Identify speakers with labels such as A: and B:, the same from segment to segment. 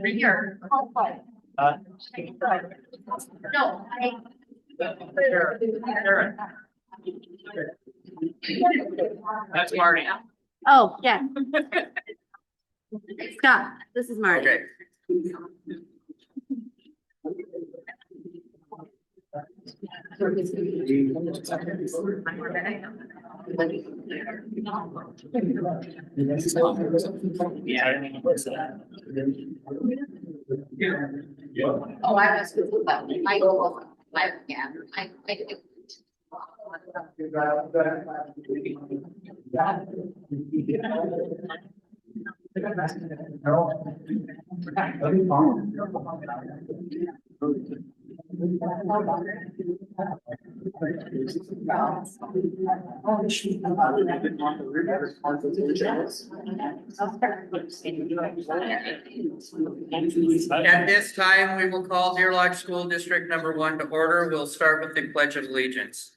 A: Here. No, that's Marty.
B: Oh, yeah. Scott, this is Marty.
A: Okay.
C: Oh, I was, I go, yeah, I do.
A: At this time, we will call Deer Lodge School District number 1 to order. We'll start with the Pledge of Allegiance.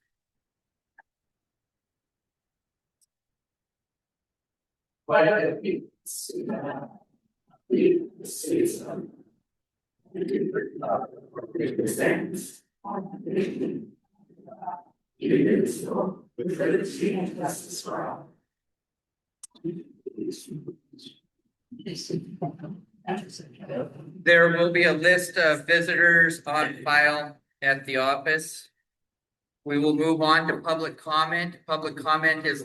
A: There will be a list of visitors on file at the office. We will move on to public comment. Public comment is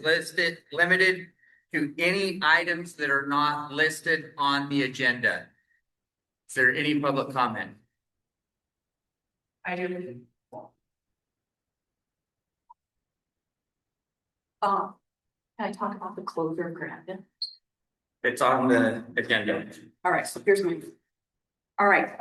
A: limited to any items that are not listed on the agenda. Is there any public comment?
C: I do. Can I talk about the closure grant?
A: It's on the agenda.
C: All right, so here's my. All right,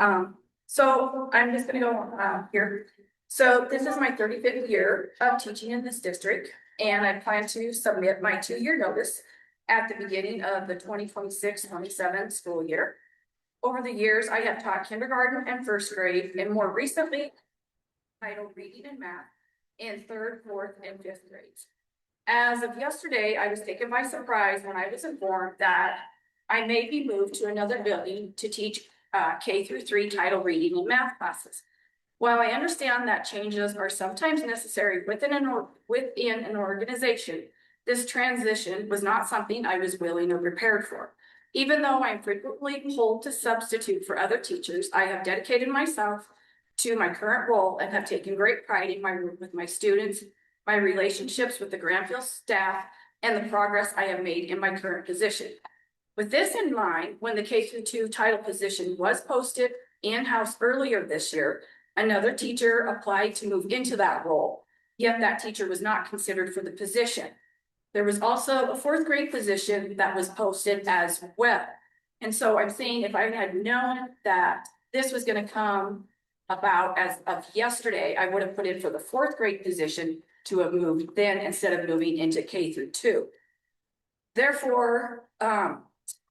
C: so I'm just gonna go here. So this is my 35th year of teaching in this district, and I plan to submit my 2-year notice at the beginning of the 2026-27 school year. Over the years, I have taught kindergarten and first grade, and more recently, titled reading and math in 3rd, 4th, and 5th grades. As of yesterday, I was taken by surprise when I was informed that I may be moved to another building to teach K-3 title reading and math classes. While I understand that changes are sometimes necessary within an organization, this transition was not something I was willing or prepared for. Even though I'm frequently told to substitute for other teachers, I have dedicated myself to my current role and have taken great pride in my work with my students, my relationships with the Granville staff, and the progress I have made in my current position. With this in mind, when the K-2 title position was posted in-house earlier this year, another teacher applied to move into that role, yet that teacher was not considered for the position. There was also a 4th grade position that was posted as well. And so I'm saying if I had known that this was going to come about as of yesterday, I would have put in for the 4th grade position to have moved then instead of moving into K-2. Therefore,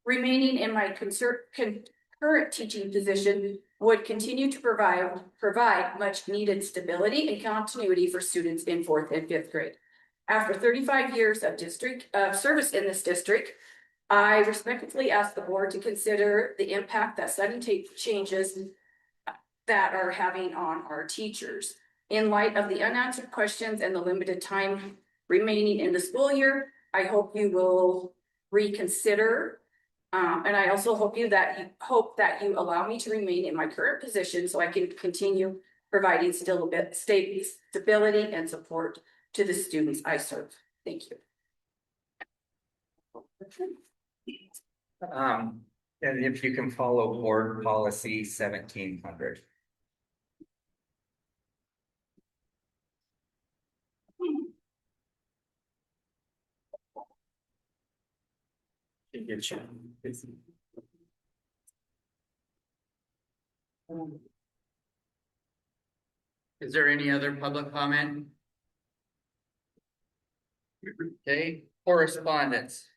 C: remaining in my current teaching position would continue to provide much needed stability and continuity for students in 4th and 5th grade. After 35 years of service in this district, I respectfully ask the board to consider the impact that sudden changes that are having on our teachers. In light of the unanswered questions and the limited time remaining in the school year, I hope you will reconsider. And I also hope that you allow me to remain in my current position so I can continue providing stability and support to the students I serve. Thank you.
A: And if you can follow board policy 1700. Is there any other public comment? Okay, correspondence.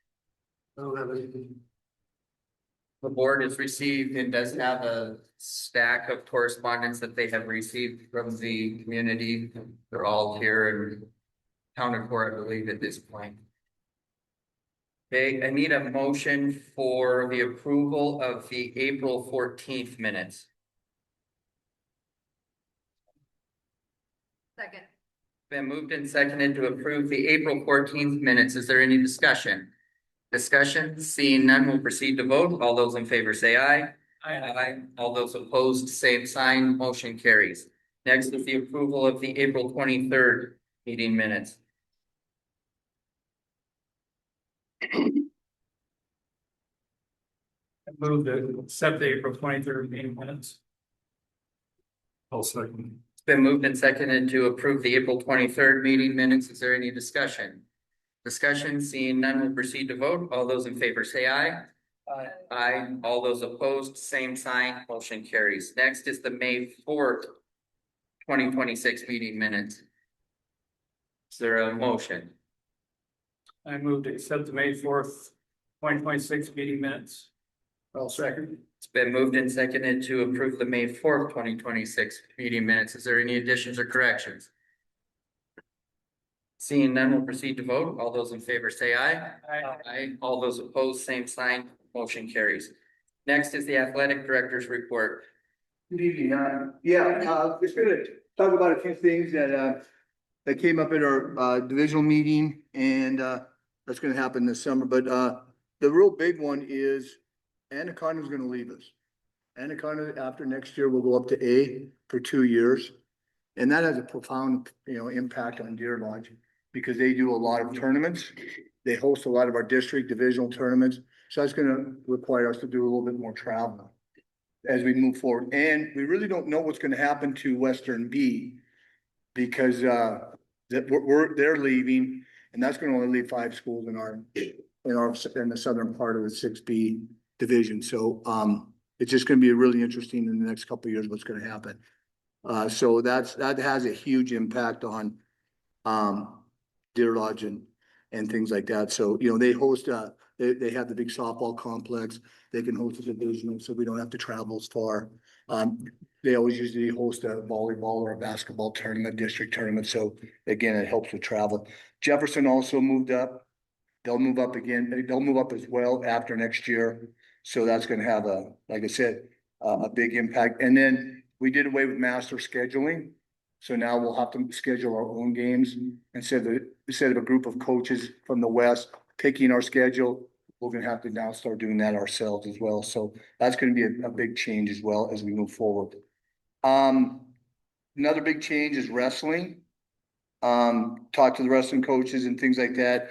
A: The board has received and does have a stack of correspondence that they have received from the community. They're all here and accounted for, I believe, at this point. Okay, I need a motion for the approval of the April 14th minutes.
B: Second.
A: Been moved and seconded to approve the April 14th minutes. Is there any discussion? Discussion, seeing none, we'll proceed to vote. All those in favor say aye. Aye. All those opposed, same sign, motion carries. Next is the approval of the April 23rd meeting minutes.
D: Move to accept the April 23rd meeting minutes. I'll second.
A: It's been moved and seconded to approve the April 23rd meeting minutes. Is there any discussion? Discussion, seeing none, we'll proceed to vote. All those in favor say aye.
D: Aye.
A: Aye. All those opposed, same sign, motion carries. Next is the May 4th, 2026 meeting minutes. Is there a motion?
D: I move to accept the May 4th, 2026 meeting minutes. I'll second.
A: It's been moved and seconded to approve the May 4th, 2026 meeting minutes. Is there any additions or corrections? Seeing none, we'll proceed to vote. All those in favor say aye.
D: Aye.
A: Aye. All those opposed, same sign, motion carries. Next is the athletic director's report.
E: Good evening, just gonna talk about a few things that came up at our, divisional meeting and, that's gonna happen this summer, but, the real big one is Anaconda's gonna leave us. Anaconda after next year will go up to A for 2 years. And that has a profound, impact on Deer Lodge because they do a lot of tournaments. They host a lot of our district divisional tournaments. So that's gonna require us to do a little bit more travel as we move forward. And we really don't know what's gonna happen to Western B because they're leaving, and that's gonna only leave 5 schools in the southern part of the 6B division. So it's just gonna be really interesting in the next couple of years what's gonna happen. So that has a huge impact on Deer Lodge and things like that. So, they host they have the big softball complex. They can host a divisional, so we don't have to travel as far. They always usually host a volleyball or a basketball tournament, district tournament. So again, it helps with travel. Jefferson also moved up. They'll move up again. They'll move up as well after next year. So that's gonna have like I said, a big impact. And then we did away with master scheduling. So now we'll have to schedule our own games instead of a group of coaches from the West picking our schedule. We're gonna have to now start doing that ourselves as well. So that's gonna be a big change as well as we move forward. Another big change is wrestling. Talk to the wrestling coaches and things like that.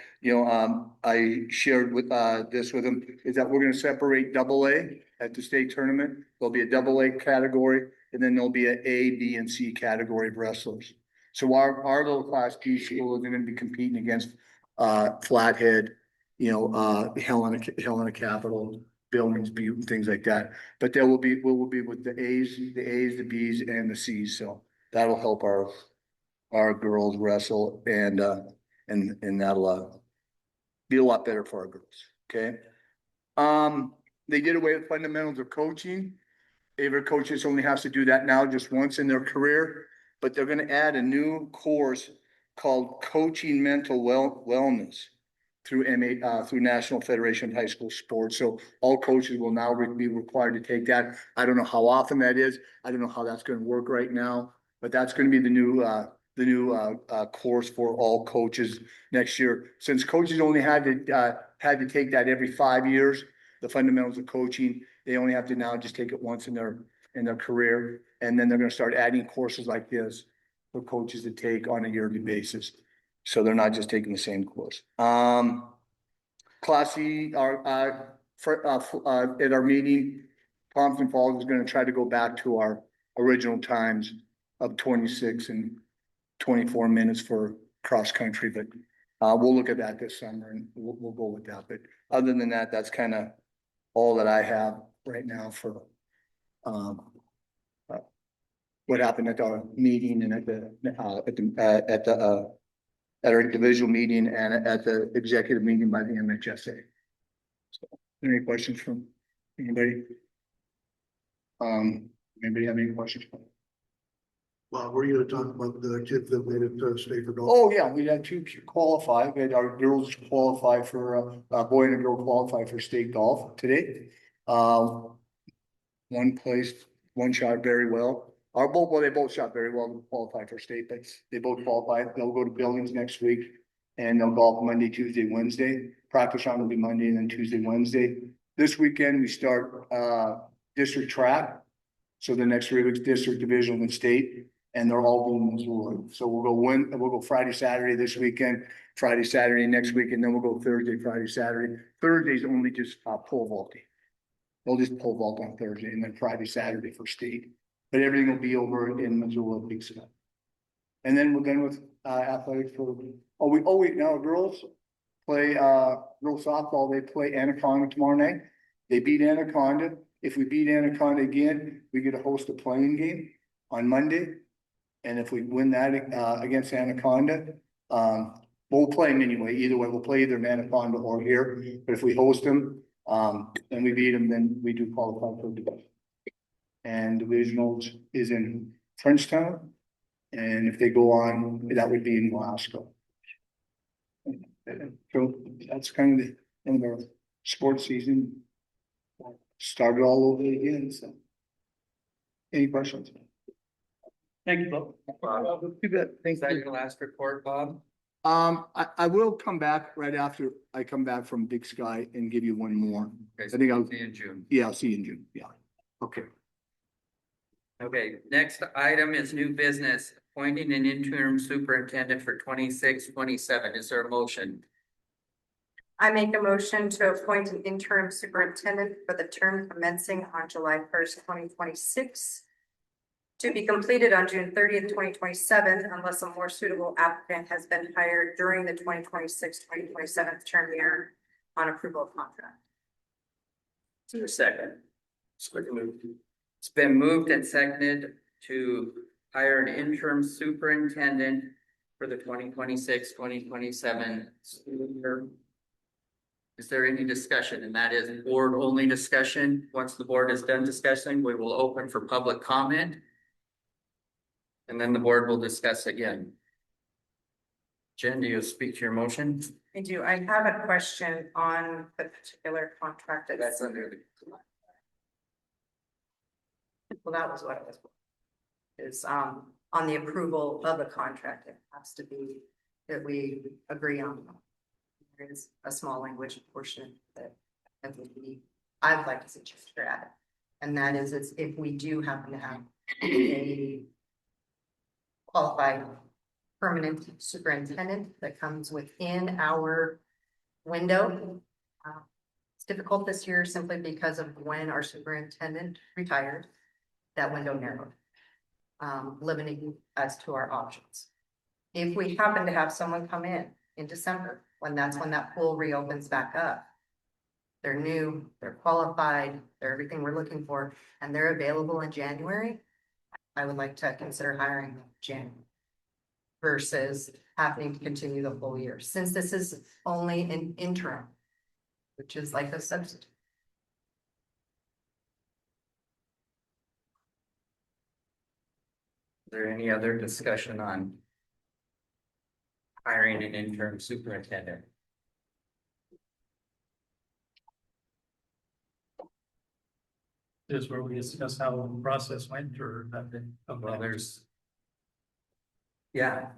E: I shared with this with them is that we're gonna separate AA at the state tournament. There'll be a AA category, and then there'll be a A, B, and C category of wrestlers. So our little Class B school is gonna be competing against Flathead, Helena Capital, Billings, Butte, things like that. But we will be with the A's, the B's, and the C's. So that'll help our girls wrestle and that'll be a lot better for our girls. Okay. They did away with fundamentals of coaching. Every coach just only has to do that now just once in their career, but they're gonna add a new course called Coaching Mental Wellness through through National Federation of High School Sports. So all coaches will now be required to take that. I don't know how often that is. I don't know how that's gonna work right now, but that's gonna be the new course for all coaches next year. Since coaches only had to take that every 5 years, the fundamentals of coaching, they only have to now just take it once in their career. And then they're gonna start adding courses like this for coaches to take on a yearly basis. So they're not just taking the same course. Class C, at our meeting, Thompson Falls is gonna try to go back to our original times of 26 and 24 minutes for cross country, but we'll look at that this summer and we'll go with that. But other than that, that's kind of all that I have right now for what happened at our meeting and at our divisional meeting and at the executive meeting by the MHSA. So, any questions from Anybody? Anybody have any questions?
F: Well, were you gonna talk about the kids that made it to state for golf?
E: Oh, yeah, we had two qualify. We had our girls qualify for, a boy and a girl qualify for state golf today. One placed, one shot very well. They both shot very well to qualify for state, but they both qualified. They'll go to Billings next week. And they'll golf Monday, Tuesday, Wednesday. Practice round will be Monday and then Tuesday, Wednesday. This weekend, we start, district track. So the next 3 weeks, district, divisional and state. And they're all being Missouri. So we'll go Friday, Saturday this weekend, Friday, Saturday next week, and then we'll go Thursday, Friday, Saturday. Thursday's only just pole vaulting. They'll just pole vault on Thursday and then Friday, Saturday for state. But everything will be over in Missoula, Big Sky. And then we're done with athletics for, wait, now girls play girls softball, they play Anaconda tomorrow night. They beat Anaconda. If we beat Anaconda again, we get to host a playing game on Monday. And if we win that against Anaconda, we'll play them anyway. Either way, we'll play either in Anaconda or here. But if we host them, and we beat them, then we do qualify for division. And divisionals is in Frenchtown. And if they go on, that would be in Glasgow. So that's kind of the end of our sports season. Started all over again, so. Any questions?
D: Thank you, Bob.
E: You bet.
A: Is
E: Thanks.
A: that your last report, Bob?
E: I will come back right after I come back from Big Sky and give you one more.
A: Okay,
E: I think I'll,
A: see you in June.
E: yeah, I'll see you in June. Yeah. Okay.
A: Okay, next item is new business, appointing an interim superintendent for 26-27. Is there a motion?
G: I make a motion to appoint an interim superintendent for the term commencing on July 1st, 2026. To be completed on June 30th, 2027, unless a more suitable applicant has been hired during the 2026-2027 term year on approval of contract.
A: Second. It's been moved and seconded to hire an interim superintendent for the 2026-2027 school year. Is there any discussion? And that is board only discussion. Once the board is done discussing, we will open for public comment. And then the board will discuss again. Jen, do you speak to your motion?
G: I do. I have a question on the particular contract.
A: That's under the.
G: Well, that was what it was. Is on the approval of the contract, it has to be that we agree on. There is a small language portion that I think I'd like to suggest for add. And that is, it's if we do happen to have a qualified permanent superintendent that comes within our window. It's difficult this year simply because of when our superintendent retired. That window narrowed, limiting us to our options. If we happen to have someone come in December, when that pool reopens back up, they're new, they're qualified, they're everything we're looking for, and they're available in January, I would like to consider hiring them in January versus having to continue the whole year, since this is only an interim, which is like a substitute.
A: Is there any other discussion on hiring an interim superintendent?
D: This is where we discuss how the process went or nothing.
A: Well, there's. Yeah.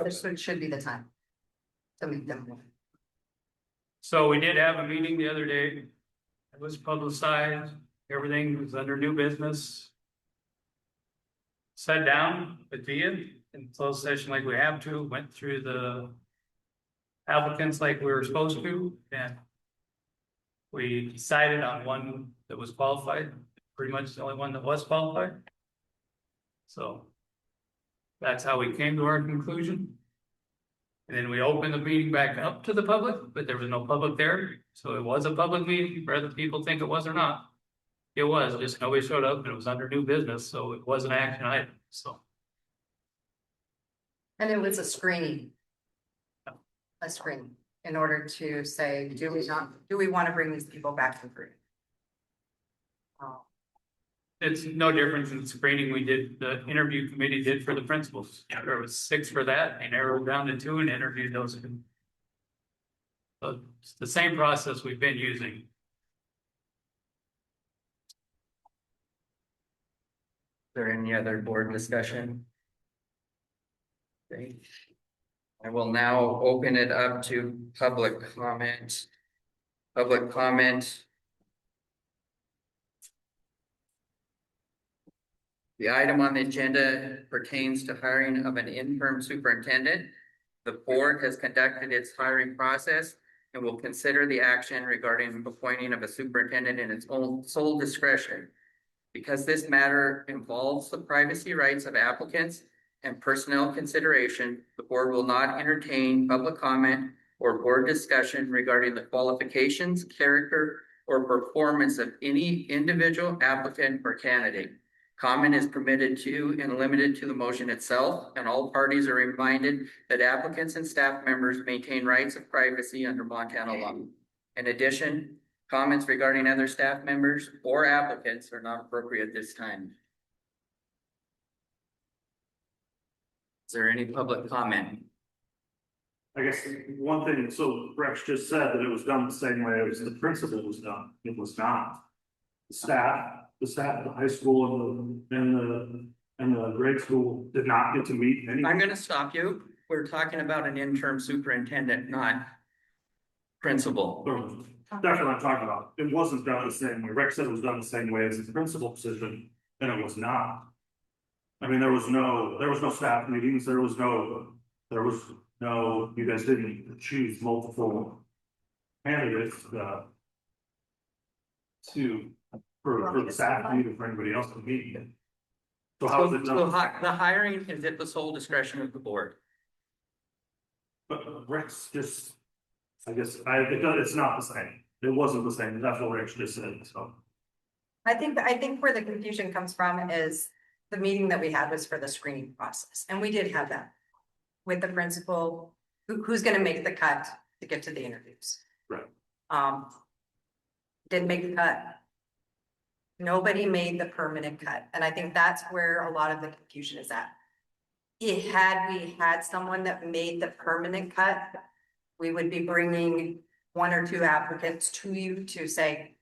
G: This should be the time to meet them.
D: So we did have a meeting the other day. It was publicized. Everything was under new business. Sat down with Via in closed session like we have to, went through the applicants like we were supposed to, and we decided on one that was qualified, pretty much the only one that was qualified. So that's how we came to our conclusion. And then we opened the meeting back up to the public, but there was no public there. So it was a public meeting, whether people think it was or not. It was, just nobody showed up and it was under new business, so it was an action item, so.
G: And it was a screening. A screening in order to say, do we want to bring these people back for free?
D: It's no different than the screening we did, the interview committee did for the principals. There was 6 for that, they narrowed down to 2 and interviewed those. So it's the same process we've been using.
A: Is there any other board discussion? Okay. I will now open it up to public comment. Public comment. The item on the agenda pertains to hiring of an interim superintendent. The board has conducted its hiring process and will consider the action regarding appointing of a superintendent in its own sole discretion. Because this matter involves the privacy rights of applicants and personnel consideration, the board will not entertain public comment or board discussion regarding the qualifications, character, or performance of any individual applicant or candidate. Comment is permitted to and limited to the motion itself, and all parties are reminded that applicants and staff members maintain rights of privacy under Montana law. In addition, comments regarding other staff members or applicants are not appropriate this time. Is there any public comment?
H: I guess one thing, so Rex just said that it was done the same way as the principal was done. It was not. The staff at the high school and the grade school did not get to meet any.
A: I'm gonna stop you. We're talking about an interim superintendent, not principal.
H: That's what I'm talking about. It wasn't done the same way. Rex said it was done the same way as the principal position, and it was not. I mean, there was no staff meetings, there was no, you guys didn't choose multiple candidates, for the staff meeting for anybody else to meet. So how is it
A: So
H: done?
A: the hiring is at the sole discretion of the board.
H: But Rex just, I guess, it's not the same. It wasn't the same. That's what Rex just said, so.
G: I think where the confusion comes from is the meeting that we had was for the screening process, and we did have that with the principal, who's gonna make the cut to get to the interviews.
H: Right.
G: Didn't make the cut. Nobody made the permanent cut, and I think that's where a lot of the confusion is at. Had we had someone that made the permanent cut, we would be bringing 1 or 2 applicants to you to say,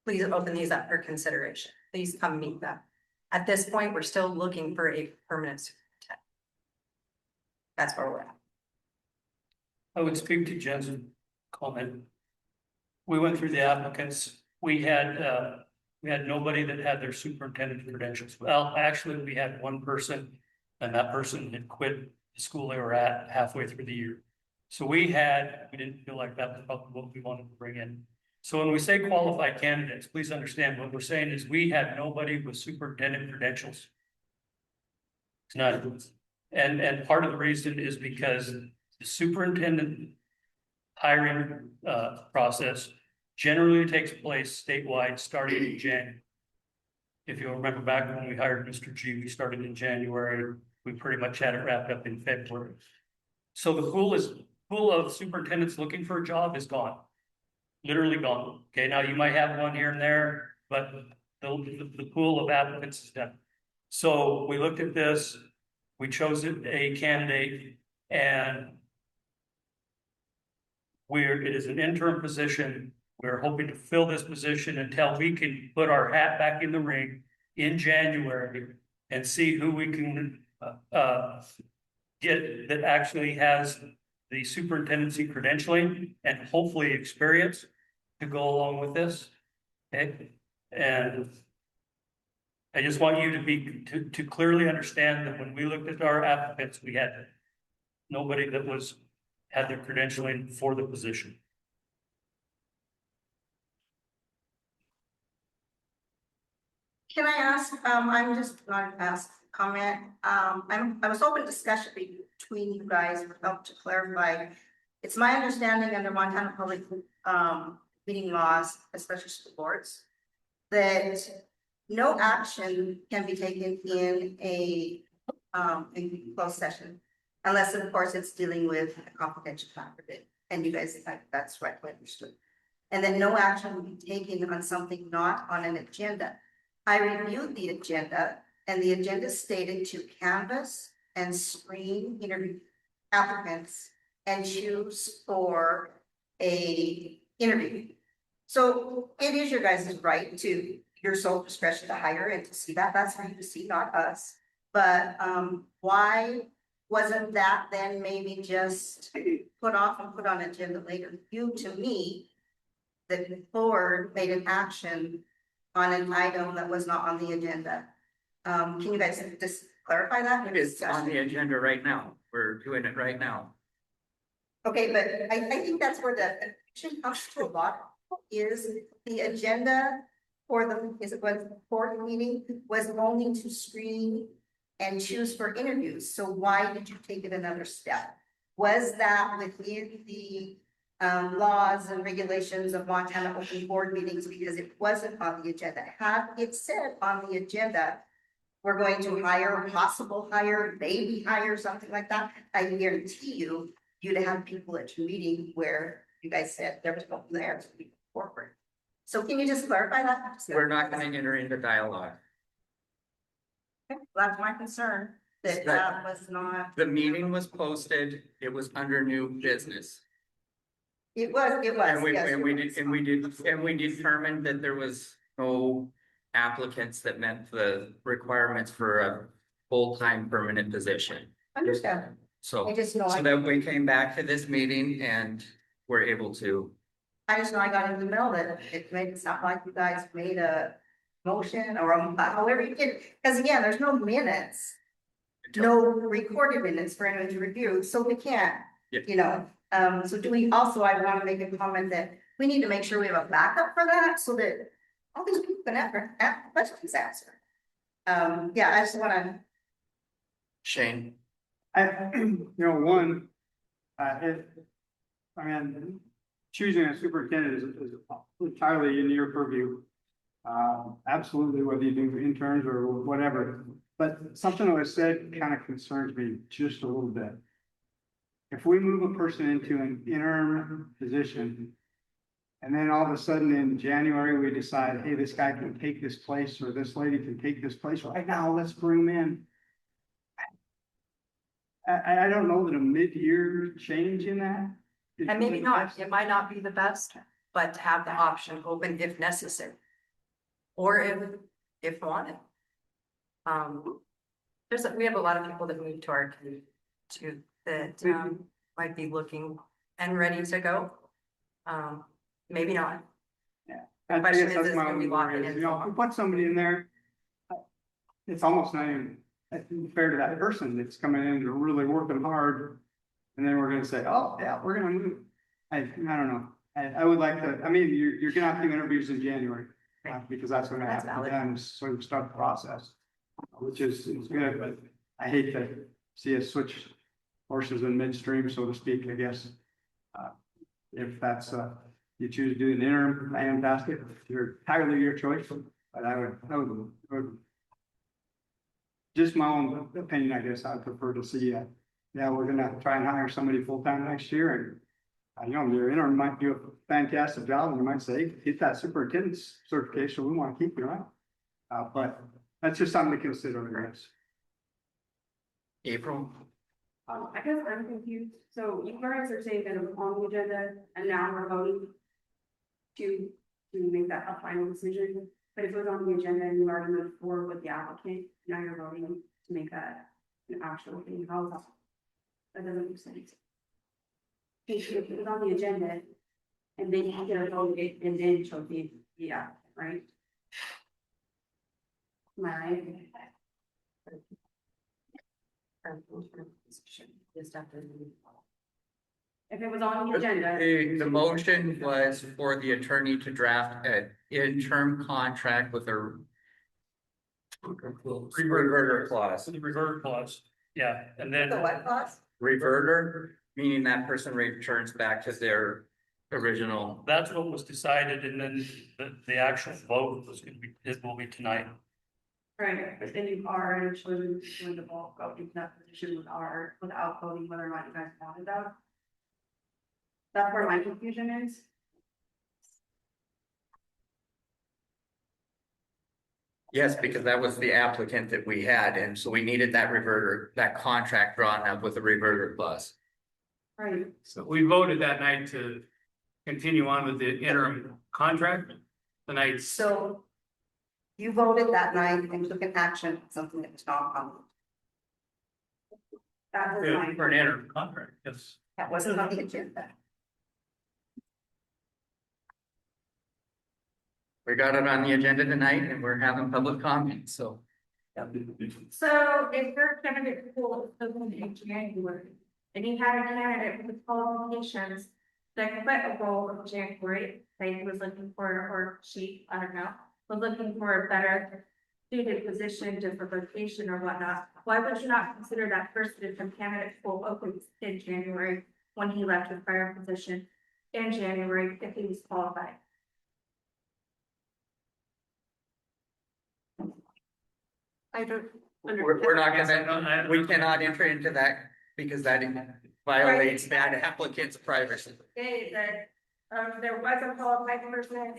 G: please open these up for consideration. Please come meet them. At this point, we're still looking for a permanent superintendent. That's where we're at.
D: I would speak to Jen's comment. We went through the applicants. We had nobody that had their superintendent credentials. Well, actually, we had one person, and that person had quit the school they were at halfway through the year. So we didn't feel like that was probably what we wanted to bring in. So when we say qualified candidates, please understand what we're saying is we had nobody with superintendent credentials. It's not, and part of the reason is because the superintendent hiring process generally takes place statewide starting in January. If you'll remember back when we hired Mr. G, we started in January. We pretty much had it wrapped up in February. So the pool of superintendents looking for a job is gone. Literally gone. Okay, now you might have one here and there, but the pool of applicants is done. So we looked at this, we chose a candidate, and it is an interim position. We're hoping to fill this position until we can put our hat back in the ring in January and see who we can get that actually has the superintendency credentialing and hopefully experience to go along with this. Okay, and I just want you to clearly understand that when we looked at our applicants, we had nobody that had their credentialing for the position.
I: Can I ask, I'm just going to ask comment, I was hoping discussion between you guys would help to clarify. It's my understanding under Montana Public Meeting laws, especially school boards, that no action can be taken in a closed session. Unless, of course, it's dealing with a confidential matter, and you guys, that's right, I understood. and then no action will be taken on something not on an agenda. I reviewed the agenda, and the agenda stated to canvass and screen interview applicants and choose for a interview. So it is your guys' right to your sole discretion to hire and to see that, that's for you to see, not us. But why wasn't that then maybe just put off and put on agenda later? You, to me, the board made an action on an item that was not on the agenda. Can you guys just clarify that?
A: It is on the agenda right now. We're doing it right now.
I: Okay, but I think that's where the confusion comes to a lot, is the agenda for the fourth meeting was only to screen and choose for interviews. So why did you take it another step? Was that within the laws and regulations of Montana open board meetings, because it wasn't on the agenda? Had it said on the agenda, we're going to hire, possible hire, maybe hire, something like that, I guarantee you, you'd have people at your meeting where you guys said there was no there to be forward. So can you just clarify that?
A: We're not gonna enter into dialogue.
I: That's my concern, that that was not,
A: The meeting was posted, it was under new business.
I: it was,
A: And we,
I: yes.
A: and we determined that there was no applicants that met the requirements for a full-time permanent position.
I: Understand, I
A: So,
I: just know,
A: so that we came back to this meeting and were able to,
I: I just know I got an email that it made it sound like you guys made a motion or however you did, because again, there's no minutes. No recorded minutes for anyone to review, so we can't,
A: Yep.
I: you know, so do we also, I want to make a comment that we need to make sure we have a backup for that, so that all these people can have questions answered. Yeah, I just wanna,
A: Shane.
J: You know, one, I mean, choosing a superintendent is entirely in your purview. Absolutely, whether you do interns or whatever, but something that was said kind of concerns me just a little bit. If we move a person into an interim position, and then all of a sudden in January, we decide, hey, this guy can take this place, or this lady can take this place right now, let's bring them in. I don't know that a mid-year change in that. is
G: And maybe
J: really
G: not,
J: best.
G: it might not be the best, but to have the option open if necessary. Or if wanted. We have a lot of people that move to our community too, that might be looking and ready to go. Maybe not.
J: I
G: question
J: guess
G: is,
J: that's
G: is
J: my
G: gonna
J: only
G: be locked
J: worry
G: in
J: is, you know, if we put somebody in there. It's almost not even fair to that person that's coming in and really working hard. And then we're gonna say, oh, yeah, we're gonna move. I don't know. I would like to, I mean, you're gonna have to do interviews in January. Because that's when I have
G: That's
J: to
G: valid.
J: then sort of start the process. Which is good, but I hate to see us switch horses in midstream, so to speak, I guess. If that's, you choose to do an interim, fantastic, you're entirely your choice, but I would. Just my own opinion, I guess, I'd prefer to see, yeah, we're gonna try and hire somebody full-time next year, and you know, your interim might do a fantastic job, and you might say, get that superintendent's certification, we wanna keep you around. But that's just something to consider, I guess.
A: April.
B: I guess I'm confused. So you guys are saying that it was on the agenda and now we're voting to make that a final decision. But if it was on the agenda and you already moved forward with the applicant, now you're voting to make that an actual thing. How is that? That doesn't make sense. If it was on the agenda and then you get a vote and then chose the applicant, right? Am I right? If it was on the agenda.
A: The motion was for the attorney to draft an interim contract with a reverter clause.
D: The revert clause, yeah, and then.
I: the what clause?
A: Reverter, meaning that person returns back to their original.
D: That's what was decided, and then the actual vote was gonna be, it will be tonight.
B: Right, but then you are actually doing the bulk of that position without voting whether or not you guys wanted that. That's where my confusion is.
A: Yes, because that was the applicant that we had, and so we needed that reverter, that contract drawn up with a reverter clause.
B: Right.
D: So we voted that night to continue on with the interim contract. The night,
I: So you voted that night and took an action, on something that was not on,
B: That was
D: for
B: fine.
D: an interim contract, yes.
I: that wasn't on the agenda.
A: We got it on the agenda tonight and we're having public comment, so.
B: So if your candidate pool is open in January, and you had a candidate with qualifications that quit a role in January, say he was looking for, or she, I don't know, was looking for a better suited position, different location or whatnot, why would you not consider that person if a candidate pool opens in January when he left his prior position in January if he was qualified?
I: I don't.
A: We're not gonna, we cannot enter into that because that violates that applicant's privacy.
B: Say that, there was a qualified person,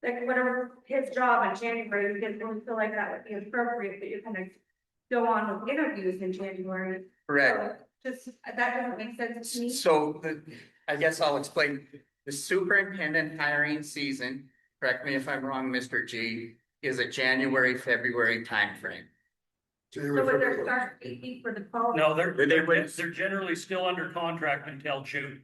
B: like whatever his job in January, we didn't really feel like that would be appropriate, but you're gonna go on with interviews in January.
A: Correct.
B: So, just, that doesn't make sense to me.
A: So I guess I'll explain. The superintendent hiring season, correct me if I'm wrong, Mr. G, is a January, February timeframe.
B: So would there start speaking for the qualified?
D: No,
A: They're
D: generally still under contract until June.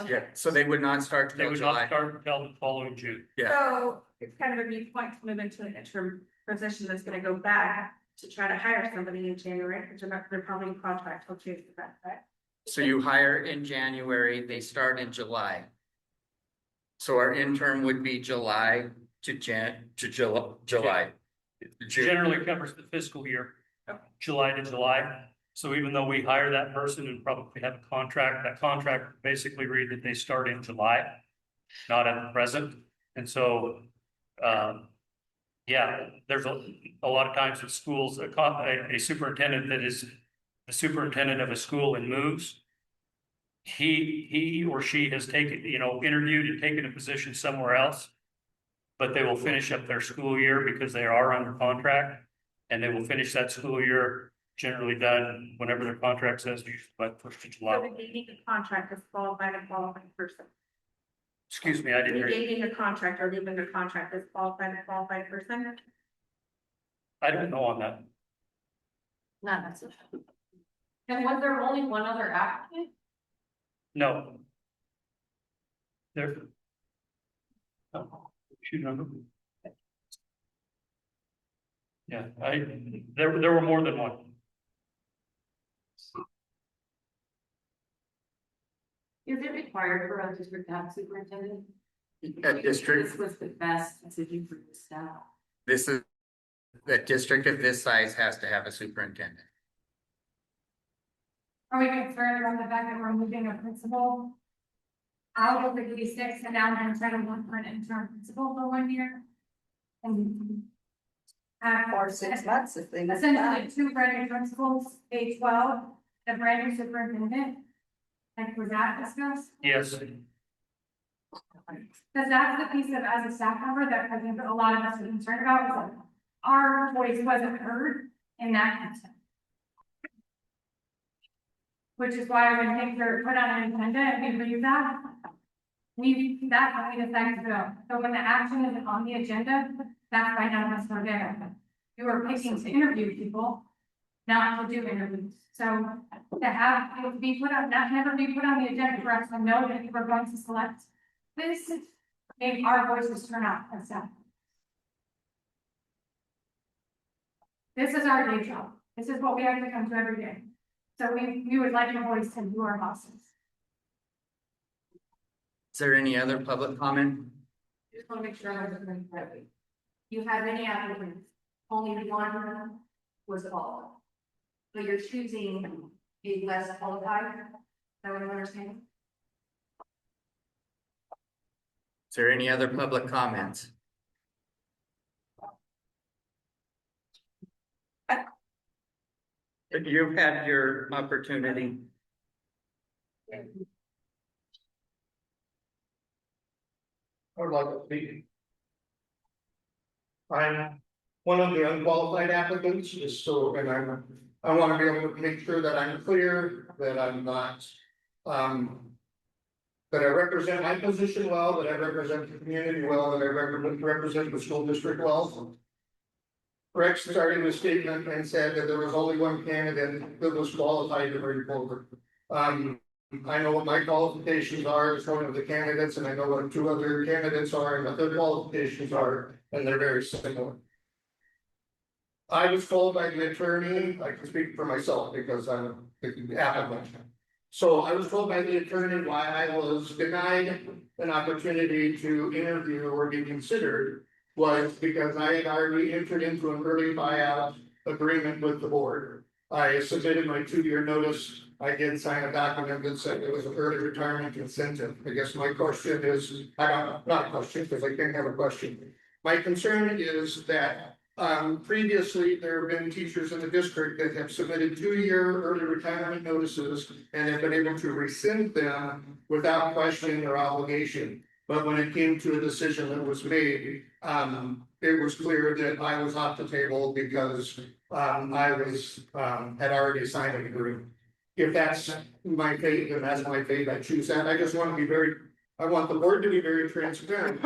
A: Yeah, so they would not start
D: They
A: till
D: would not
A: July.
D: start until the following June.
A: Yeah,
B: So it's kind of a new point to move into an interim position that's gonna go back to try to hire somebody in January, which they're probably in contract till June, right?
A: so you hire in January, they start in July. So our intern would be July to July. June.
D: Generally covers the fiscal year, July to July. So even though we hire that person and probably have a contract, that contract basically read that they start in July, not at the present. And so, yeah, there's a lot of times in schools, a superintendent that is the superintendent of a school and moves. He or she has taken, interviewed and taken a position somewhere else. But they will finish up their school year because they are under contract. And they will finish that school year generally done whenever their contract says, usually by the 1st of
B: So
D: July.
B: negating a contract is qualified and qualified person.
D: Excuse me, I didn't hear you.
B: Negating a contract or leaving a contract is qualified and qualified person.
D: I don't know on that.
G: Not necessarily.
B: And was there only one other applicant?
D: No. There. Oh, shoot, I don't know. Yeah, there were more than one.
B: Is it required for us to have superintendent?
A: A district,
B: This was the best decision for the staff.
A: this is, a district of this size has to have a superintendent.
B: Are we concerned about the fact that we're moving a principal out of the K6 and now we're trying to look for an interim principal for 1 year? And
I: Or 6 months if they. miss
B: essentially
I: that.
B: 2 brand new principals, K-12, a brand new superintendent. Like, was that discussed?
D: Yes,
B: Because that's the piece of, as a staff member, that I think a lot of us are concerned about, was like, our voice wasn't heard in that instance. Which is why when things are put on an agenda and we read that, that's when we decide to go. So when the action isn't on the agenda, that's why none of us were there. You were picking to interview people, not to do interviews. So to have, it would be put on, not never be put on the agenda for us to know that you were going to select this, made our voices turn out and stuff. This is our day job. This is what we have to come to every day. So we would like your voice to do our bosses.
A: Is there any other public comment?
B: Just want to make sure I was doing correctly. You had many applicants, only one was qualified. So you're choosing a less qualified, is that what I'm understanding?
A: Is there any other public comments? You've had your opportunity.
H: I would like to speak. I'm
K: one of the unqualified applicants, just so, and I want to be able to make sure that I'm clear, that I'm not, that I represent my position well, that I represent the community well, that I represent the school district well. Rex started his statement and said that there was only one candidate that was qualified to bring forward. I know what my qualifications are as one of the candidates, and I know what two other candidates are and what their qualifications are, and they're very similar. I was told by the attorney, I can speak for myself because I'm the applicant. So I was told by the attorney why I was denied an opportunity to interview or be considered was because I had already entered into an early buyout agreement with the board. I submitted my 2-year notice. I did sign a document that said it was an early retirement incentive. I guess my question is, not a question because I can't have a question. My concern is that previously, there have been teachers in the district that have submitted 2-year early retirement notices and have been able to rescind them without question or obligation. But when it came to a decision that was made, it was clear that I was off the table because I was had already signed an agreement. If that's my fate, then that's my fate. I choose that. I just want to be I want the board to be very transparent.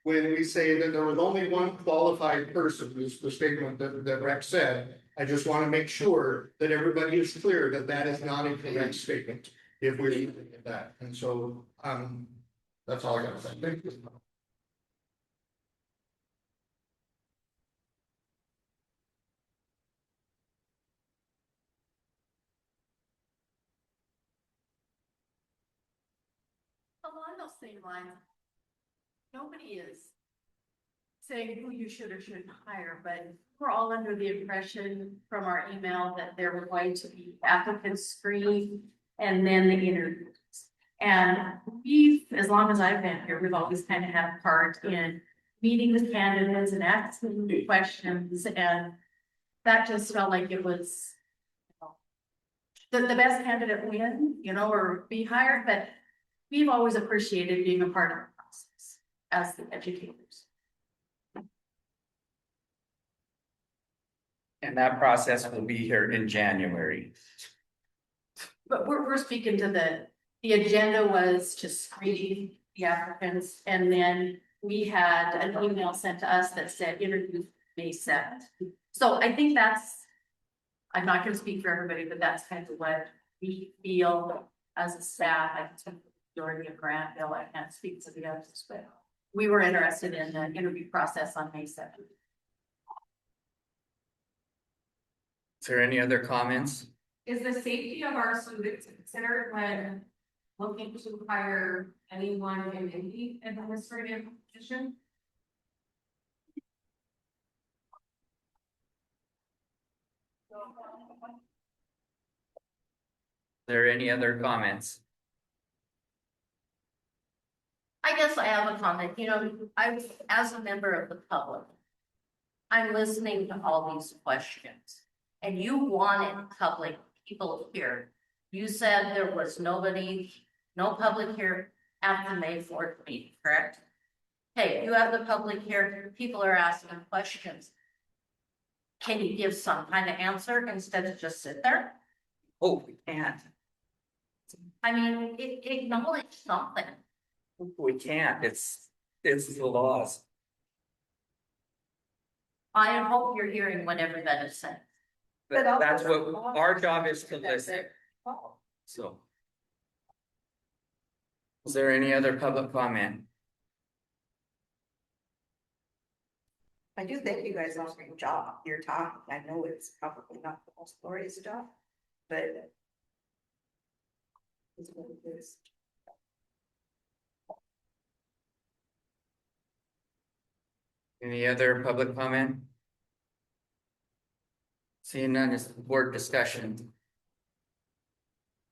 K: When we say that there was only one qualified person, is the statement that Rex said, I just want to make sure that everybody is clear that that is not a correct statement. If we leave it at that, and so, that's all I gotta say. Thank you.
L: Along those same lines, nobody is saying who you should or shouldn't hire, but we're all under the impression from our email that there were going to be applicants screened and then the interviews. And as long as I've been here, we've always kind of had a part in meeting with candidates and asking questions, and that just felt like it was the best candidate win, or be hired, but we've always appreciated being a part of the process as the educators.
A: And that process will be here in January.
L: But we're speaking to the agenda was to screen the applicants, and then we had an email sent to us that said interview May 7th. So I think I'm not gonna speak for everybody, but that's kind of what we feel as a staff. I can speak for the majority of Granville. I can't speak to the others, but we were interested in the interview process on May 7th.
A: Is there any other comments?
B: Is the safety of our students considered when looking to hire anyone in any administrative position?
A: Is there any other comments?
M: I guess I have a comment. As a member of the public, I'm listening to all these questions, and you wanted people here. You said there was no public here at the May 4th meeting, correct? Okay, you have the public here, people are asking questions. Can you give some kind of answer instead of just sit there?
A: Oh, we can't.
M: I mean, acknowledge something.
A: We can't. It's the laws.
M: I hope you're hearing whatever that is said.
A: That's what our job is, to listen. So. Is there any other public comment?
G: I do thank you guys on your job, your time. I know it's probably not the most glorious job, but it's what it is.
A: Any other public comment? Seeing none, is board discussion.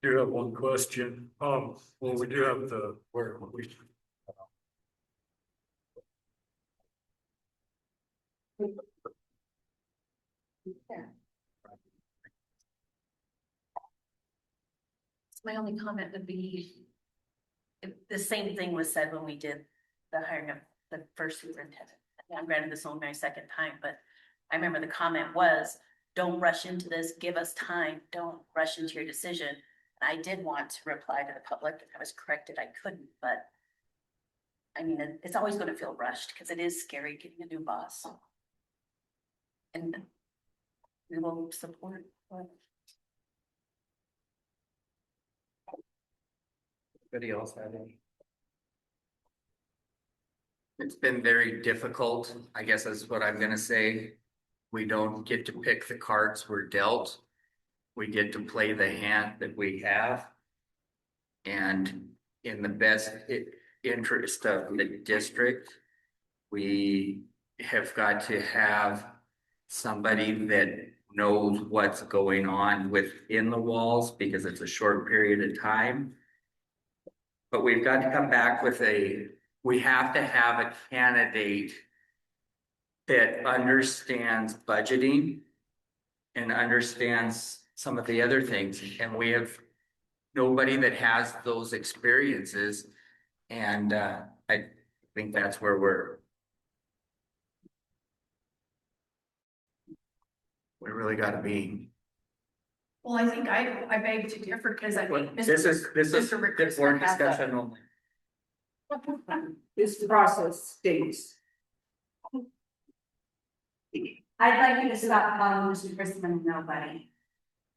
H: Do have one question. Well, we do have where we.
M: My only comment would be, the same thing was said when we did the hiring of the first superintendent. I'm granted this only my second time, but
N: I remember the comment was, don't rush into this, give us time, don't rush into your decision. And I did want to reply to the public, and I was corrected, I couldn't, but I mean, it's always gonna feel rushed, because it is scary getting a new boss. And we will support.
A: Anybody else have any? It's been very difficult, I guess is what I'm gonna say. We don't get to pick the cards we're dealt. We get to play the hand that we have. And in the best interest of the district, we have got to have somebody that knows what's going on within the walls, because it's a short period of time. But we've got to come back with we have to have a candidate that understands budgeting and understands some of the other things. And we have nobody that has those experiences. And I think that's where we really gotta be.
C: Well, I think I beg to differ, because I think.
A: This is
C: Mr.
A: good
C: Rickerson
A: board
C: has a-
A: discussion only.
B: This process stinks.
O: I'd like you to stop calling Mr. Chrisman nobody.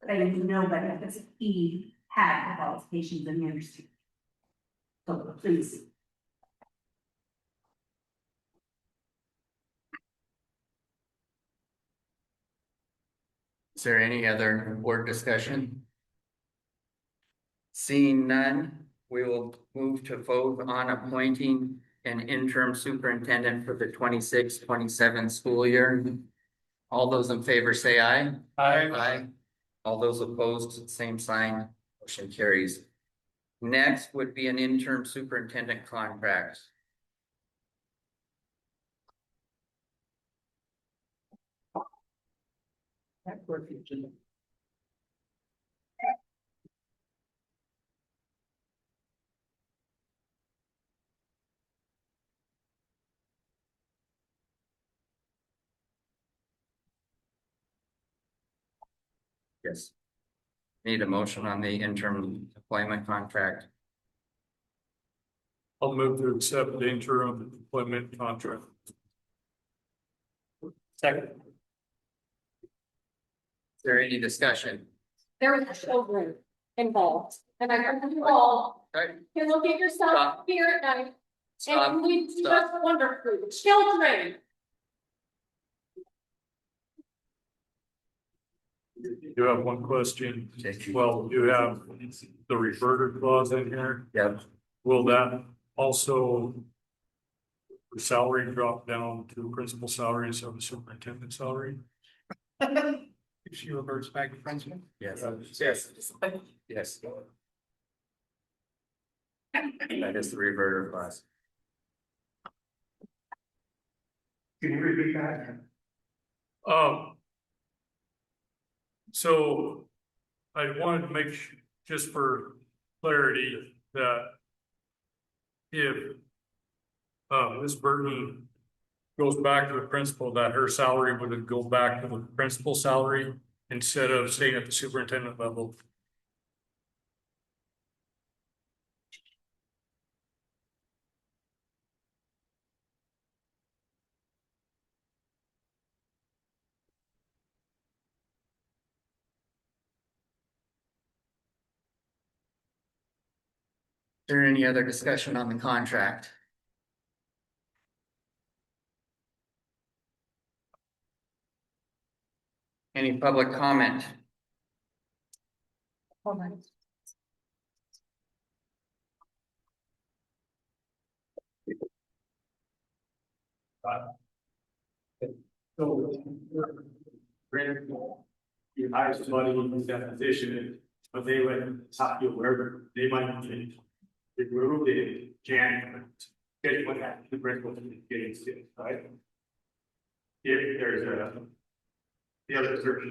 O: Saying nobody, because he had the qualifications in the industry. So please.
A: Is there any other board discussion? Seeing none, we will move to vote on appointing an interim superintendent for the 26-27 school year. All those in favor say aye. Aye. All those opposed, same sign, motion carries. Next would be an interim superintendent contract. Yes. Need a motion on the interim employment contract.
H: I'll move to accept the interim employment contract.
D: Second.
A: Is there any discussion?
C: There are children involved, and I hope you all
A: Alright,
C: can look at yourself
A: Stop.
C: here at night
A: Stop.
C: and we
A: Stop.
C: just wonderful children.
H: You have one question. Well, you have the reverter clause in here.
A: Yep.
H: Will that also the salary drop down to principal salary instead of the superintendent salary?
D: If she reverts back to principal.
A: Yes. Yes. Yes. That is the reverter clause.
K: Can you repeat that?
H: So I wanted to make just for clarity that if Ms. Burton goes back to the principal, that her salary would go back to the principal salary instead of staying at the superintendent level.
A: Is there any other discussion on the contract? Any public comment?
H: So, granted, you hire somebody in that position, but they went top you wherever they might be. They grew in January, get what happened, the principal getting sick, right? If there's the other search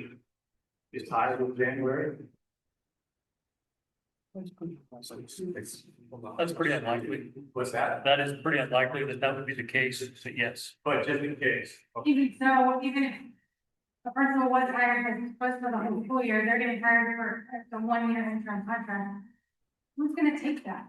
H: is tied with January.
D: That's pretty unlikely.
H: What's that?
D: That is pretty unlikely that would be the case, but yes.
H: But just in case.
O: Even so, even if a principal was hired for the whole school year, they're getting hired for the 1 year interim contract. Who's gonna take that?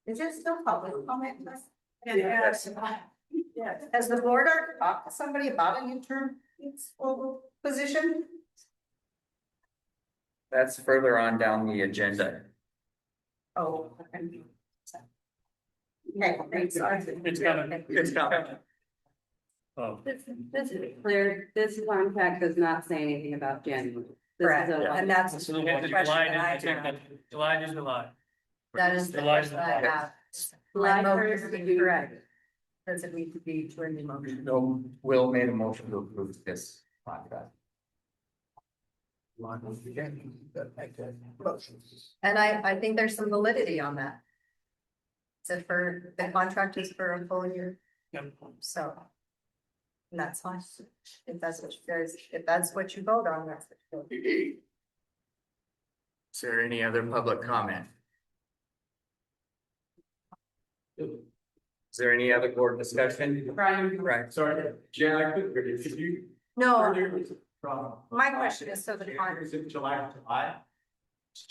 I: Is there still public comment?
C: Yes.
I: Has the board ever talked to somebody about an interim position?
A: That's further on down the agenda.
I: Oh. Okay, thanks.
D: It's coming. It's coming. Oh.
B: This is clear, this contract does not say anything about January. This is
I: Correct,
B: a-
I: and that's
D: So
I: the
D: we have
I: question
D: July,
I: that I
D: I think
I: have.
D: that July is July.
G: That is the
D: July
G: question I
D: is-
G: have.
B: July
G: My
B: 1st
G: motion
B: would
G: is
B: be-
G: correct. Does it need to be during the motion?
A: No, Will made a motion to approve this contract.
G: And I think there's some validity on that. So for, the contract is for a full year,
D: Yep.
G: so. And that's fine, if that's what you guys, if that's what you vote on, that's what you vote.
A: Is there any other public comment? Is there any other board discussion?
B: Brian,
A: Right.
K: Sorry, Jan, I couldn't, could you?
G: No,
K: From.
G: my question is, so the contract,
K: Is it July to July?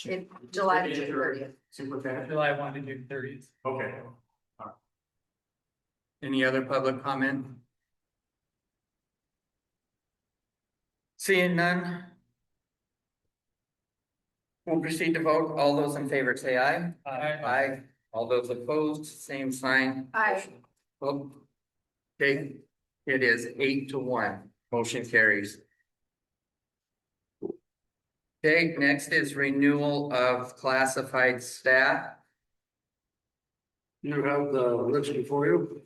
G: in July to June 30th.
K: Superintendent?
D: July 1 to June 30th.
K: Okay.
A: Any other public comment? Seeing none. We'll proceed to vote. All those in favor say aye. Aye. All those opposed, same sign.
C: Aye.
A: Oh. Okay, it is 8-1. Motion carries. Okay, next is renewal of classified staff.
F: You have the list before you.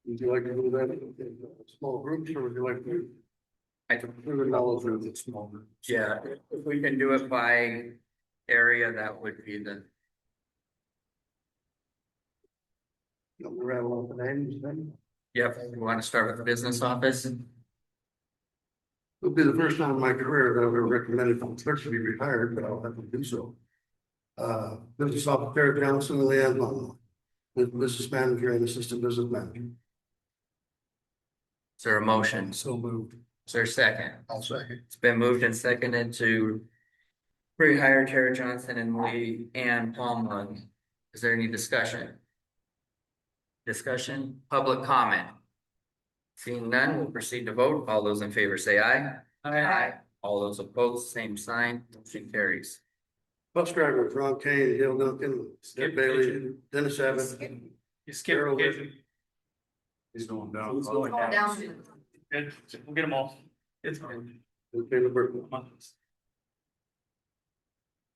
F: Would you like to do that in small groups, or would you like to?
A: I can,
F: We would all through the small groups.
A: yeah, if we can do it by area, that would be the,
F: You want me to rattle off the names then?
A: yep, we want to start with the business office.
F: It'll be the first time in my career that I've ever recommended from clerk to be retired, but I'll have to do so. Business officer Terry Johnson, Leanne Long, with business manager and assistant business manager.
A: Is there a motion?
F: So moved.
A: Is there a second?
F: I'll second.
A: It's been moved and seconded to rehire Tara Johnson and Lee Ann Palmlund. Is there any discussion? Discussion, public comment? Seeing none, we'll proceed to vote. All those in favor say aye.
D: Aye.
A: All those opposed, same sign. Motion carries.
F: Bus drivers, Ron Kane, Dale Duncan,
D: Skip
F: Skip Bailey,
D: Kitchen.
F: Dennis Abbott.
D: You skip
F: Carol,
D: occasion.
F: He's going down.
A: He's going
G: Going down.
D: Good. We'll get them all. It's fine.
F: Caleb Burton.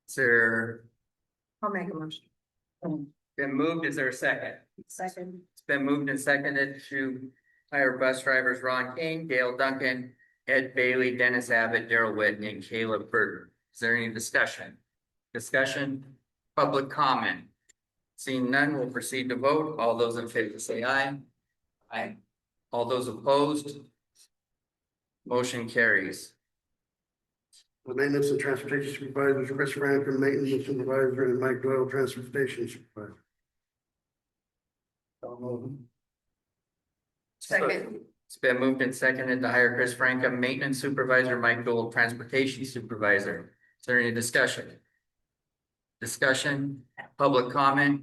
A: Is there
G: I'll make a motion.
A: been moved? Is there a second?
G: Second.
A: It's been moved and seconded to hire bus drivers Ron King, Dale Duncan, Ed Bailey, Dennis Abbott, Daryl Whitten, and Caleb Burton. Is there any discussion? Discussion, public comment? Seeing none, we'll proceed to vote. All those in favor say aye. Aye. All those opposed? Motion carries.
F: The maintenance and transportation supervisors, Chris Franklin, maintenance supervisor, and Mike Doyle, transportation supervisor.
G: Second.
A: It's been moved and seconded to hire Chris Franca, maintenance supervisor, Mike Gold, transportation supervisor. Is there any discussion? Discussion, public comment?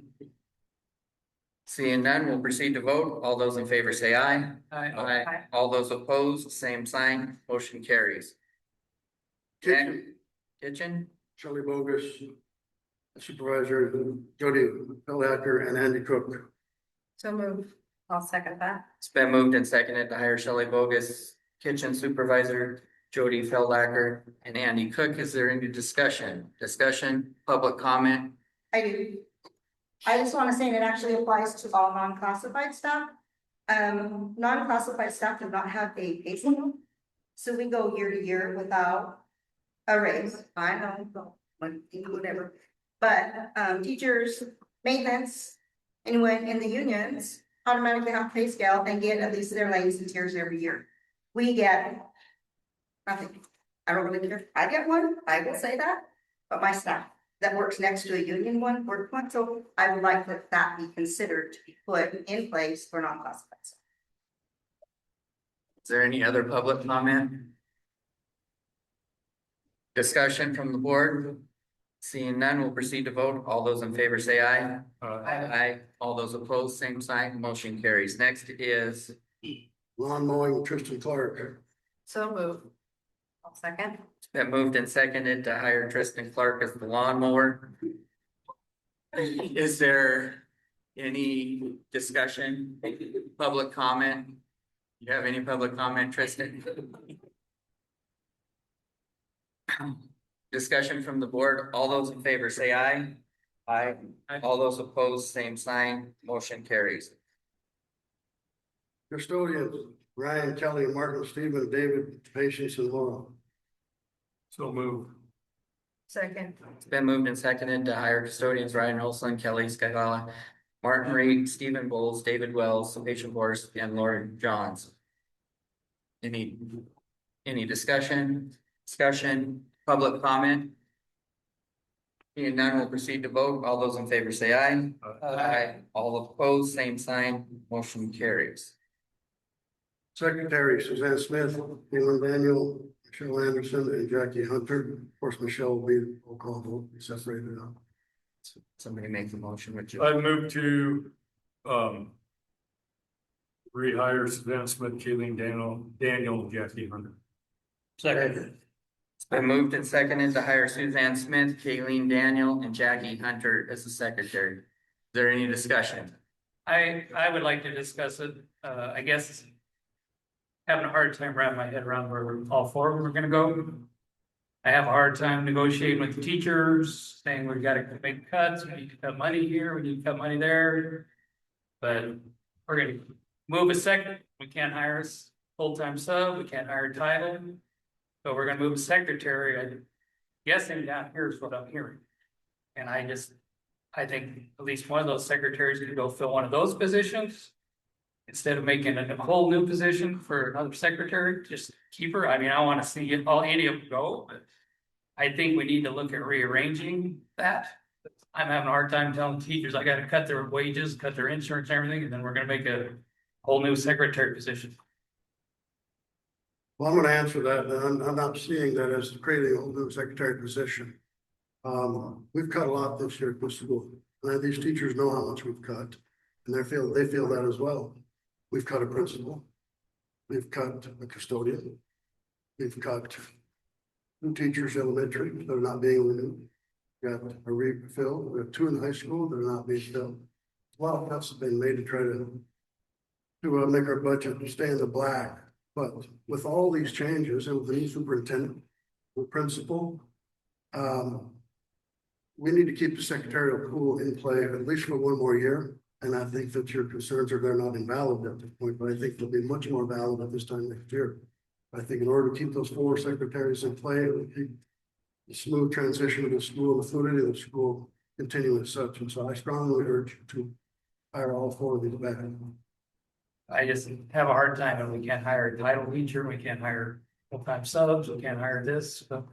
A: Seeing none, we'll proceed to vote. All those in favor say aye. Aye. All those opposed, same sign. Motion carries.
F: Kitchen,
A: Kitchen,
F: Shelley Bogus, supervisor, Jody Pelacker, and Andy Cook.
G: So move. I'll second that.
A: it's been moved and seconded to hire Shelley Bogus, kitchen supervisor, Jody Fellacker, and Andy Cook. Is there any discussion? Discussion, public comment?
I: I do. I just want to say it actually applies to all non-classified staff. Non-classified staff do not have a pay scale. So we go year to year without a raise. I know, whatever. But teachers, maintenance, anyone in the unions, automatically have pay scale and get at least their lanes and tiers every year. We get nothing. I don't really care. I get one, I will say that, but my staff that works next to a union one, work one, so I would like that be considered to be put in place for non-classified.
A: Is there any other public comment? Discussion from the board? Seeing none, we'll proceed to vote. All those in favor say aye. Aye. All those opposed, same sign. Motion carries. Next is
F: Lawn mowing, Tristan Clark.
G: So move. I'll second.
A: it's been moved and seconded to hire Tristan Clark as the lawnmower. Is there any discussion, public comment? You have any public comment, Tristan? Discussion from the board. All those in favor say aye. Aye. All those opposed, same sign. Motion carries.
F: Custodians, Ryan, Kelly, Martin, Stephen, David, Patience, and Laura.
D: So move.
G: Second.
A: It's been moved and seconded to hire custodians Ryan Olson, Kelly Scala, Martin Reed, Stephen Bowles, David Wells, Patient Force, and Laura Johns. Any discussion, public comment? Seeing none, we'll proceed to vote. All those in favor say aye. Aye. All opposed, same sign. Motion carries.
F: Secretary Suzanne Smith, Leland Daniel, Michelle Anderson, and Jackie Hunter. Of course, Michelle will be roll call vote, be separated out.
A: Somebody make the motion, would you?
P: I move to rehire Suzanne Smith, Kayleen Daniel, and Jackie Hunter.
D: Second.
A: It's been moved and seconded to hire Suzanne Smith, Kayleen Daniel, and Jackie Hunter as the secretary. Is there any discussion?
D: I would like to discuss it, I guess. Having a hard time wrapping my head around where all four of them are gonna go. I have a hard time negotiating with the teachers, saying we've got to make cuts, we need to cut money here, we need to cut money there. But we're gonna move a second, we can't hire a full-time sub, we can't hire a title. So we're gonna move a secretary, I'm guessing down here is what I'm hearing. And I think at least one of those secretaries could go fill one of those positions. Instead of making a whole new position for another secretary, just keep her. I mean, I want to see all 80 of them go, but I think we need to look at rearranging that. I'm having a hard time telling teachers I got to cut their wages, cut their insurance, and everything, and then we're going to make a whole new secretary position.
F: Well, I'm gonna answer that, and I'm not seeing that as creating a whole new secretary position. We've cut a lot this year at the school, and these teachers know how much we've cut, and they feel that as well. We've cut a principal, we've cut a custodian, we've cut two teachers elementary that are not being renewed. We got a refill, we have two in the high school that are not being filled. A lot of cuts have been made to try to make our budget stay in the black. But with all these changes and with the new superintendent, the principal, we need to keep the secretarial pool in play at least for one more year. And I think that your concerns they're not invalid at this point, but I think they'll be much more valid at this time next year. I think in order to keep those four secretaries in play, and keep the smooth transition of the school and the fluidity of the school continue as such. And so I strongly urge you to hire all four of these back.
D: I just have a hard time and we can't hire a title teacher, we can't hire full-time subs, we can't hire this. So.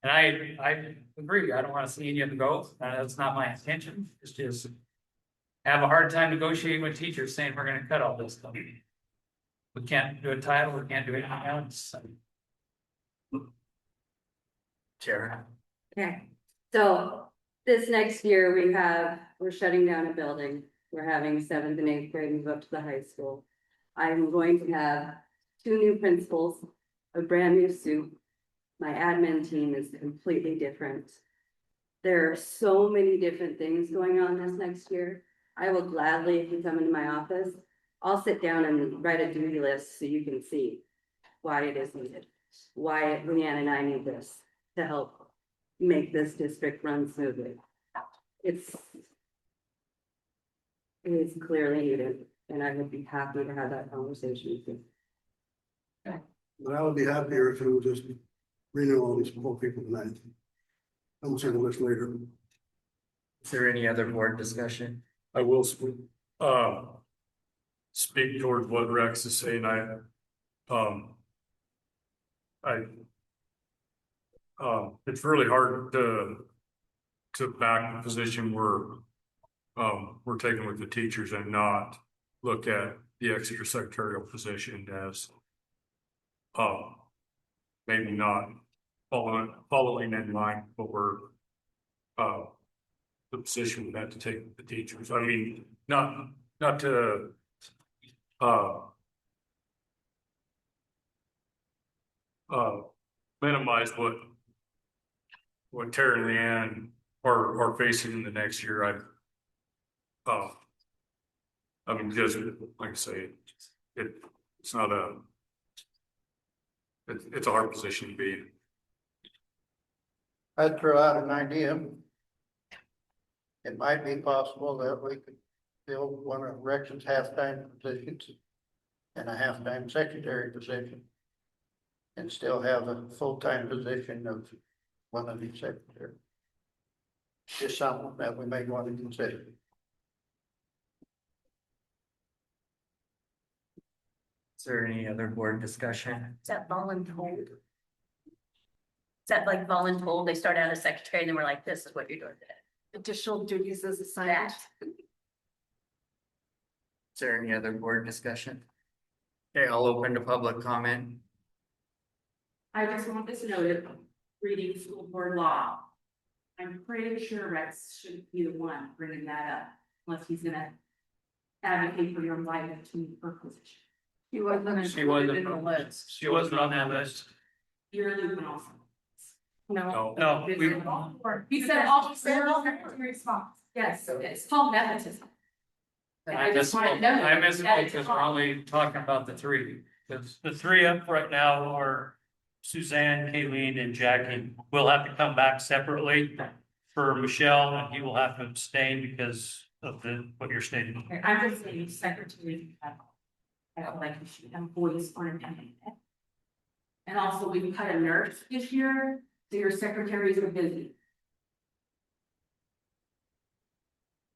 D: And I agree, I don't want to see any of them go, that's not my intention, it's just. Have a hard time negotiating with teachers saying we're gonna cut all this stuff. We can't do a title, we can't do anything else.
A: Tara.
Q: Okay, so this next year we're shutting down a building. We're having 7th and 8th grade move up to the high school. I'm going to have 2 new principals, a brand new soup. My admin team is completely different. There are so many different things going on this next year. I will gladly, if you come into my office, I'll sit down and write a duty list so you can see why it is needed. Why Leanne and I need this to help make this district run smoothly. It's clearly needed, and I would be happy to have that conversation with you.
F: But I would be happier if it would just renew all these poor people tonight. I'm gonna see the list later.
A: Is there any other board discussion?
P: I will speak. speak towards what Rex is saying, it's really hard to back the position we're taking with the teachers and not look at the Exeter secretarial position as maybe not following in line what we're the position we had to take with the teachers. I mean, not to minimize what Tara and Leanne are facing in the next year. I mean, just like I say, it's not it's a hard position to be in.
K: I'd throw out an idea. It might be possible that we could fill one of Rex's half-time positions and a half-time secretary position. And still have a full-time position of one of these secretaries. Just something that we may want to consider.
A: Is there any other board discussion?
N: Is that voluntold? Is that like voluntold? They start out as secretary and then we're like, this is what you're doing today.
L: Additional duties as assigned.
N: That.
A: Is there any other board discussion? Okay, I'll open to public comment.
O: I just want this noted, reading school board law. I'm pretty sure Rex shouldn't be the one bringing that up, unless he's gonna advocate for your life to her position.
C: She wasn't
D: She
C: included
D: wasn't
C: in the list.
D: She wasn't on that list.
O: You're Luke also.
N: No.
D: No, we,
O: He said all secretary spots. Yes, it's called nepotism.
D: I just, I missed it because we're only talking about the three. Because the three up right now are Suzanne, Kayleen, and Jackie. We'll have to come back separately for Michelle, and he will have to abstain because of what you're stating.
O: I'm just saying secretary. I don't like you should have voice on it. And also we cut a nurse this year, so your secretaries are busy.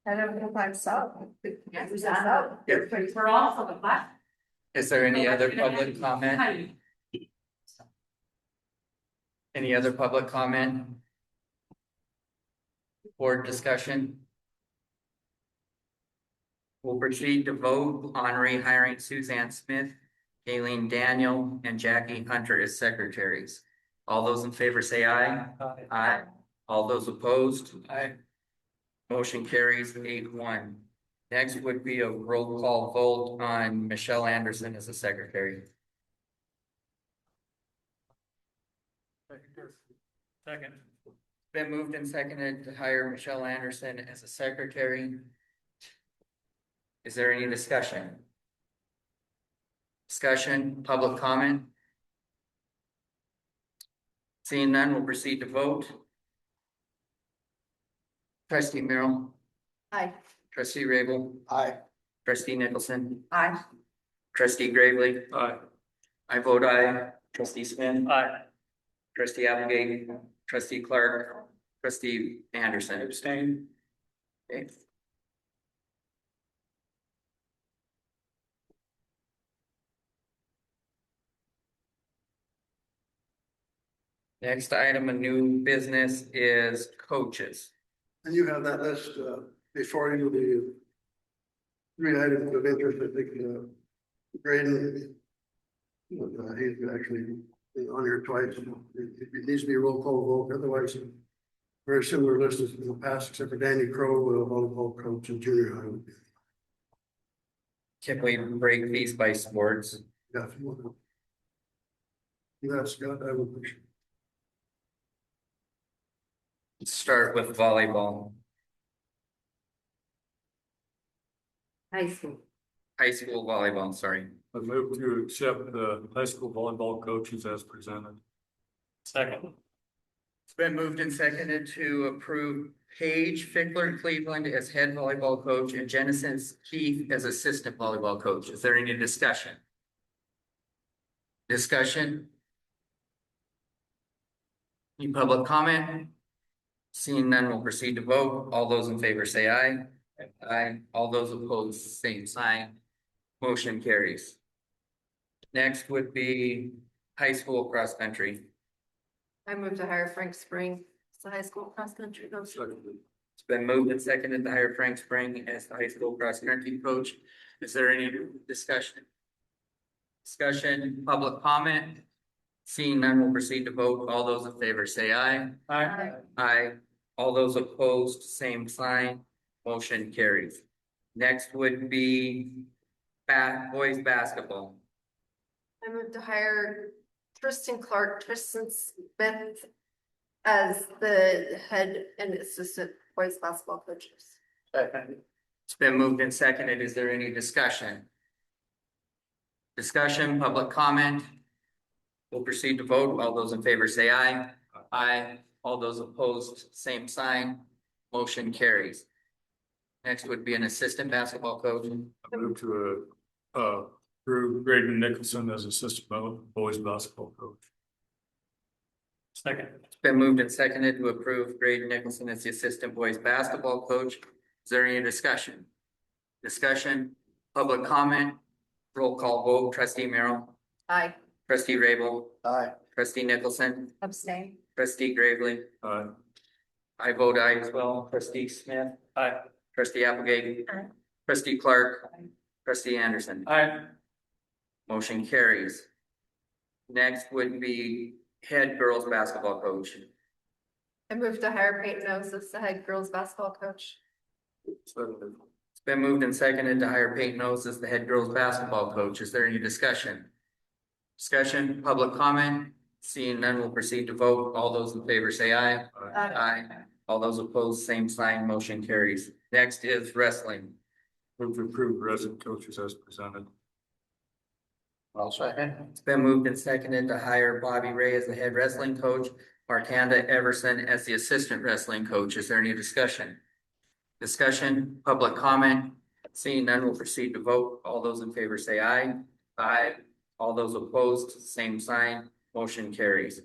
I: I don't know if I'm so.
O: Yes, we're also the black.
A: Is there any other public comment? Any other public comment? Board discussion? We'll proceed to vote on rehiring Suzanne Smith, Kayleen Daniel, and Jackie Hunter as secretaries. All those in favor say aye.
D: Aye.
A: Aye. All those opposed? Aye. Motion carries 8-1. Next would be a roll call vote on Michelle Anderson as a secretary.
D: Second.
A: Been moved and seconded to hire Michelle Anderson as a secretary. Is there any discussion? Discussion, public comment? Seeing none, we'll proceed to vote. Trustee Merrill,
G: Aye.
A: trustee Rabel,
K: Aye.
A: trustee Nicholson,
G: Aye.
A: trustee Gravely.
D: Aye.
A: I vote aye. Trustee Smith,
D: Aye.
A: trustee Applegate, trustee Clark, trustee Anderson.
D: Abstain.
A: Okay. Next item of new business is coaches.
F: And you have that list, before you, the three items of interest, I think, Braden. He's actually on here twice. It needs to be a roll call vote, otherwise, very similar list as in the past, except for Danny Crowe, a volleyball coach in junior high.
A: Can we break these by sports?
F: Yeah, if you want to. Yeah, Scott, I would appreciate.
A: Start with volleyball.
Q: High school.
A: High school volleyball, sorry.
P: I move to accept the high school volleyball coaches as presented.
D: Second.
A: It's been moved and seconded to approve Paige Fickler Cleveland as head volleyball coach and Genesis Keith as assistant volleyball coach. Is there any discussion? Discussion? Any public comment? Seeing none, we'll proceed to vote. All those in favor say aye. Aye. All those opposed, same sign. Motion carries. Next would be high school cross country.
G: I move to hire Frank Spring as the high school cross-country coach.
A: It's been moved and seconded to hire Frank Spring as the high school cross country coach. Is there any discussion? Discussion, public comment? Seeing none, we'll proceed to vote. All those in favor say aye.
D: Aye.
A: Aye. All those opposed, same sign. Motion carries. Next would be boys basketball.
G: I move to hire Tristan Smith as the head and assistant boys basketball coaches.
A: It's been moved and seconded. Is there any discussion? Discussion, public comment? We'll proceed to vote. All those in favor say aye. Aye. All those opposed, same sign. Motion carries. Next would be an assistant basketball coach.
P: I move to approve Graydon Nicholson as assistant boys basketball coach.
D: Second.
A: It's been moved and seconded to approve Graydon Nicholson as the assistant boys basketball coach. Is there any discussion? Discussion, public comment, roll call vote, trustee Merrill,
G: Aye.
A: trustee Rabel,
E: Aye.
A: trustee Nicholson,
G: Abstain.
A: trustee Gravely.
P: Aye.
A: I vote aye as well. Trustee Smith.
D: Aye.
A: Trustee Applegate.
G: Aye.
A: Trustee Clark. Trustee Anderson.
D: Aye.
A: Motion carries. Next would be head girls basketball coach.
G: I move to hire Peyton Owens as the head girls basketball coach.
A: It's been moved and seconded to hire Peyton Owens as the head girls basketball coach. Is there any discussion? Discussion, public comment? Seeing none, we'll proceed to vote. All those in favor say aye. Aye. All those opposed, same sign, motion carries. Next is wrestling.
P: Move to approve wrestling coaches as presented.
A: I'll second. It's been moved and seconded to hire Bobby Ray as the head wrestling coach, Markanda Everson as the assistant wrestling coach. Is there any discussion? Discussion, public comment? Seeing none, we'll proceed to vote. All those in favor say aye. Aye. All those opposed, same sign, motion carries.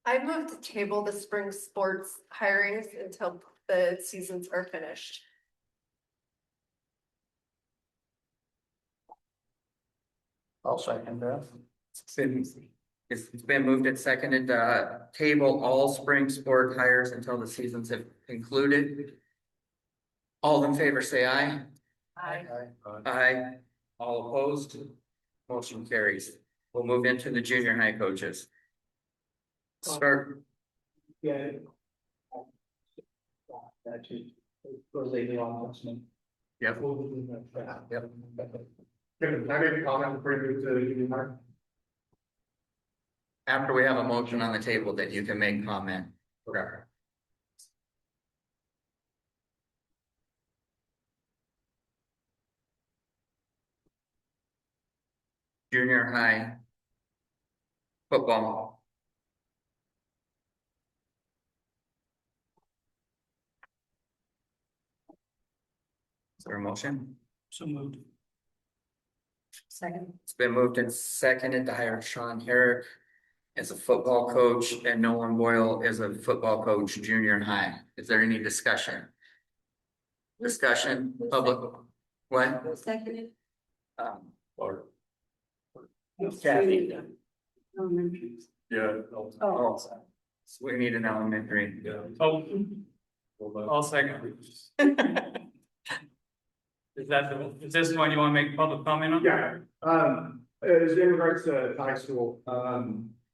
G: I move to table the spring sports hirings until the seasons are finished.
E: I'll second that.
A: It's been moved and seconded to table all spring sport hires until the seasons have concluded. All in favor say aye.
G: Aye.
A: Aye. All opposed? Motion carries. We'll move into the junior high coaches. Start.
J: Yeah. Actually, we're leaving on this one.
A: Yep.
J: Yep.
K: Can I make a comment before you move to the union mark?
A: After we have a motion on the table that you can make comment. Okay. Junior high. Football. Is there a motion?
D: So moved.
G: Second.
A: It's been moved and seconded to hire Sean Herrick as a football coach and Nolan Boyle as a football coach, junior high. Is there any discussion? Discussion, public, what?
Q: Seconded.
P: Or,
A: Kathy.
Q: Elementary.
P: yeah.
A: Oh, so we need an elementary.
P: Yeah.
D: Oh, I'll second. Is this the one you want to make public comment on?
K: Yeah, as in regards to high school,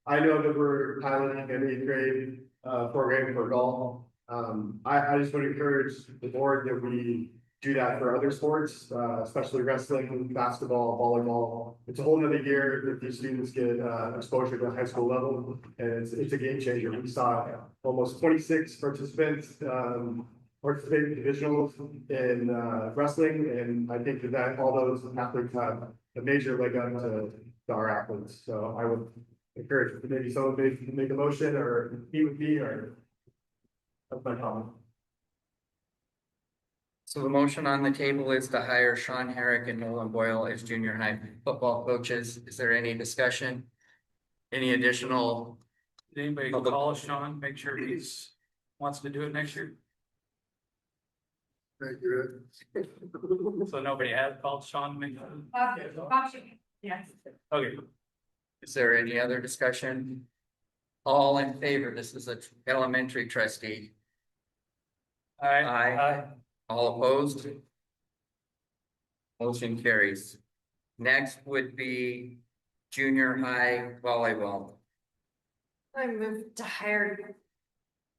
K: I know that we're piloting an 8th grade program for golf. I just would encourage the board that we do that for other sports, especially wrestling, basketball, volleyball. It's a whole nother year that these students get exposure to high school level, and it's a game changer. We saw almost 26 participants participate in divisionals in wrestling, and I think that all those athletes have a major leg up to our athletes. So I would encourage maybe someone make a motion or meet with me, or that's my comment.
A: So the motion on the table is to hire Sean Herrick and Nolan Boyle as junior high football coaches. Is there any discussion? Any additional?
D: Did anybody call Sean, make sure he's wants to do it next year?
F: Thank you, Ed.
D: So nobody has called Sean to make.
O: Yes.
D: Okay,
A: Is there any other discussion? All in favor, this is a elementary trustee. Aye. All opposed? Motion carries. Next would be junior high volleyball.
G: I moved to hire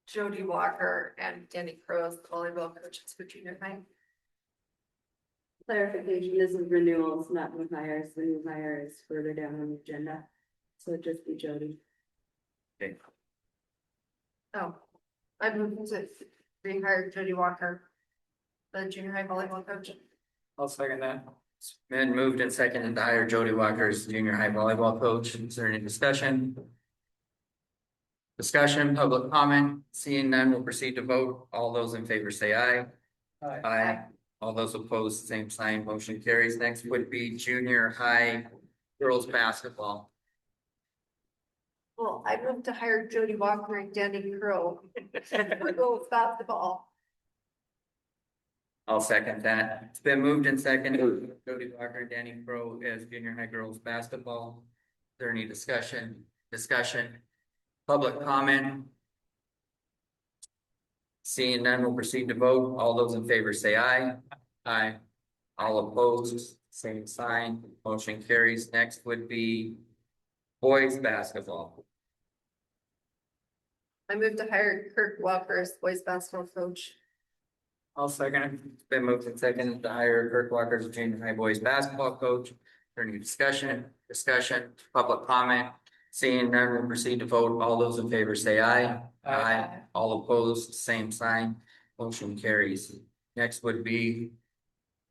G: Jody Walker and Danny Crowe as the volleyball coaches for junior high.
Q: Clarification, this is renewals, not new hires. The new hire is further down on the agenda. So it'd just be Jody.
A: Okay,
G: Oh, I moved to rehire Jody Walker, the junior high volleyball coach.
D: I'll second that.
A: it's been moved and seconded to hire Jody Walker as junior high volleyball coach. Is there any discussion? Discussion, public comment, seeing none, we'll proceed to vote. All those in favor say aye. Aye. All those opposed, same sign, motion carries. Next would be junior high girls basketball.
G: Well, I moved to hire Jody Walker and Danny Crowe for girls basketball.
A: I'll second that. It's been moved and seconded. Jody Walker and Danny Crowe as junior high girls basketball. Is there any discussion? Public comment? Seeing none, we'll proceed to vote. All those in favor say aye. Aye. All opposed, same sign. Motion carries. Next would be boys basketball.
G: I moved to hire Kirk Walker as boys basketball coach.
D: I'll second it.
A: It's been moved and seconded to hire Kirk Walker as junior high boys basketball coach. Is there any discussion? Public comment? Seeing none, we'll proceed to vote. All those in favor say aye. Aye. All opposed, same sign. Motion carries. Next would be,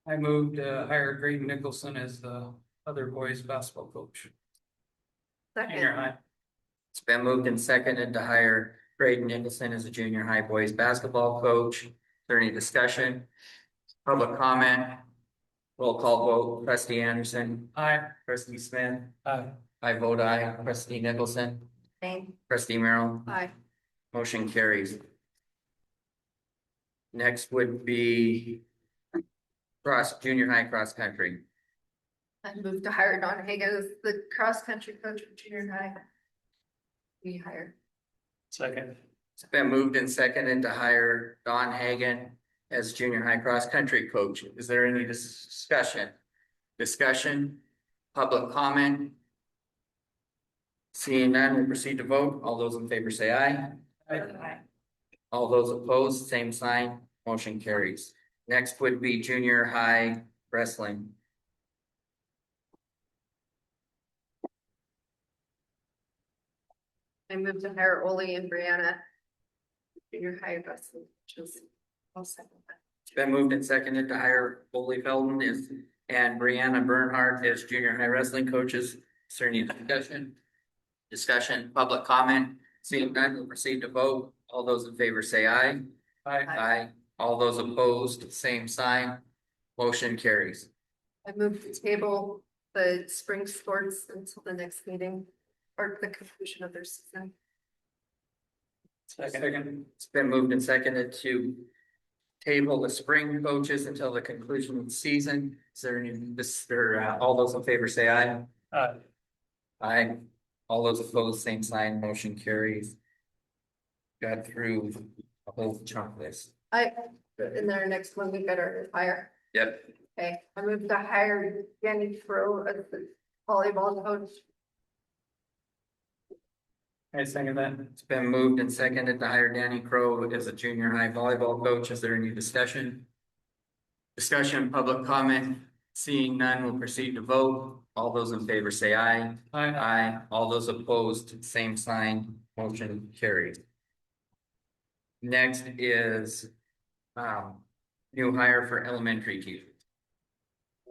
D: I moved to hire Graydon Nicholson as the other boys basketball coach. Junior
G: Second,
D: high.
A: it's been moved and seconded to hire Braden Nicholson as a junior high boys basketball coach. Is there any discussion? Public comment? Roll call vote. Trustee Anderson.
D: Aye.
A: Trustee Smith.
D: Aye.
A: I vote aye. Trustee Nicholson.
G: name,
A: Trustee Merrill.
G: aye.
A: Motion carries. Next would be junior high cross country.
G: I moved to hire Don Hagan as the cross country coach for junior high. We hired.
D: Second.
A: It's been moved and seconded to hire Don Hagan as junior high cross country coach. Is there any discussion? Public comment? Seeing none, we'll proceed to vote. All those in favor say aye. All those opposed, same sign. Motion carries. Next would be junior high wrestling.
G: I moved to hire Oli and Brianna. Junior high wrestling coaches. I'll second that.
A: It's been moved and seconded to hire Foley Felton and Brianna Bernhardt as junior high wrestling coaches. Is there any discussion, public comment? Seeing none, we'll proceed to vote. All those in favor say aye. Aye. All those opposed, same sign. Motion carries.
G: I moved to table the spring sports until the next meeting or the conclusion of their season.
D: Second.
A: It's been moved and seconded to table the spring coaches until the conclusion of the season. Is there any, all those in favor say aye.
D: Aye.
A: Aye. All those opposed, same sign, motion carries. Got through a whole chunk of this.
G: In their next one, we got our hire.
A: Yep,
G: Okay, I moved to hire Danny Crowe as the volleyball coach.
D: I second that.
A: it's been moved and seconded to hire Danny Crowe as a junior high volleyball coach. Is there any discussion? Public comment? Seeing none, we'll proceed to vote. All those in favor say aye. Aye. All those opposed, same sign, motion carried. Next is new hire for elementary teacher.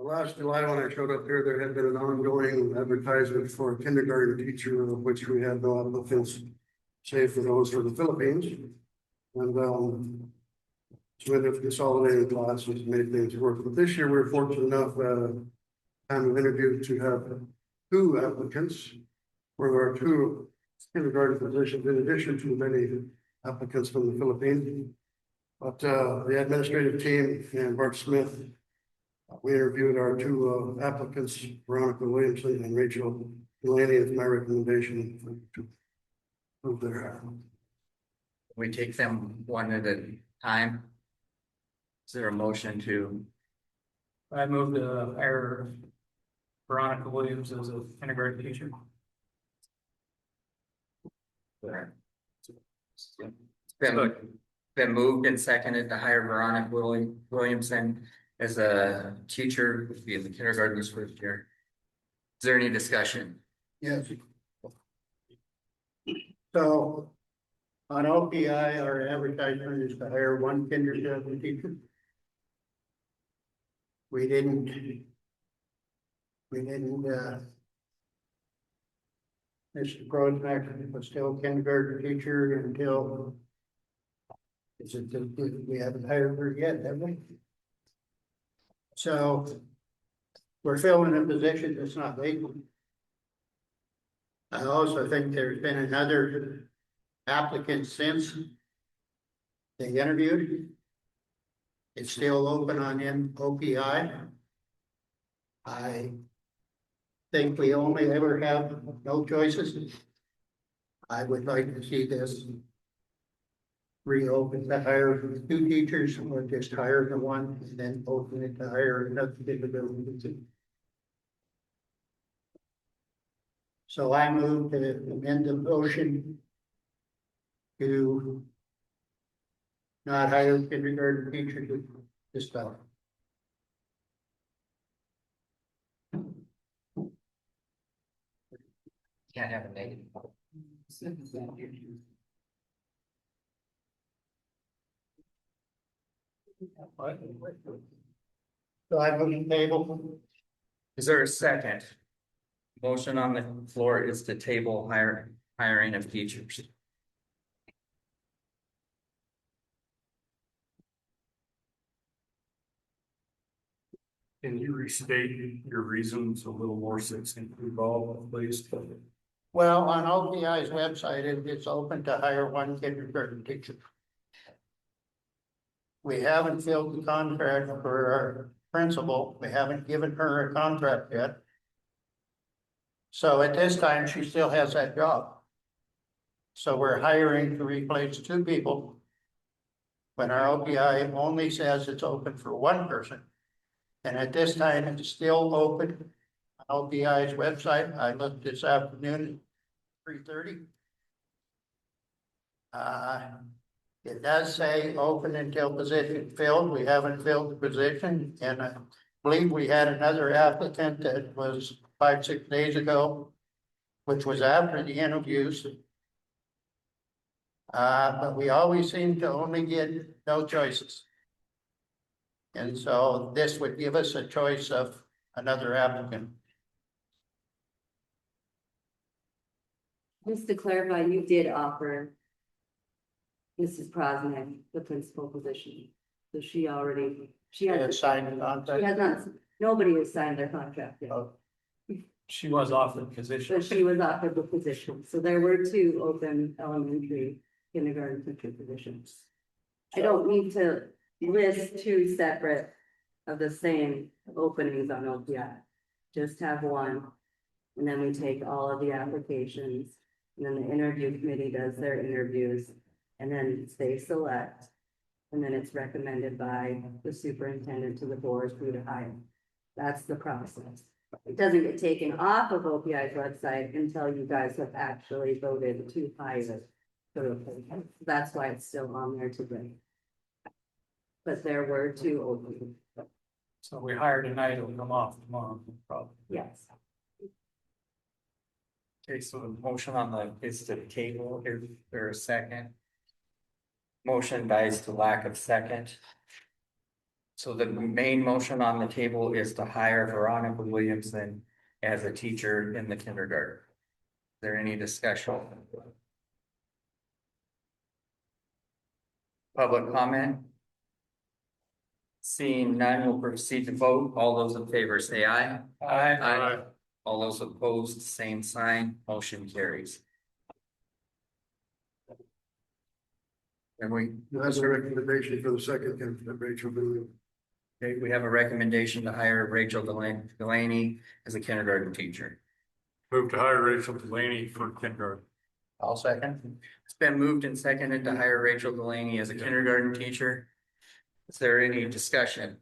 F: Last July, when I showed up here, there had been an ongoing advertisement for a kindergarten teacher, of which we had no applicants, save for those for the Philippines. And so we have consolidated classes, made things work. But this year, we were fortunate enough, time of interview to have 2 applicants, where there are 2 kindergarten positions in addition to many applicants from the Philippines. But the administrative team and Bart Smith, we interviewed our two applicants, Veronica Williamson and Rachel Delaney. It's my recommendation to move their.
A: We take them one at a time. Is there a motion to,
D: I moved to hire Veronica Williams as a kindergarten teacher.
A: been moved and seconded to hire Veronica Williamson as a teacher in the kindergarten's first year. Is there any discussion?
K: Yes. So on OPI, our advertisement is to hire one kindergarten teacher. We didn't, Mr. Grosbeck was still kindergarten teacher until we haven't hired her yet, have we? So we're filling a position that's not vacant. I also think there's been another applicant since they interviewed. It's still open on OPI. I think we only ever have no choices. I would like to see this reopen to hire two teachers or just hire the one and then open it to hire another capability. So I move to amend the motion to not hire kindergarten teachers this time.
A: Can't have a negative.
K: So I move to table.
A: Is there a second? Motion on the floor is to table hiring of teachers.
P: Can you restate your reasons a little more succinctly, Bob, please?
K: Well, on OPI's website, it's open to hire one kindergarten teacher. We haven't filled the contract for our principal. We haven't given her a contract yet. So at this time, she still has that job. So we're hiring to replace two people. When our OPI only says it's open for one person. And at this time, it's still open. OPI's website, I looked this afternoon at 3:30. It does say open until position filled. We haven't filled the position, and I believe we had another applicant that was 5-6 days ago, which was after the interviews. But we always seem to only get no choices. And so this would give us a choice of another applicant.
Q: Just to clarify, you did offer Mrs. Prosnick the principal position. So she has
K: signed the contract.
Q: She has not, nobody has signed their contract yet.
D: She was offered the position.
Q: But she was offered the position. So there were two open elementary kindergarten teacher positions. I don't need to list two separate of the same openings on OPI. Just have one. And then we take all of the applications. And then the interview committee does their interviews. And then they select. And then it's recommended by the superintendent to the board who to hire. That's the process. It doesn't get taken off of OPI's website until you guys have actually voted to hire. That's why it's still on there today. But there were two openings.
D: So we hired tonight, it'll come off tomorrow, probably.
Q: Yes.
A: Okay, so the motion on the is to table, is there a second? Motion dies to lack of second. So the main motion on the table is to hire Veronica Williamson as a teacher in the kindergarten. Is there any discussion? Public comment? Seeing none, we'll proceed to vote. All those in favor say aye.
D: Aye.
A: All those opposed, same sign, motion carries. And we,
F: That's a recommendation for the second, and Rachel Boone.
A: okay, we have a recommendation to hire Rachel Delaney as a kindergarten teacher.
P: Move to hire Rachel Delaney for kindergarten.
A: I'll second. It's been moved and seconded to hire Rachel Delaney as a kindergarten teacher. Is there any discussion?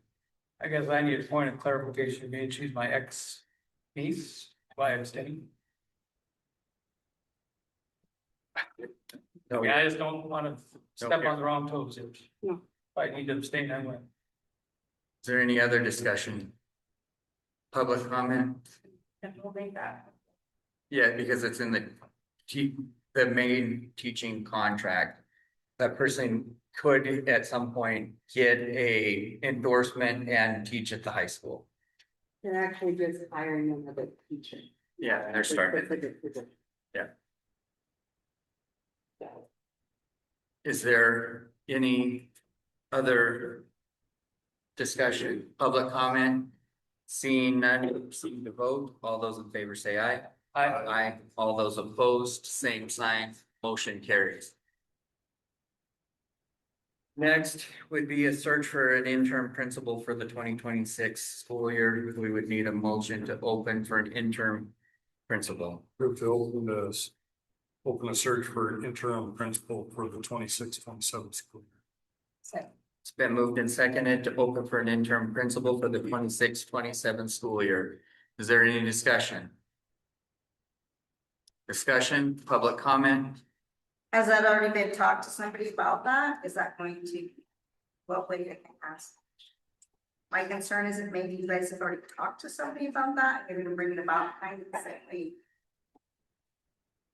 D: I guess I need a point of clarification, being she's my ex niece by abstaining.
A: No,
D: Yeah, I just don't wanna step on the wrong toes. If
Q: No.
D: I need to abstain, I will.
A: Is there any other discussion? Public comment?
C: And we'll make that.
A: Yeah, because it's in the main teaching contract. That person could at some point get a endorsement and teach at the high school.
Q: They're actually just hiring another teacher.
A: Yeah, they're starting.
Q: It's a good position.
A: Yeah. Is there any other discussion, public comment? Seeing none, proceed to vote. All those in favor say aye. Aye. All those opposed, same sign. Motion carries. Next would be a search for an interim principal for the 2026 school year. We would need a motion to open for an interim principal.
P: Move to open a search for an interim principal for the 26-27 school year.
A: It's been moved and seconded to open for an interim principal for the 26-27 school year. Is there any discussion? Discussion, public comment?
I: Has that already been talked to somebody about that? Is that going to, well, wait, I can ask. My concern is that maybe you guys have already talked to somebody about that, you're gonna bring it about kind of the same way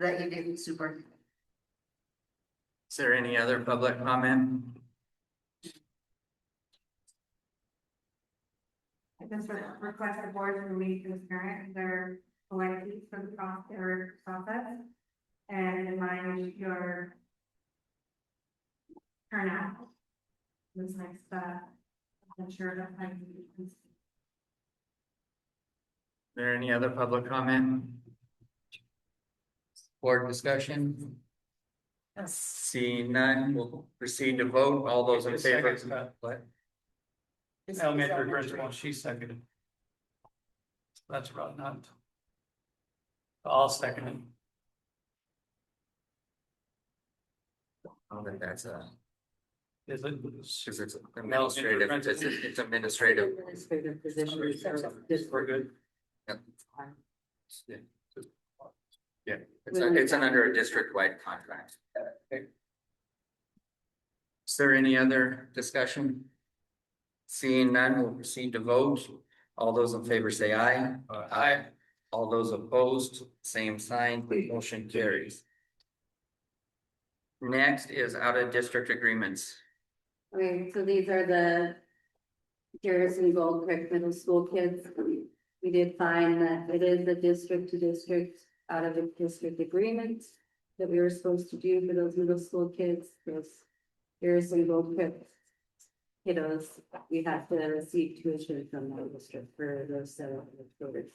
I: that you did with super.
A: Is there any other public comment?
B: I just request the board to remain transparent in their policies for the process. And mind your turnout. This next, I'm sure that I can.
A: Is there any other public comment? Board discussion? Seeing none, we'll proceed to vote. All those in favor? What?
D: Elementary principal, she seconded. That's right, not. I'll second it.
A: Oh, that's
D: Is it?
A: because it's administrative, it's administrative.
Q: Administrative position.
D: We're good.
A: Yeah, it's under a district-wide contract. Is there any other discussion? Seeing none, we'll proceed to vote. All those in favor say aye. Aye. All those opposed, same sign, motion carries. Next is out-of-district agreements.
Q: Okay, so these are the Garrison Gold Creek Middle School kids. We did find that it is a district to district out of a district agreement that we were supposed to do for those middle school kids, those Garrison Gold Creek kiddos. We have to receive tuition from the district for those children.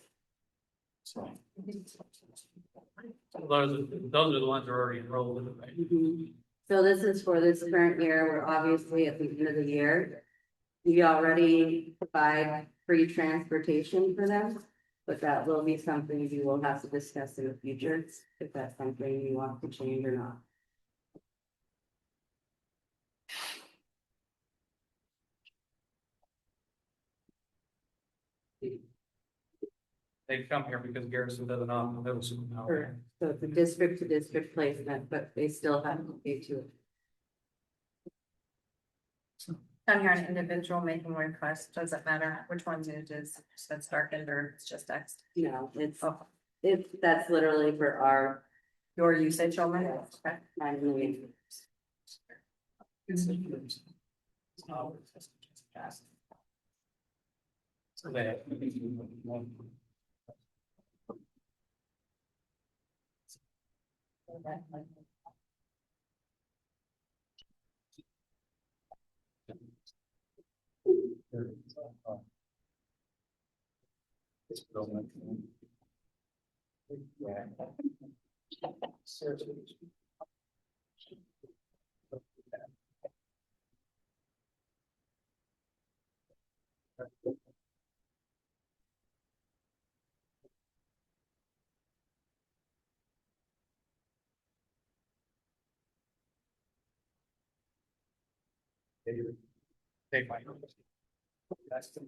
D: Those are the ones that are already enrolled in it, right?
Q: Mhm. So this is for this current year. We're obviously at the end of the year. We already provide free transportation for them, but that will be something you will have to discuss in the future, if that's something you want to change or not.
D: They come here because Garrison doesn't offer middle school now.
Q: Correct. So it's a district to district placement, but they still have to pay to it.
G: I'm here an individual making a request, does it matter which ones it is, that's darkened or it's just text?
Q: You know, it's, that's literally for our.
G: Your usage only? Okay.
D: So they. Take my. That's the.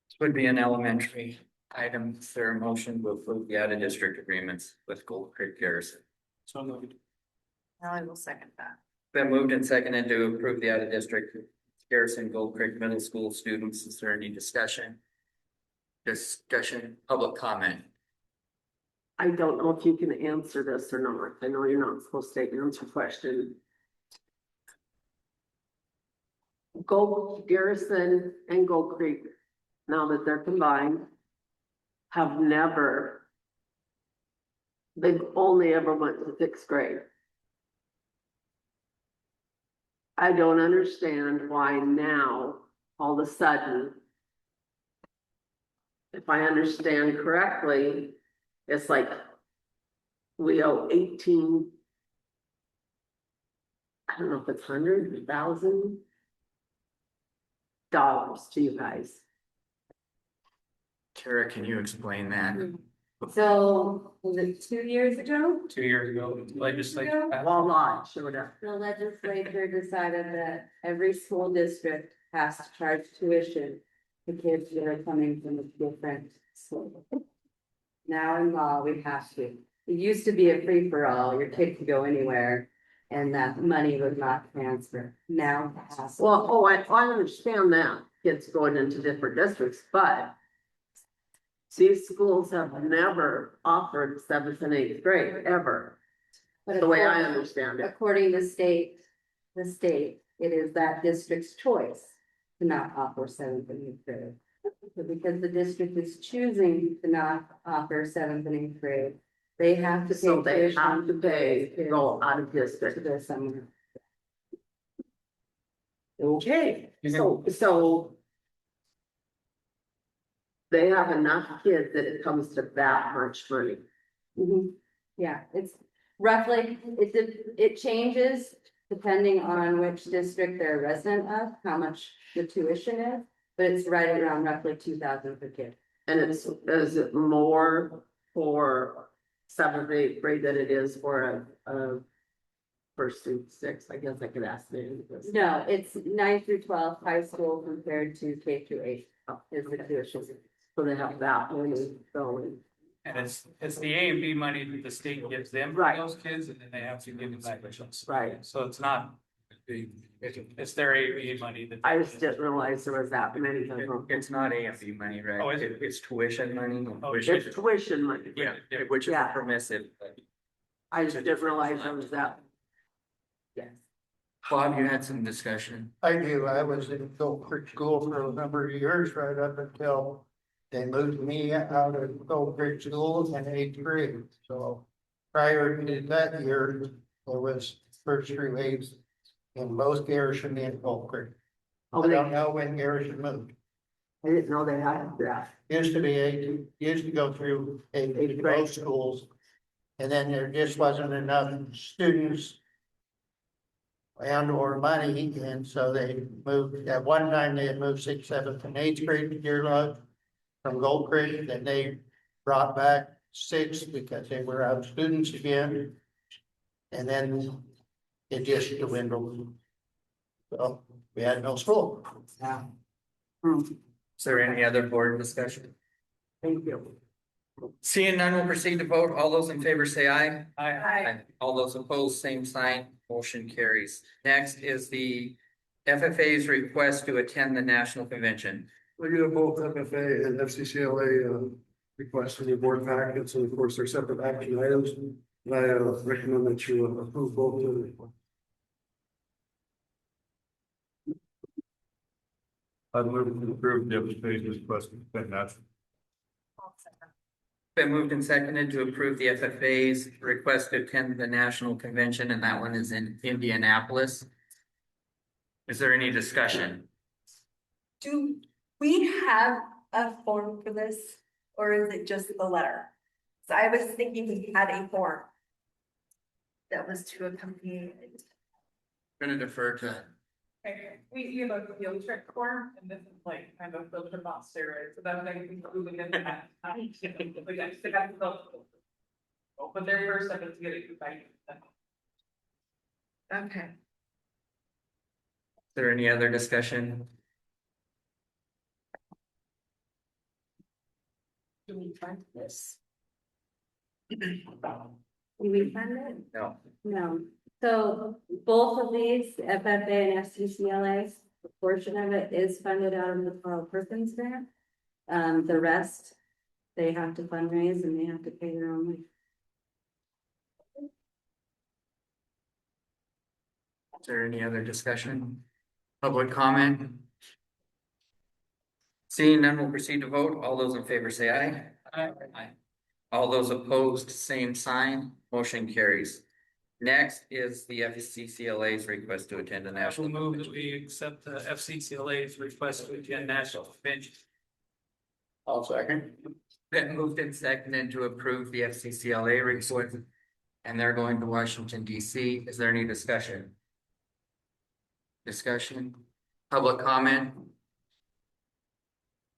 A: This would be an elementary item. Is there a motion to approve the out of district agreements with Gold Creek Garrison?
D: So moved.
G: I will second that.
A: Been moved and seconded to approve the out of district Garrison Gold Creek Middle School students. Is there any discussion? Discussion, public comment.
R: I don't know if you can answer this or not. I know you're not supposed to answer question. Gold Garrison and Gold Creek, now that they're combined, have never, they've only ever went to sixth grade. I don't understand why now, all of a sudden, if I understand correctly, it's like we owe 18, I don't know if it's $100,000 to you guys.
A: Kara, can you explain that?
Q: So, was it 2 years ago?
D: 2 years ago, legislature. passed.
R: Well, not showed up.
Q: The legislature decided that every school district has to charge tuition to kids that are coming from a different school. Now in law, we have to. It used to be a free for all, your kid could go anywhere and that money would not transfer. Now it has to.
R: Well, oh, I understand that, kids going into different districts, but these schools have never offered seventh and eighth grade, ever,
Q: But
R: the way I
Q: according-
R: understand it.
Q: According to the state, it is that district's choice to not offer seventh and eighth grade. But because the district is choosing to not offer seventh and eighth grade, they have to pay.
R: So they
Q: tuition
R: have to pay to
Q: kids
R: go out of
Q: To
R: district.
Q: go somewhere.
R: Okay, so they have enough kids that it comes to that much money.
Q: Yeah, it's roughly, it changes depending on which district they're a resident of, how much the tuition is. But it's right around roughly 2,000 per kid.
R: And is it more for seventh, eighth grade than it is for a first through sixth? I guess I could ask them this.
Q: No, it's 9 through 12 high school compared to K through 8 is the tuition.
R: So they have that money going.
D: And it's the A and B money that the state gives them for
R: Right.
D: those kids, and then they have to give it back to us.
R: Right.
D: So it's not, it's their A and B money that.
R: I just didn't realize there was that many.
A: It's not AFB money, right?
D: Oh, is it?
A: It's tuition money.
D: Oh,
R: It's tuition money.
A: Yeah, which is
R: Yeah.
A: permissive.
R: I just didn't realize there was that. Yes.
A: Bob, you had some discussion.
K: I do. I was in Gold Creek School for a number of years, right up until they moved me out of Gold Creek School in eighth grade. So prior to that year, there was first through eighth in both Garrison and Gold Creek.
R: Oh,
K: I
R: they,
K: don't know when Garrison moved.
R: I didn't know they had that.
K: Used to be eight, used to go through eight
R: Eighth grade.
K: both schools. And then there just wasn't enough students and or money, and so they moved, at one time they had moved sixth, seventh, and eighth grade to Deer Lodge. from Gold Creek, and they brought back 6 because they were out of students again. And then it just dwindled. So we had no school.
A: Is there any other board discussion?
R: Thank you.
A: Seeing none, we'll proceed to vote. All those in favor say aye.
C: Aye.
A: All those opposed, same sign. Motion carries. Next is the FFA's request to attend the national convention.
F: We do have both FFA and FCCLA requests in your board packets, and of course, they're separate action items. And I recommend that you approve both of them.
P: I'd move to approve the FFA's request, then that's.
A: Been moved and seconded to approve the FFA's request to attend the national convention, and that one is in Indianapolis. Is there any discussion?
C: Do we have a form for this, or is it just the letter? So I was thinking we had a form. That was to accompany.
A: Gonna defer to,
O: Okay, we have a field trip form, and this is like kind of a field trip on steroids, so that's like included in that. But yeah, so that's the. But their first step is to get it by.
C: Okay.
A: is there any other discussion?
N: Do we fund this?
Q: Do we fund it?
A: No.
Q: No. So both of these, FFA and FCCLA, a portion of it is funded out of the Carl Perkins grant. The rest, they have to fundraise and they have to pay their own way.
A: Is there any other discussion? Public comment? Seeing none, we'll proceed to vote. All those in favor say aye. Aye. All those opposed, same sign. Motion carries. Next is the FCCLA's request to attend a
D: I
A: national.
D: will move that we accept the FCCLA's request to attend national convention.
K: I'll second.
A: Been moved and seconded to approve the FCCLA request, and they're going to Washington DC. Is there any discussion? Discussion? Public comment?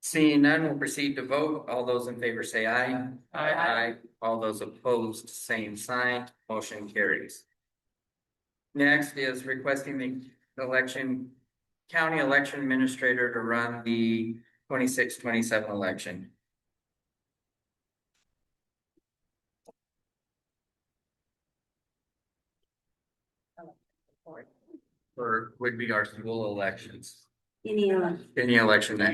A: Seeing none, we'll proceed to vote. All those in favor say aye. Aye. All those opposed, same sign. Motion carries. Next is requesting the county election administrator to run the 26-27 election. For would be our school elections,
Q: Any
A: any election that.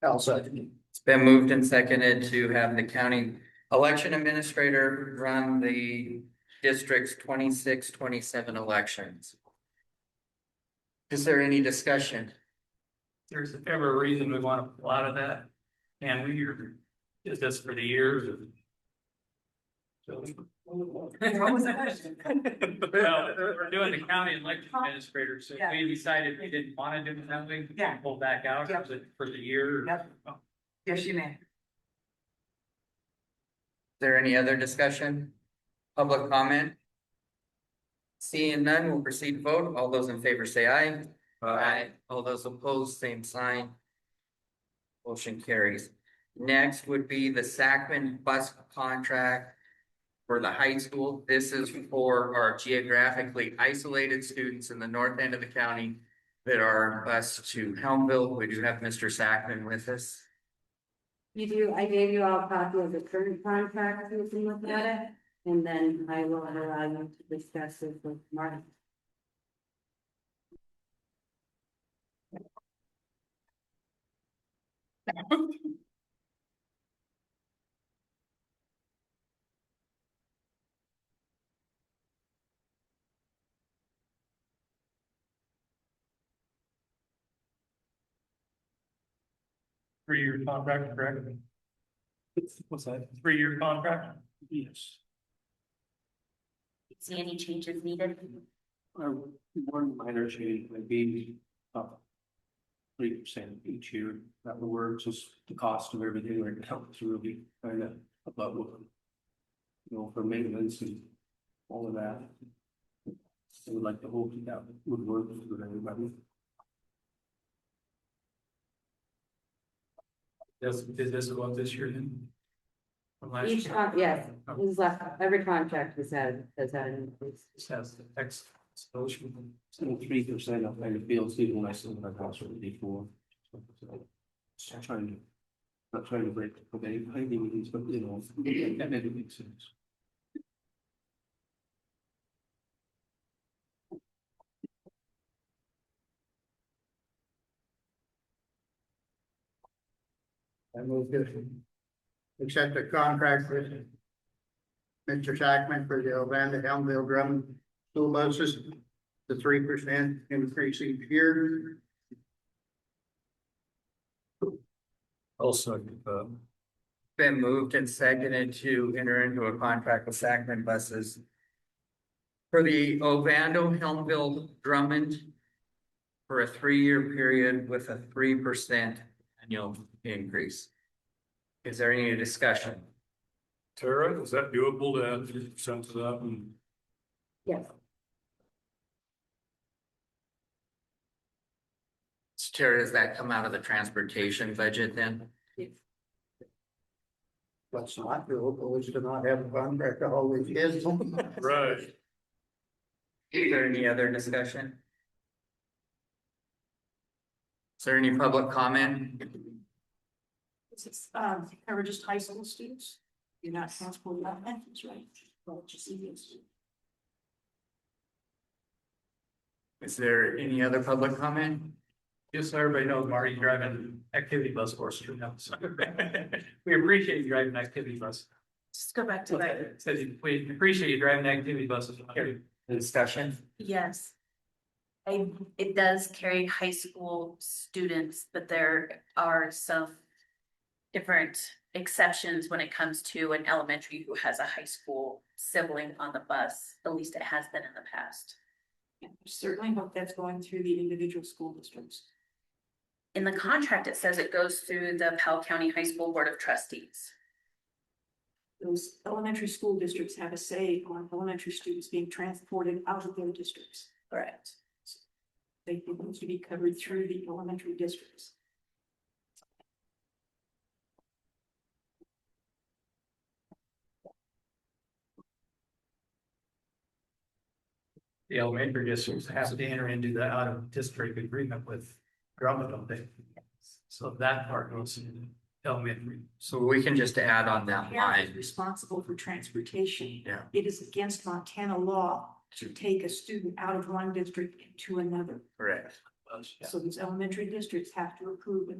K: I'll second.
A: It's been moved and seconded to have the county election administrator run the district's 26-27 elections. Is there any discussion?
D: If there's ever a reason we want to pull out of that, and we are, is this for the years? So.
O: What was the question?
D: Well, we're doing the county election administrator, so if we decided we didn't want to do it that way, we can pull back out, is it for the year?
O: Yes, you may.
A: Is there any other discussion? Public comment? Seeing none, we'll proceed to vote. All those in favor say aye. Aye. All those opposed, same sign. Motion carries. Next would be the Sacman bus contract for the high school. This is for our geographically isolated students in the north end of the county that are bused to Helmville. We do have Mr. Sacman with us.
Q: You do, I gave you all a copy of the current contract, so you can look at it, and then I will allow you to discuss it with Martin.
D: Three-year contract, correct? What's that? Three-year contract? Yes.
N: See any changes needed?
J: One minor change would be 3% each year. That would work, just the cost of everything right now is really kind of above what, for maintenance and all of that. I would like to hope that would work for everybody.
D: Is this about this year then? From last
Q: Each
D: year?
Q: yes, this last, every contract has had an increase.
D: This has the X exposure.
J: 3% of my bills, even when I still have house before. Not trying to break any meetings, but you know, that maybe makes sense.
K: I move to accept the contract with Mr. Sackman for the Ovanda Helmville Drum school buses, the 3% increase each year.
P: Also,
A: Been moved and seconded to enter into a contract with Sacman Buses for the Ovando Helmville Drummond for a 3-year period with a 3% annual increase. Is there any discussion?
P: Tara, is that doable to add 3% to that? And
Q: Yes.
A: Tara, does that come out of the transportation budget then?
K: What's not doable is to not have a contract to haul these kids.
P: right.
A: Is there any other discussion? Is there any public comment?
C: This is, cover just high school students. You're not transporting that entrance, right? Well, just CBS.
A: Is there any other public comment?
D: Just so everybody knows, Marty, you're driving activity bus for us now. So we appreciate you driving activity bus.
C: Just go back to that.
D: Says we appreciate you driving activity buses.
A: Discussion?
N: Yes. It does carry high school students, but there are some different exceptions when it comes to an elementary who has a high school sibling on the bus. At least it has been in the past.
C: Certainly hope that's going through the individual school districts.
N: In the contract, it says it goes through the Powell County High School Board of Trustees.
C: Those elementary school districts have a say on elementary students being transported out of their districts.
N: Correct.
C: They need to be covered through the elementary districts.
D: The elementary districts have to enter into the out of district agreement with Drummond, don't they? So that part goes in elementary.
A: So we can just add on that
C: Parent is
A: line.
C: responsible for transportation.
A: Yeah.
C: It is against Montana law to take a student out of one district into another.
A: Correct.
C: So these elementary districts have to approve it.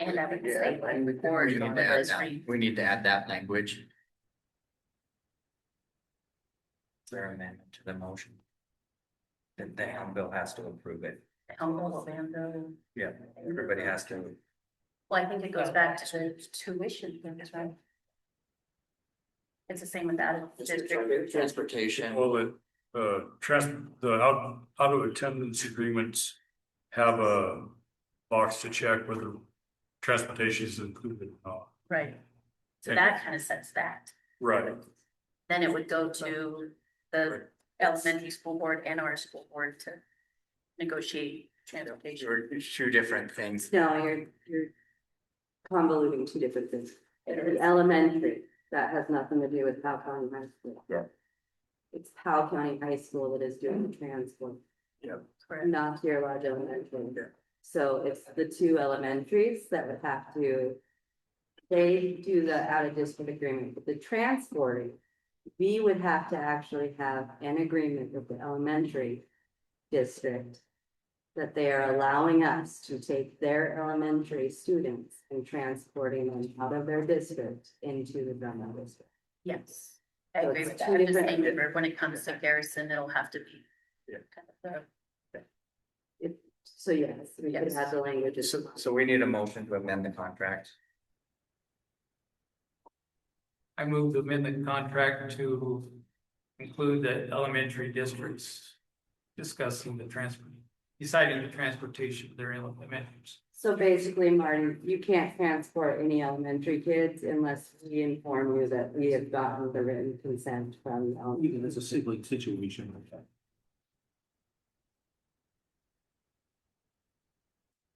N: And I would
A: Yeah,
N: say like
A: we
N: portion
A: need
N: of
A: to
N: the
A: add that.
N: street.
A: We need to add that language. Is there an amendment to the motion? That the Helmville has to approve it.
N: Humboldt, Orlando.
A: Yeah, everybody has to.
N: Well, I think it goes back to the tuition thing, right? It's the same with that district.
A: Transportation.
P: Well, the out of attendance agreements have a box to check whether transportation is included or not.
N: Right. So
P: Okay.
N: that kind of sets that.
P: Right.
N: Then it would go to the elementary school board and our school board to negotiate transportation.
A: Or two different things.
Q: No, you're convoluting two different things. The elementary, that has nothing to do with Powell County High School.
A: Yeah.
Q: It's Powell County High School that is doing the transport.
A: Yeah.
N: Correct.
Q: Not Deer Lodge Elementary. So it's the two elementaries that would have to. They do the out of district agreement, but the transporting. We would have to actually have an agreement with the elementary district. That they are allowing us to take their elementary students and transporting them out of their district into the Drummond district.
N: Yes, I
Q: So
N: agree
Q: it's
N: with
Q: two
N: that. I'm just
Q: different-
N: saying that when it comes to Garrison, it'll have to be.
A: Yeah.
N: kind of the-
Q: So yes, we could
N: Yes.
Q: have the language.
A: So we need a motion to amend the contract.
D: I move to amend the contract to include the elementary districts discussing deciding the transportation of their elementaries.
Q: So basically, Martin, you can't transport any elementary kids unless we inform you that we have gotten the written consent from.
J: Even as a sibling situation like that.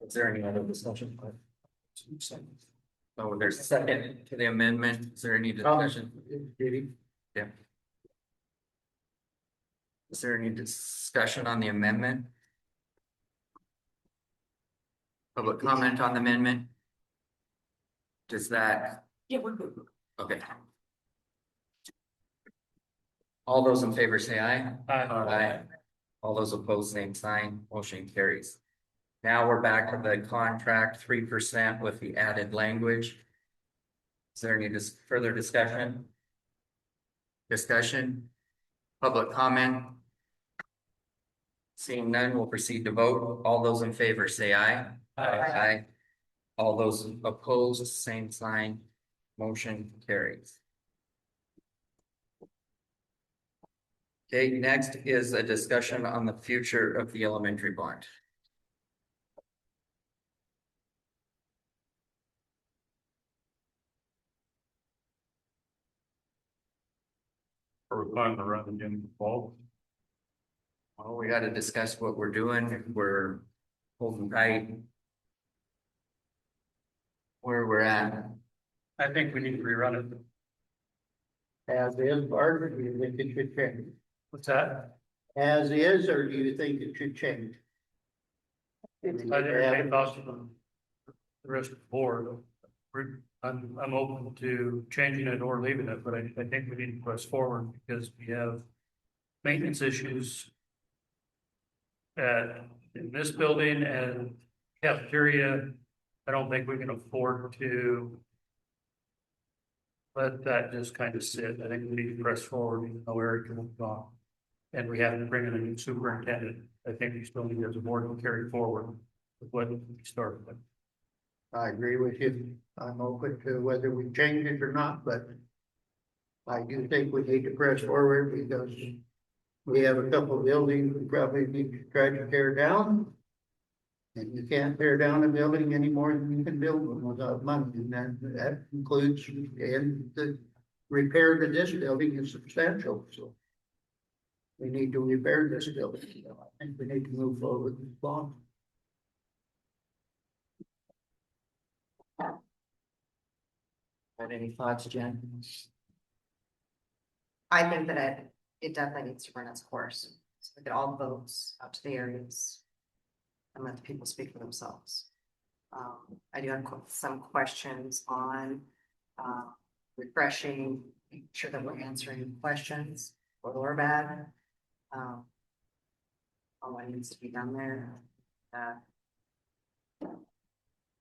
A: Is there any other discussion? Oh, there's a second to the amendment. Is there any discussion? Yeah. Is there any discussion on the amendment? Public comment on the amendment? Does that,
C: Yeah, we're good.
A: okay. All those in favor say aye. Aye. All those opposed, same sign, motion carries. Now we're back to the contract 3% with the added language. Is there any further discussion? Discussion? Public comment? Seeing none, we'll proceed to vote. All those in favor say aye. Aye. All those opposed, same sign, motion carries. Okay, next is a discussion on the future of the elementary bond.
P: Are we planning to run again in the fall?
A: Well, we gotta discuss what we're doing. We're holding tight. Where we're at.
D: I think we need to rerun it.
J: As is, Bart, or do you think it should change?
D: What's that?
J: As is, or do you think it should change?
D: I didn't think thoughts from the rest of the board. I'm open to changing it or leaving it, but I think we need to press forward because we have maintenance issues in this building and cafeteria. I don't think we can afford to let that just kind of sit. I think we need to press forward, even though Eric moved on. And we have to bring in a new superintendent. I think we still need as a board to carry forward with what we started with.
J: I agree with you. I'm open to whether we change it or not, but I do think we need to press forward because we have a couple of buildings we probably need to try to tear down. And you can't tear down a building any more than you can build one without money, and that includes, and the repair to this building is substantial, so. We need to repair this building, so I think we need to move forward with this bond.
A: Got any thoughts, Jen?
G: I think that it definitely needs to run its course. So we get all the votes out to the areas. And let the people speak for themselves. I do have some questions on refreshing, making sure that we're answering questions, good or bad. On what needs to be done there.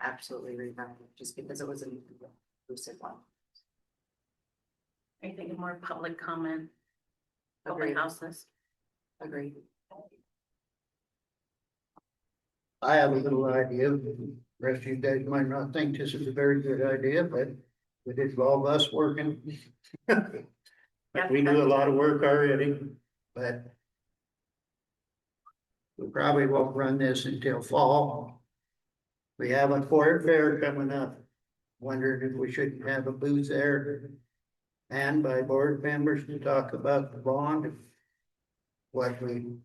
G: Absolutely rerun it, just because it was an inclusive one.
N: I think more public comment, open
G: Agreed.
N: houses.
G: Agreed.
J: I have a little idea, the rest of you guys might not think this is a very good idea, but it involves us working. We do a lot of work already, but we probably won't run this until fall. We have a court fair coming up. Wondering if we shouldn't have a booth there and by board members to talk about the bond. What we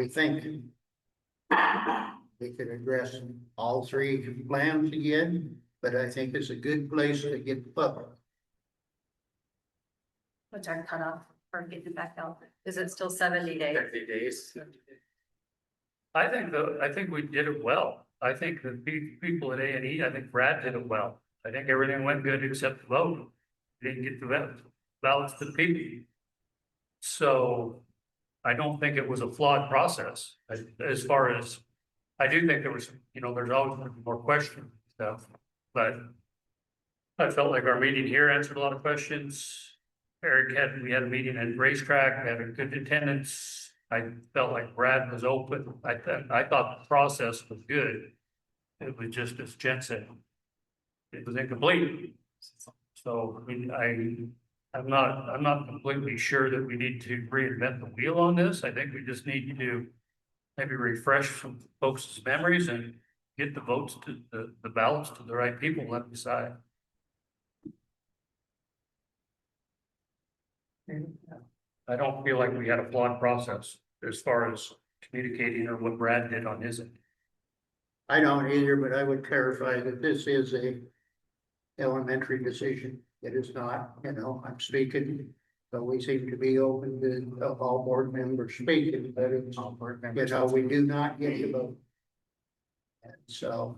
J: think. We could address all three plans again, but I think it's a good place to get the public.
N: What's our cutoff for getting back out?
G: Is it still 70 days?
A: 50 days.
D: I think we did it well. I think the people at A&E, I think Brad did it well. I think everything went good except the vote. Didn't get the ballots to the people. So I don't think it was a flawed process as far as, I do think there was, there's always gonna be more questions and stuff, but I felt like our meeting here answered a lot of questions. We had a meeting at racetrack, we had a good attendance. I felt like Brad was open. I thought the process was good. It was just, as Jen said, it was incomplete. So, I mean, I'm not completely sure that we need to reinvent the wheel on this. I think we just need to maybe refresh some folks' memories and get the votes to the ballots to the right people, let them decide. I don't feel like we had a flawed process as far as communicating or what Brad did on his end.
K: I don't either, but I would clarify that this is a elementary decision. It is not, I'm speaking, so we seem to be open to all board members speaking, but it's, we do not get to vote. And so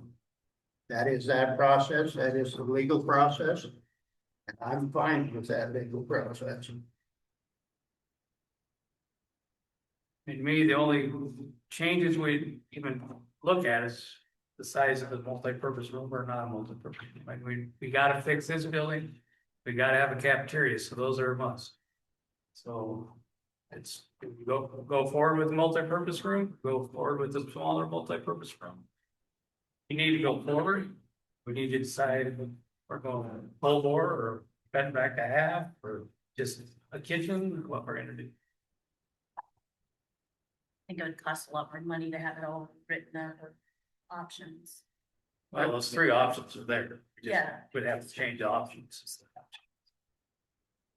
K: that is that process, that is the legal process. And I'm fine with that legal process.
D: And to me, the only changes we even look at is the size of the multi-purpose room or non-multi-purpose. We gotta fix this building, we gotta have a cafeteria, so those are a must. So it's, if we go forward with the multi-purpose room, go forward with the smaller multi-purpose room. You need to go forward, we need to decide if we're going full bore or cut back to half, or just a kitchen, what we're gonna do.
N: I think it would cost a lot more money to have it all written out of options.
D: Well, those three options are there. We just
N: Yeah.
D: would have to change the options.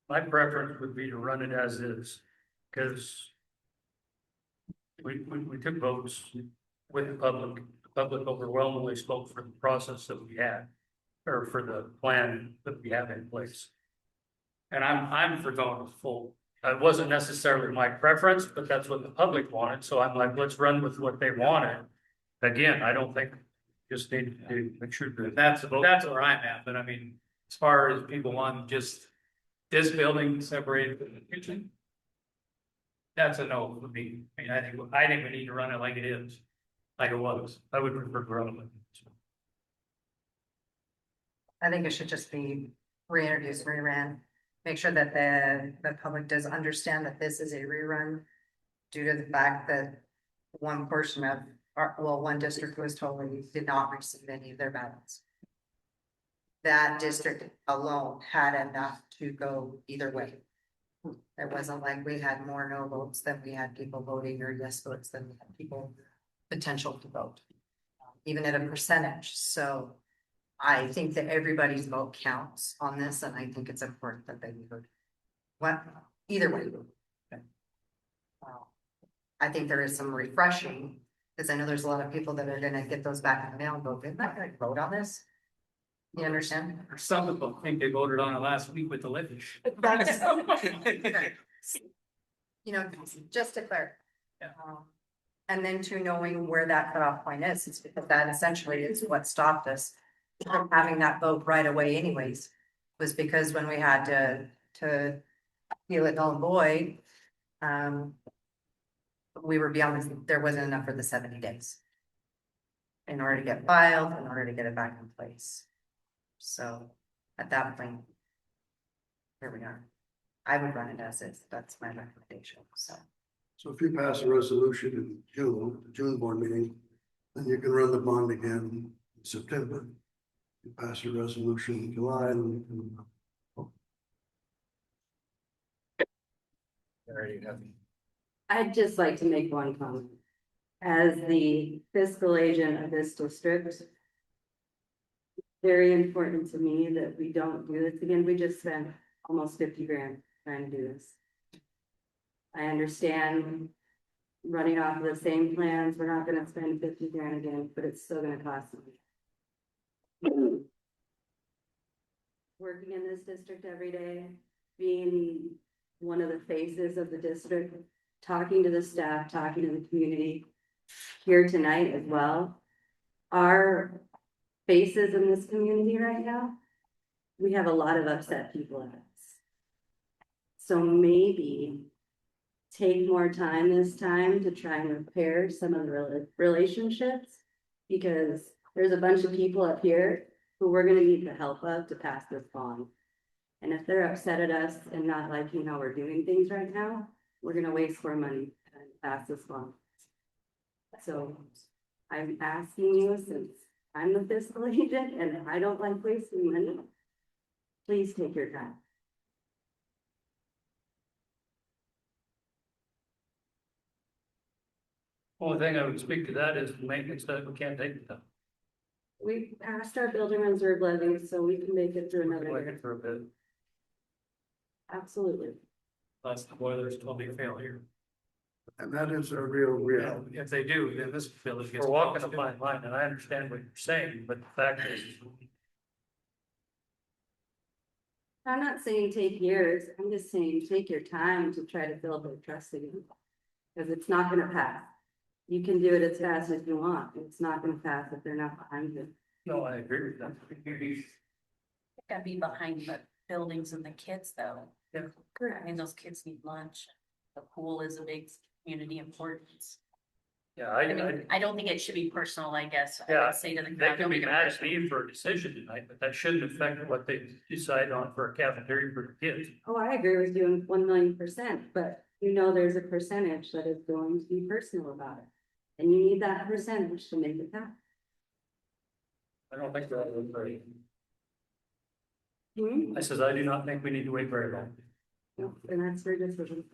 D: My preference would be to run it as is, because we took votes with the public. The public overwhelmingly spoke for the process that we had, or for the plan that we have in place. And I'm for going full. It wasn't necessarily my preference, but that's what the public wanted, so I'm like, let's run with what they wanted. Again, I don't think just need to make sure that that's where I'm at, but I mean, as far as people want just this building separated from the kitchen. That's a no for me. I mean, I think we need to run it like it is, like it was. I would prefer to run it like it is.
G: I think it should just be reintroduced, reran. Make sure that the public does understand that this is a rerun due to the fact that one portion of one district was totally did not receive any of their ballots. That district alone had enough to go either way. It wasn't like we had more no votes than we had people voting or yes votes than we had people potential to vote, even at a percentage. So I think that everybody's vote counts on this, and I think it's important that they vote. What, either way. I think there is some refreshing, because I know there's a lot of people that are gonna get those back in the mail and go, they're not gonna vote on this. You understand?
D: Some people think they voted on it last week with the levy.
G: You know, just to clarify. And then to knowing where that cutoff point is because that essentially is what stopped us from having that vote right away anyways. Was because when we had to feel it null and void, we were beyond, there wasn't enough for the 70 days. In order to get filed, in order to get it back in place. So at that point, here we are. I would run it as is. That's my recommendation. So
F: if you pass a resolution in June, the June board meeting, then you can run the bond again in September. You pass a resolution in July and
Q: I'd just like to make one comment. As the fiscal agent of this district, very important to me that we don't do this again. We just spent almost 50 grand trying to do this. I understand running off of the same plans, we're not gonna spend 50 grand again, but it's still gonna cost money. Working in this district every day, being one of the faces of the district, talking to the staff, talking to the community here tonight as well. Our faces in this community right now, we have a lot of upset people in us. So maybe take more time this time to try and repair some of the relationships, because there's a bunch of people up here who we're gonna need the help of to pass this bond. And if they're upset at us and not liking how we're doing things right now, we're gonna waste more money and pass this bond. So I'm asking you, since I'm the fiscal agent and I don't like wasting money, please take your time.
D: Only thing I would speak to that is maintenance that we can't take it down.
Q: We passed our building reserve levy, so we can make it through another
D: Like
Q: year.
D: it for a bit.
Q: Absolutely.
D: That's the boiler's totally failure.
F: And that is a real reality.
D: If they do, then this village gets.
S: We're walking a fine line, and I understand what you're saying, but the fact is,
Q: I'm not saying take years, I'm just saying take your time to try to build their trust again. Cause it's not gonna pass. You can do it as fast as you want, it's not gonna pass if they're not behind you.
S: no, I agree with that.
N: Gotta be behind the buildings and the kids though.
S: Yeah.
N: I mean, those kids need lunch. The pool is a big community importance.
S: Yeah,
N: I mean, I don't think it should be personal, I guess. I
S: Yeah,
N: would say to the
S: they
N: crowd,
S: can
N: don't
S: be
N: make it
S: mad at
N: personal.
S: me for a decision tonight, but that shouldn't affect what they decide on for a cafeteria for the kids.
Q: Oh, I agree with you 1,000,000%, but you know, there's a percentage that is going to be personal about it. And you need that percentage to make it happen.
S: I don't think that was very,
Q: Hmm?
S: I says, I do not think we need to wait very long.
Q: No, and that's their decision.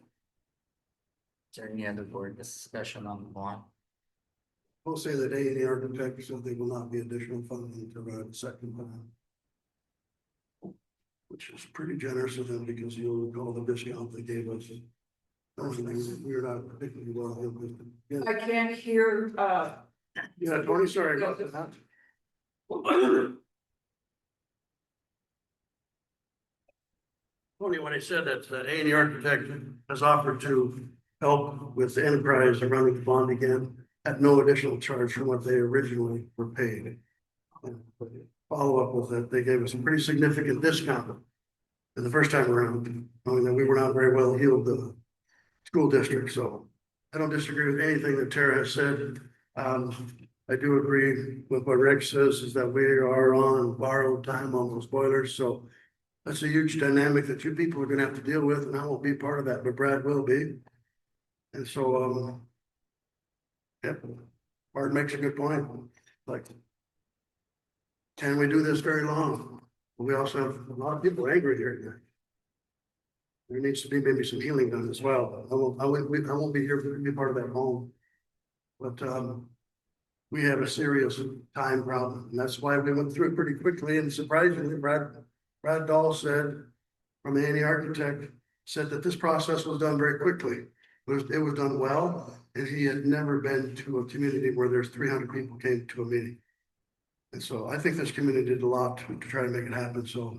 A: Is there any other board discussion on the bond?
F: We'll say that A&E Architect said they will not be additional funding to the second plan. Which is pretty generous of them because you'll recall the discount they gave us. We are not particularly well.
R: I can't hear,
F: Yeah, Tony, sorry about that. Tony, when I said that, A&E Architect has offered to help with the enterprise of running the bond again at no additional charge from what they originally were paid. Follow up with that, they gave us a pretty significant discount the first time around, knowing that we were not very well heeled the school district, so I don't disagree with anything that Tara has said. I do agree with what Rick says, is that we are on borrowed time on those boilers, so that's a huge dynamic that you people are gonna have to deal with, and I won't be part of that, but Brad will be. And so, yep, Bart makes a good point, like, can we do this very long? We also have a lot of people angry here tonight. There needs to be maybe some healing done as well. I won't be here to be part of that home. But, we have a serious time problem, and that's why we went through it pretty quickly, and surprisingly, Brad Dahl said, from A&E Architect, said that this process was done very quickly. It was done well, and he had never been to a community where there's 300 people came to a meeting. And so I think this community did a lot to try to make it happen, so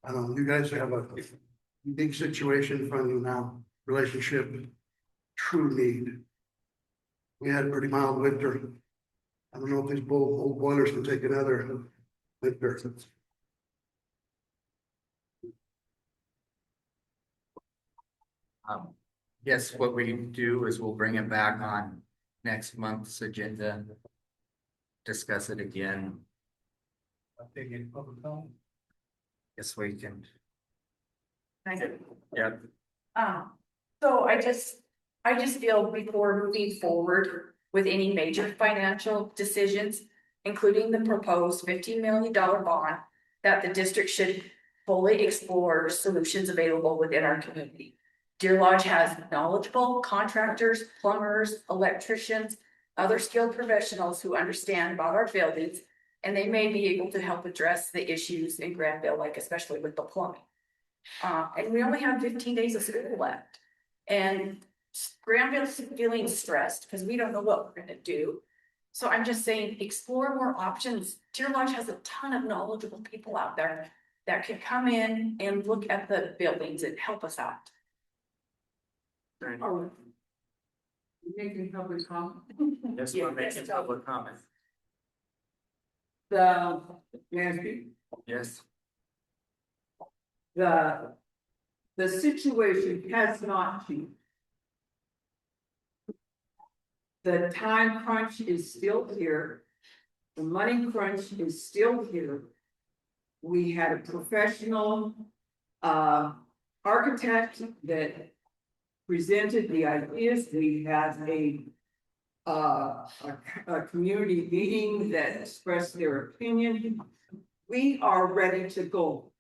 F: I don't know, you guys have a unique situation in front of you now, relationship, true need. We had a pretty mild winter. I don't know if these old boilers can take another winter.
A: Yes, what we do is we'll bring it back on next month's agenda. Discuss it again. Yes, we can. Yeah.
C: So I just feel before moving forward with any major financial decisions, including the proposed $15 million bond, that the district should fully explore solutions available within our community. Deer Lodge has knowledgeable contractors, plumbers, electricians, other skilled professionals who understand about our buildings, and they may be able to help address the issues in Granville, like especially with the plumbing. And we only have 15 days of school left. And Granville's feeling stressed because we don't know what we're gonna do. So I'm just saying, explore more options. Deer Lodge has a ton of knowledgeable people out there that can come in and look at the buildings and help us out.
R: making public comment.
A: Yes, we're making public comment.
R: Nancy,
A: Yes.
R: the situation has not changed. The time crunch is still here. The money crunch is still here. We had a professional architect that presented the ideas. We had a community meeting that expressed their opinion. We are ready to go.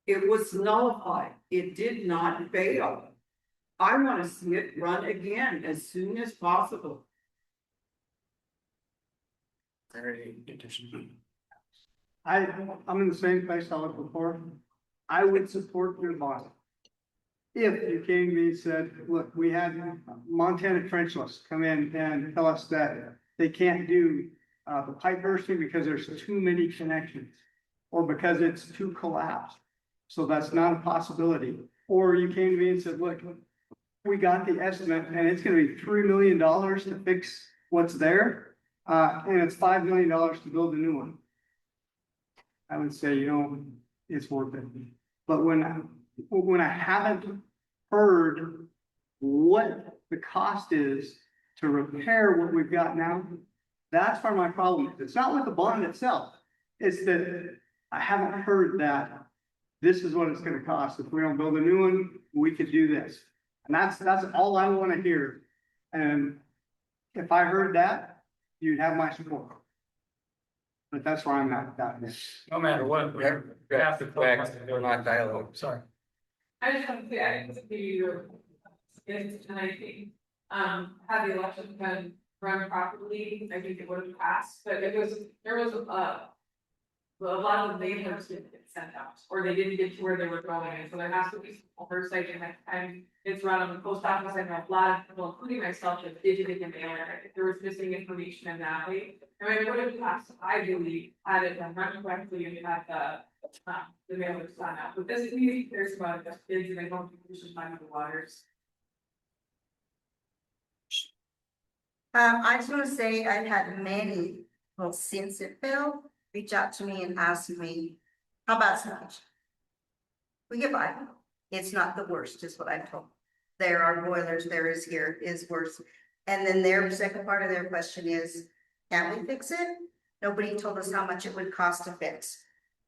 R: It was nullified. It did not fail. I want to see it run again as soon as possible.
J: I'm in the same place I was before. I would support your bond. if you came to me and said, look, we had Montana Trenchless come in and tell us that they can't do the pipe bursting because there's too many connections, or because it's too collapsed. So that's not a possibility. Or you came to me and said, look, we got the estimate and it's gonna be $3 million to fix what's there. And it's $5 million to build a new one. I would say, it's worth it. But when I haven't heard what the cost is to repair what we've got now, that's where my problem is. It's not with the bond itself. It's that I haven't heard that this is what it's gonna cost. If we don't build a new one, we could do this. And that's all I wanna hear. And if I heard that, you'd have my support. But that's where I'm at.
D: No matter what, we have to.
A: We're not dialogue.
D: Sorry.
O: I just want to say, I think you, and I think, had the election been run properly, I think it would have passed, but there was a lot of neighbors didn't get sent out, or they didn't get to where they were going, and so there has to be some oversight, and next time it's run on the post office, I know a lot of people, including myself, that digitally can mail it, if there was missing information in that way. I mean, it would have passed, I believe, had it done run correctly and had the mailers sign up, but this community cares about the kids, and they don't think we should mind the waters.
I: I just want to say I've had many, well, since it fell, reach out to me and ask me, how about signage? We get by. It's not the worst, is what I'm told. There are boilers, there is here, is worse. And then their second part of their question is, can we fix it? Nobody told us how much it would cost to fix.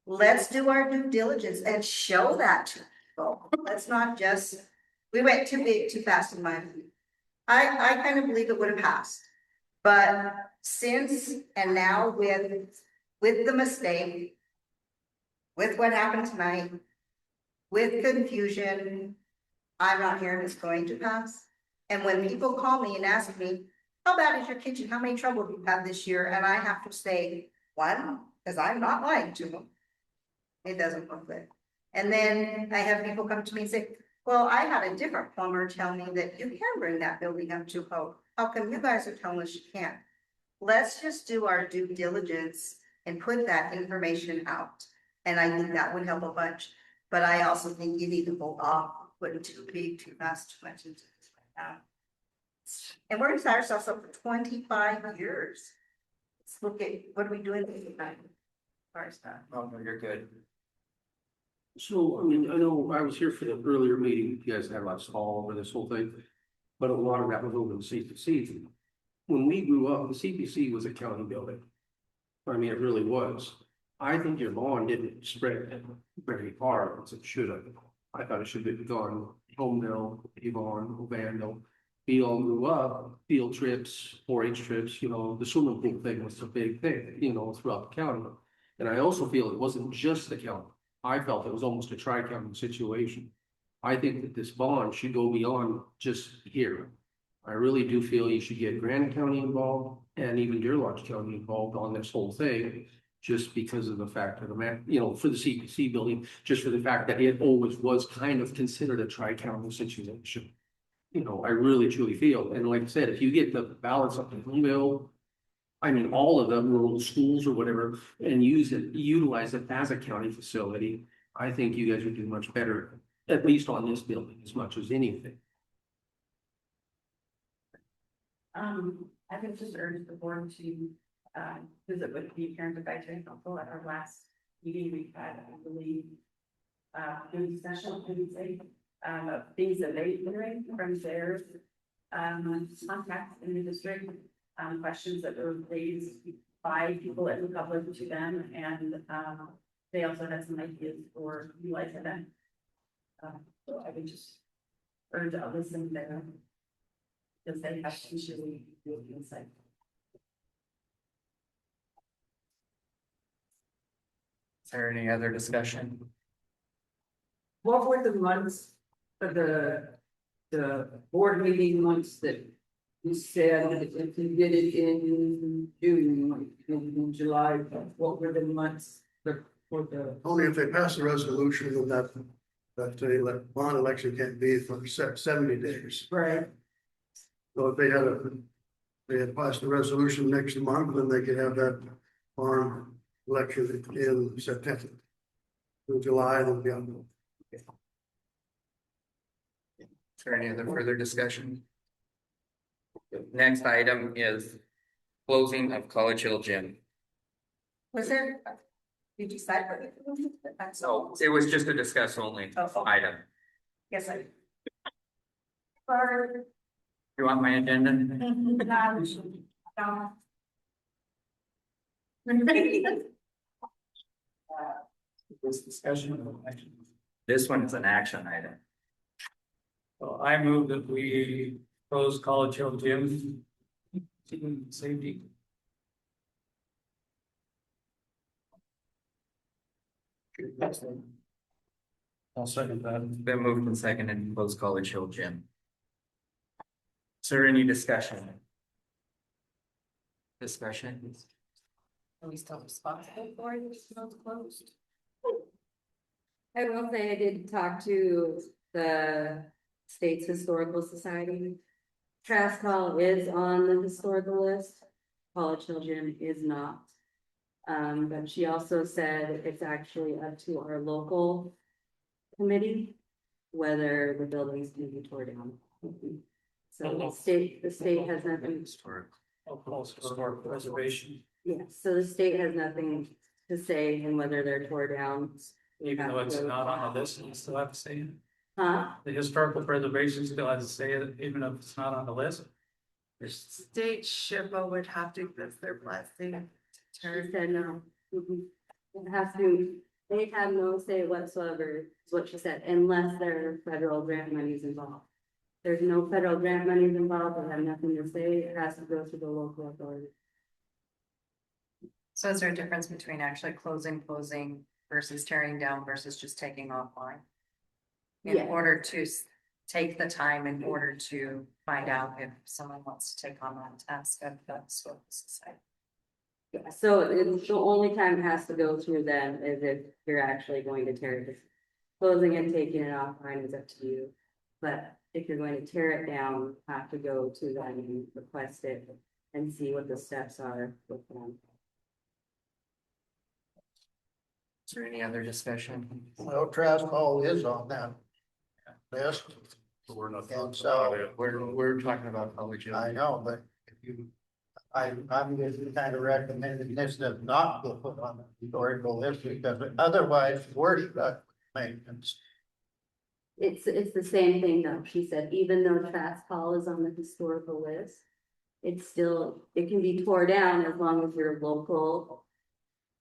I: Let's do our due diligence and show that to people. Let's not just, we went too big, too fast in my opinion. I kind of believe it would have passed. But since and now with the mistake, with what happened tonight, with confusion, I'm not hearing it's going to pass. And when people call me and ask me, how bad is your kitchen? How many trouble you had this year? And I have to say, one, because I'm not lying to them. It doesn't look good. And then I have people come to me and say, well, I had a different plumber tell me that you can bring that building up to code. How come you guys are telling us you can't? Let's just do our due diligence and put that information out. And I think that would help a bunch. But I also think you need to hold off, putting too big, too fast, too much into this right now. And we're gonna set ourselves up for 25 years. Let's look at what are we doing with it.
A: Oh, no, you're good.
T: So, I mean, I know I was here for the earlier meeting, you guys had a lot of stall over this whole thing, but a lot of that was over the CPC. When we grew up, the CPC was a county building. I mean, it really was. I think your bond didn't spread very far as it should have. I thought it should have gone Homedale, Avon, Ovando. We all grew up, field trips, 4-H trips, the swimming pool thing was a big thing, throughout the county. And I also feel it wasn't just the county. I felt it was almost a tri-county situation. I think that this bond should go beyond just here. I really do feel you should get Granite County involved and even Deer Lodge County involved on this whole thing. Just because of the fact of for the CPC building, just for the fact that it always was kind of considered a tri-county situation. I really truly feel, and like I said, if you get the balance up in Homeville, I mean, all of them rural schools or whatever, and utilize it as a county facility, I think you guys would do much better, at least on this building, as much as anything.
O: I think just urge the board to visit with the Parent Advisory Council at our last meeting we had, I believe. Doing session, I would say, of things that they've been doing from their contacts in the district, questions that were raised by people in the public to them, and they also had some ideas for utilizing them. So I would just urge to listen there, because they have some really good insight.
A: Is there any other discussion?
U: What were the months of the board meeting months that you said that if you did it in June, in July, what were the months for the?
F: Only if they pass the resolution, then But the bond election can't be for 70 days.
U: Right.
F: So if they had passed the resolution next month, then they could have that bond election in September. In July, they'll be on.
A: Is there any other further discussion? Next item is closing of College Hill Gym.
I: Was there, did you decide what?
A: So it was just a discuss only item.
I: Yes, I.
A: You want my agenda?
D: This discussion.
A: This one is an action item.
D: So I move that we close College Hill Gym. Safety. I'll second that.
A: Been moved and seconded to close College Hill Gym. Is there any discussion? Discussion?
N: Are we still responsible for it if it's not closed?
Q: I will say I did talk to the state's historical society. Trask Hall is on the historical list. College Hill Gym is not. But she also said it's actually up to our local committee whether the buildings can be torn down. So the state has nothing.
D: Historic preservation.
Q: Yeah, so the state has nothing to say in whether they're torn down.
D: Even though it's not on the list, you still have to say it.
Q: Huh?
D: The historical preservation still has to say it, even if it's not on the list.
G: The state SHPO would have to give their blessing.
Q: She said no. It has to, they have no say whatsoever, is what she said, unless there are federal grant monies involved. There's no federal grant monies involved, they have nothing to say, it has to go through the local authority.
G: So is there a difference between actually closing versus tearing down versus just taking offline? In
Q: Yeah.
G: order to take the time in order to find out if someone wants to take on that task of the historical society.
Q: Yeah, so it's the only time it has to go through them is if you're actually going to tear it. Closing and taking it offline is up to you. But if you're going to tear it down, you have to go to them and request it and see what the steps are with them.
A: Is there any other discussion?
K: Well, Trask Hall is on that list.
P: We're not.
K: And so,
A: We're talking about College Hill.
K: I know, but if you, I'm just kind of recommending this does not go put on the historical list because otherwise we're stuck with maintenance.
Q: It's the same thing though. She said, even though Trask Hall is on the historical list, it's still, it can be tore down as long as your local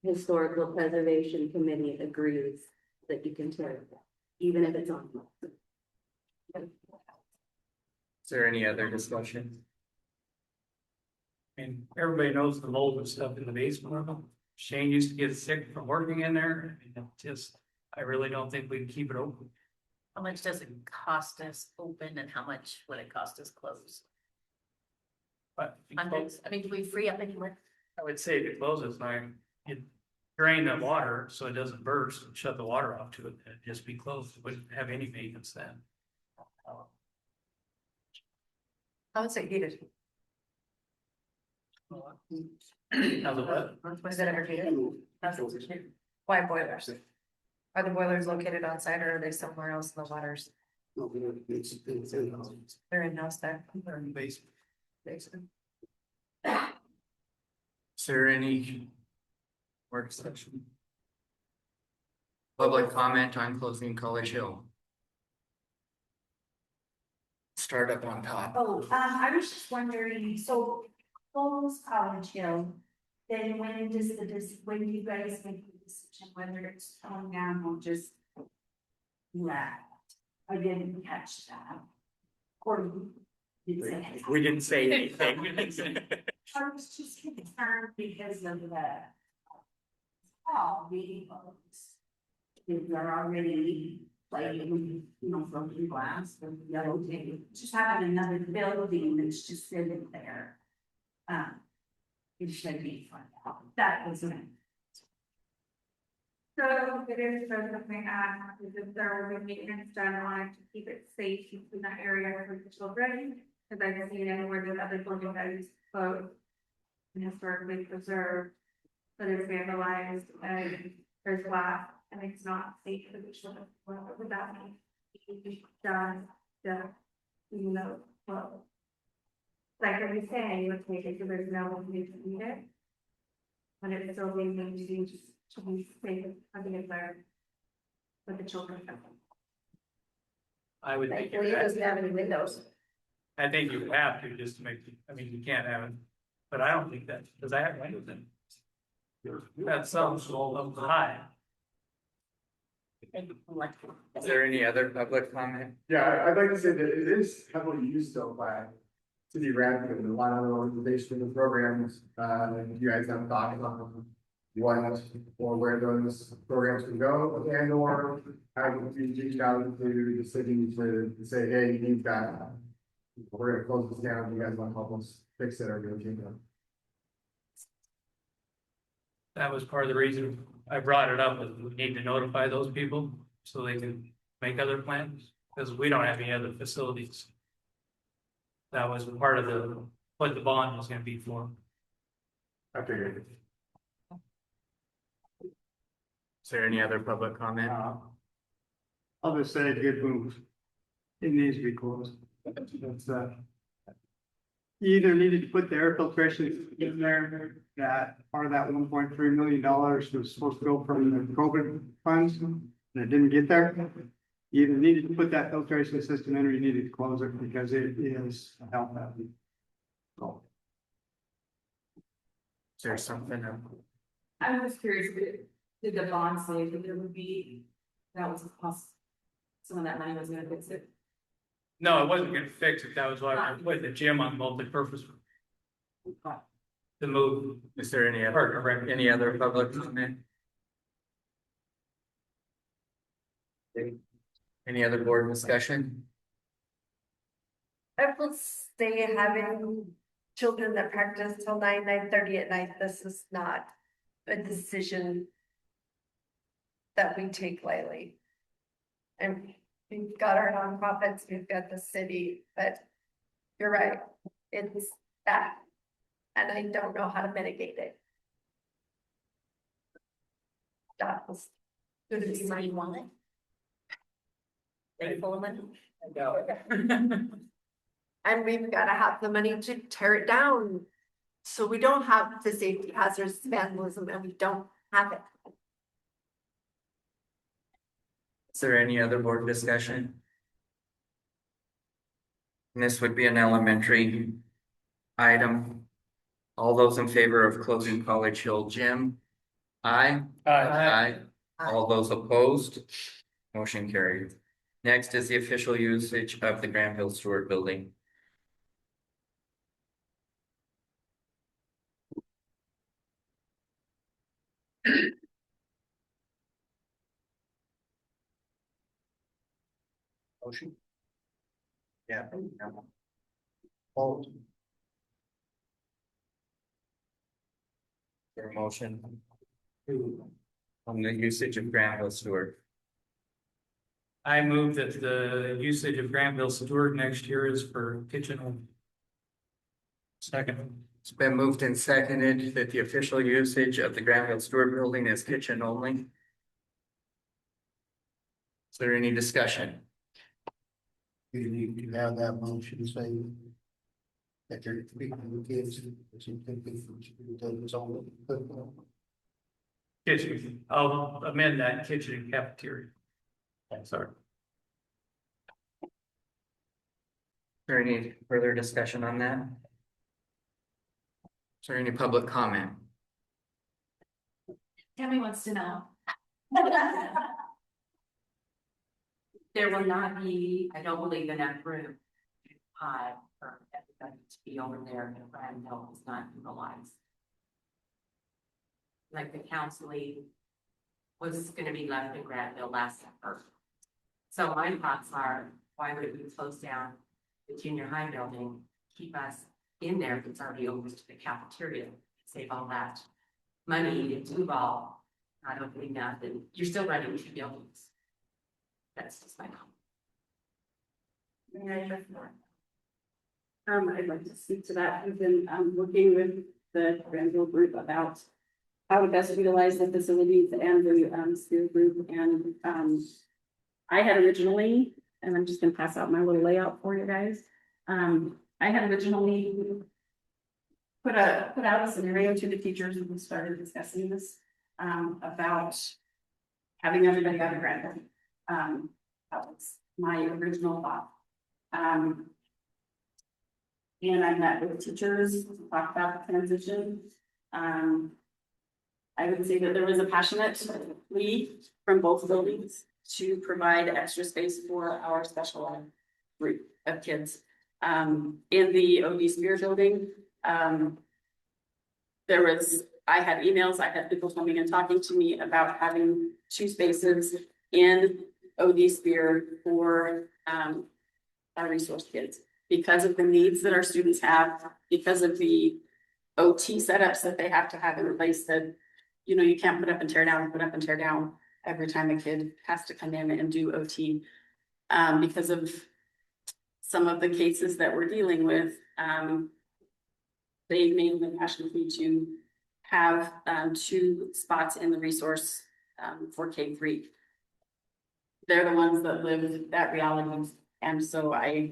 Q: historical preservation committee agrees that you can tear it down, even if it's on.
A: Is there any other discussion?
D: I mean, everybody knows the mold and stuff in the basement of them. Shane used to get sick from working in there. I mean, I really don't think we can keep it open.
N: How much does it cost us open and how much would it cost us closed?
D: But
N: Hundreds, I mean, do we free up anywhere?
D: I would say if it closes, like, you drain the water so it doesn't burst and shut the water off to it, and just be closed. It wouldn't have any maintenance then.
G: I would say heated.
D: How's it what?
G: Was it ever heated? Why boilers? Are the boilers located on site or are they somewhere else in the waters?
F: No, it's in-house.
G: They're in-house there.
D: They're in the basement.
G: Basement.
A: Is there any work session? Public comment on closing College Hill. Start up on top.
B: I was just wondering, so close College Hill, then when does when do you guys make the decision whether it's torn down or just left? I didn't catch that. Or you did say.
A: We didn't say anything.
B: I was just concerned because of the meeting folks. If they're already playing, broken glass and yellow tape, just having another building that's just sitting there. It should be fun. That was it. So it is something I asked, is if there will be maintenance done on it to keep it safe in that area for the children. Cause I've seen it where the other building that is closed and historically preserved, but it's vandalized and there's glass and it's not safe for the children. What would that mean? Done, even though, well. Like I was saying, you would take it, so there's no one to eat it. But it's still being maintained to be safe, having it there with the children.
D: I would think.
I: Thankfully, it doesn't have any windows.
D: I think you have to just to make, I mean, you can't have it, but I don't think that, because I have windows in it. That sounds so high.
A: Is there any other public comment?
J: Yeah, I'd like to say that it is heavily used though by City Radford and a lot of other organizations and programs. You guys have thoughts on what or where those programs can go, and or how would you reach out to the city to say, hey, you've got, we're gonna close this down, you guys want to help us fix it or do it?
D: That was part of the reason I brought it up, is we need to notify those people so they can make other plans, because we don't have any other facilities. That was part of what the bond was gonna be for.
J: I figured.
A: Is there any other public comment?
J: I'll just say good move. It needs to be closed. It's you either needed to put the air filtration in there, that part of that $1.3 million was supposed to go from the COVID funds, and it didn't get there. You either needed to put that filtration system in or you needed to close it because it is a health hazard. So.
A: Is there something?
O: I was curious, did the bond say that there would be, that was a cost? Some of that money was gonna fix it?
D: No, it wasn't gonna fix it, that was why I put the gym on multi-purpose. The move.
A: Is there any other public comment? Any other board discussion?
G: I will say having children that practice till 9:30 at night, this is not a decision that we take lightly. And we've got our nonprofits, we've got the city, but you're right, it's bad. And I don't know how to mitigate it. That was gonna be my one.
N: They full of money.
G: And we've gotta have the money to tear it down. So we don't have the safety hazards, vandalism, and we don't have it.
A: Is there any other board discussion? And this would be an elementary item. All those in favor of closing College Hill Gym? Aye. Aye. All those opposed? Motion carried. Next is the official usage of the Granville Stewart Building. Motion? Yeah. Hold. Their motion on the usage of Granville Stewart.
D: I move that the usage of Granville Stewart next year is for kitchen only. Second.
A: It's been moved and seconded that the official usage of the Granville Stewart Building is kitchen only. Is there any discussion?
F: You need to have that motion saying that you're speaking to the kids.
D: Kitchen, I'll amend that, kitchen and cafeteria. Sorry.
A: Is there any further discussion on that? Is there any public comment?
O: Tammy wants to know. There will not be, I don't believe, enough room for everybody to be over there if Granville is not utilized. Like the counseling was gonna be left in Granville last summer. So my thoughts are, why would we close down the junior high building, keep us in there if it's already over to the cafeteria, save all that money in Duval not opening that, then you're still running two buildings. That's just my comment.
B: I'd like to speak to that. We've been, working with the Granville group about how to best utilize the facilities and the, Spear group. And, I had originally, and I'm just gonna pass out my little layout for you guys. I had originally put out a scenario to the teachers and we started discussing this, about having everybody out of Granville. That was my original thought. And I met with teachers, talked about the transition. I would say that there was a passionate plea from both buildings to provide extra space for our special ed group of kids. In the OD Spear building, I had emails, I had people coming and talking to me about having 2 spaces in OD Spear for our resource kids. Because of the needs that our students have, because of the OT setups that they have to have in place that, you know, you can't put up and tear down, put up and tear down every time a kid has to come in and do OT. Because of some of the cases that we're dealing with, they made the passion plea to have 2 spots in the resource for K3. They're the ones that live that reality. And so I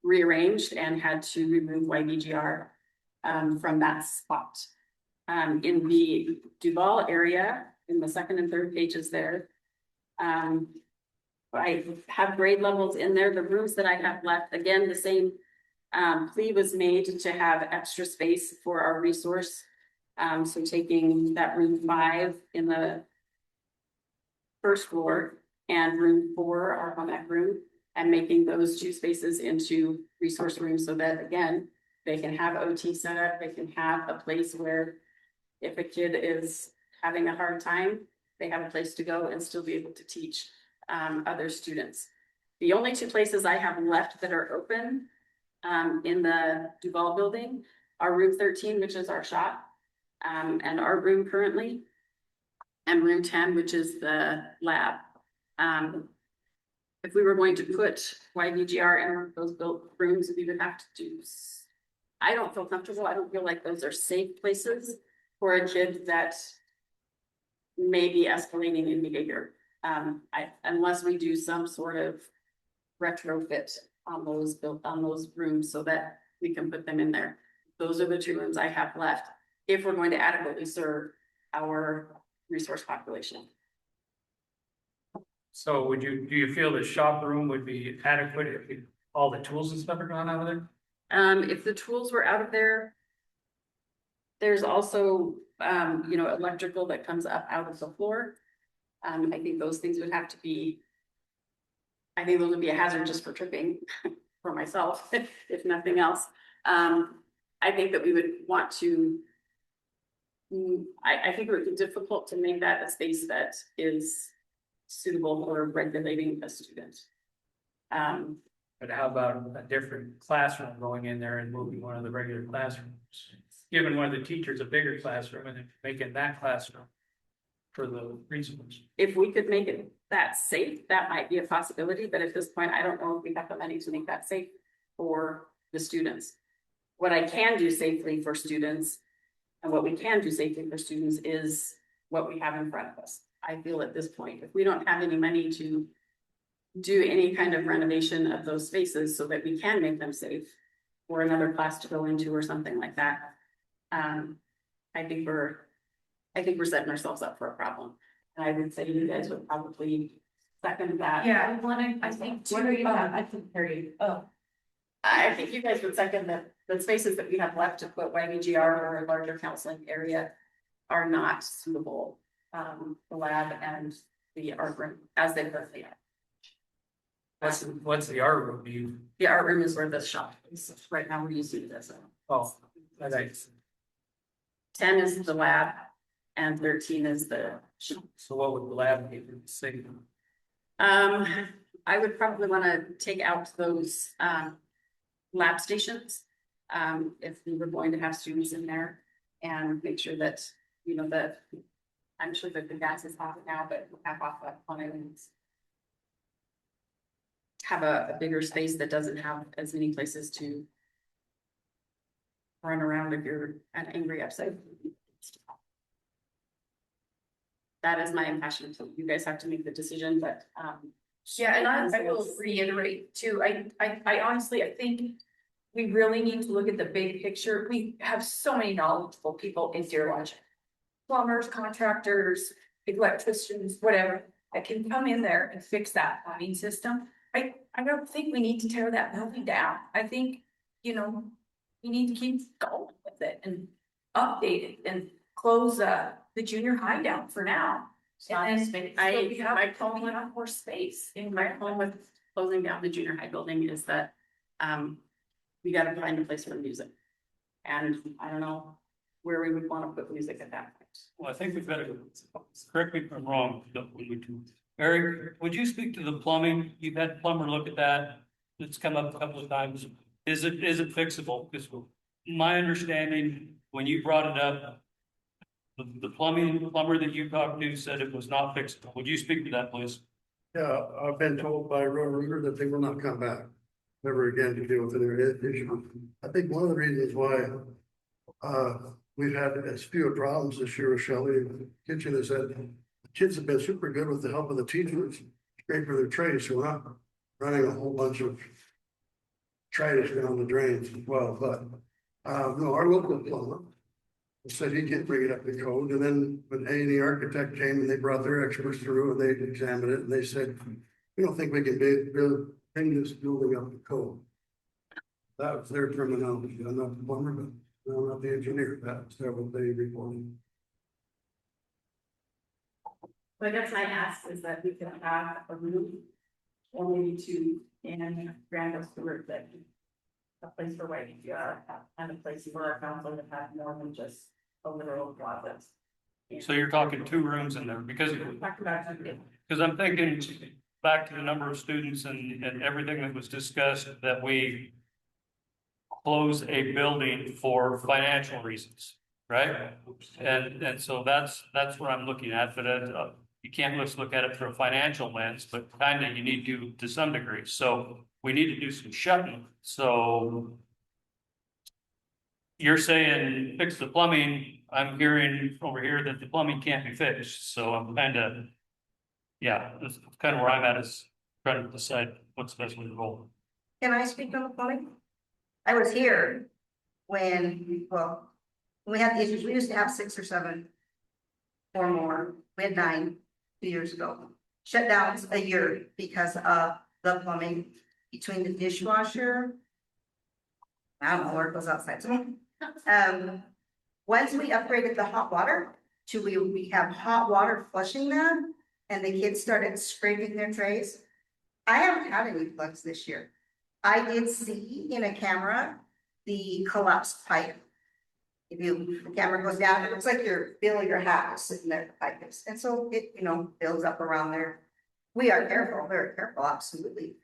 B: rearranged and had to remove YVGR from that spot. In the Duval area, in the 2nd and 3rd pages there, I have grade levels in there. The rooms that I have left, again, the same plea was made to have extra space for our resource. So taking that room 5 in the 1st floor and room 4, our home ec room, and making those 2 spaces into resource rooms so that, again, they can have OT set up, they can have a place where if a kid is having a hard time, they have a place to go and still be able to teach other students. The only 2 places I have left that are open in the Duval building are room 13, which is our shop, and our room currently, and room 10, which is the lab. If we were going to put YVGR in those built rooms, we would have to do. I don't feel comfortable. I don't feel like those are safe places for a kid that may be escalating in behavior. Unless we do some sort of retrofit on those rooms so that we can put them in there. Those are the 2 rooms I have left if we're going to adequately serve our resource population.
D: So do you feel the shop room would be adequate if all the tools and stuff are gone out of there?
B: If the tools were out of there, there's also, electrical that comes up out of the floor. I think those things would have to be, I think those would be a hazard just for tripping for myself, if nothing else. I think that we would want to, I think it would be difficult to make that a space that is suitable for regulating a student.
D: But how about a different classroom going in there and moving one of the regular classrooms? Giving one of the teachers a bigger classroom and then making that classroom for the resource.
B: If we could make it that safe, that might be a possibility, but at this point, I don't know if we have the money to make that safe for the students. What I can do safely for students, and what we can do safely for students is what we have in front of us. I feel at this point, if we don't have any money to do any kind of renovation of those spaces so that we can make them safe for another class to go into or something like that, I think we're setting ourselves up for a problem. And I would say you guys would probably second that.
L: Yeah, I think
B: I can hear you. Oh. I think you guys would second that the spaces that we have left to put YVGR or a larger counseling area are not suitable. The lab and the art room as they currently are.
D: What's the art room?
B: The art room is where the shop is. Right now we're using it as a.
D: Oh, that's
B: 10 is the lab and 13 is the shop.
D: So what would the lab be? Say?
B: I would probably want to take out those lab stations if we were going to have students in there and make sure that, that
C: I'm sure that the gas is off now, but half off that plumbing. Have a bigger space that doesn't have as many places to run around if you're an angry, upset. That is my impression, so you guys have to make the decision, but, yeah, and I will reiterate too, I honestly, I think we really need to look at the big picture. We have so many knowledgeable people in Deer Lodge. Plumbers, contractors, electricians, whatever, that can come in there and fix that plumbing system. I don't think we need to tear that building down. I think, you know, we need to keep going with it and update it and close the junior high down for now. And then my problem with more space in my home with closing down the junior high building is that, we gotta find a place for music. And I don't know where we would wanna put music at that point.
S: Well, I think we've got to, correct me if I'm wrong, Eric, would you speak to the plumbing? You've had plumber look at that. It's come up a couple of times. Is it fixable? Because my understanding, when you brought it up, the plumber that you talked to said it was not fixable. Would you speak to that, please?
F: Yeah, I've been told by Roto-Rooter that they will not come back never again to deal with their issue. I think one of the reasons why we've had as few problems this year with Shelley in the kitchen is that the kids have been super good with the help of the teachers, great for their trays, so we're not running a whole bunch of trays down the drains as well, but no, our local plumber said he did bring it up to code, and then when A&E Architect came and they brought their experts through and they examined it and they said, we don't think we can bring this building up to code. That was their terminology. I'm not the plumber, but I'm not the engineer. That's what they reported.
C: So I guess I asked is that we could have a room or maybe two in Grand Stewart, that a place for waiting, and a place for our council to have more than just a literal closet.
S: So you're talking 2 rooms in there because I'm thinking back to the number of students and everything that was discussed, that we close a building for financial reasons, right? And so that's what I'm looking at, but you can't just look at it through a financial lens, but kind of you need to some degree. So we need to do some shutting. So you're saying fix the plumbing. I'm hearing over here that the plumbing can't be fixed. So I'm kind of, yeah, that's kind of where I'm at, is trying to decide what's the best way to roll.
I: Can I speak on the plumbing? I was here when, well, we had the issues. We used to have 6 or 7 or more. We had 9 2 years ago. Shutdowns a year because of the plumbing between the dishwasher. I don't know where it goes outside. Once we upgraded the hot water to we have hot water flushing them, and the kids started scraping their trays. I haven't had any plugs this year. I did see in a camera the collapsed pipe. If the camera goes down, it looks like your bill of your house sitting there, the pipe is, and so it, you know, builds up around there. We are careful, very careful, absolutely.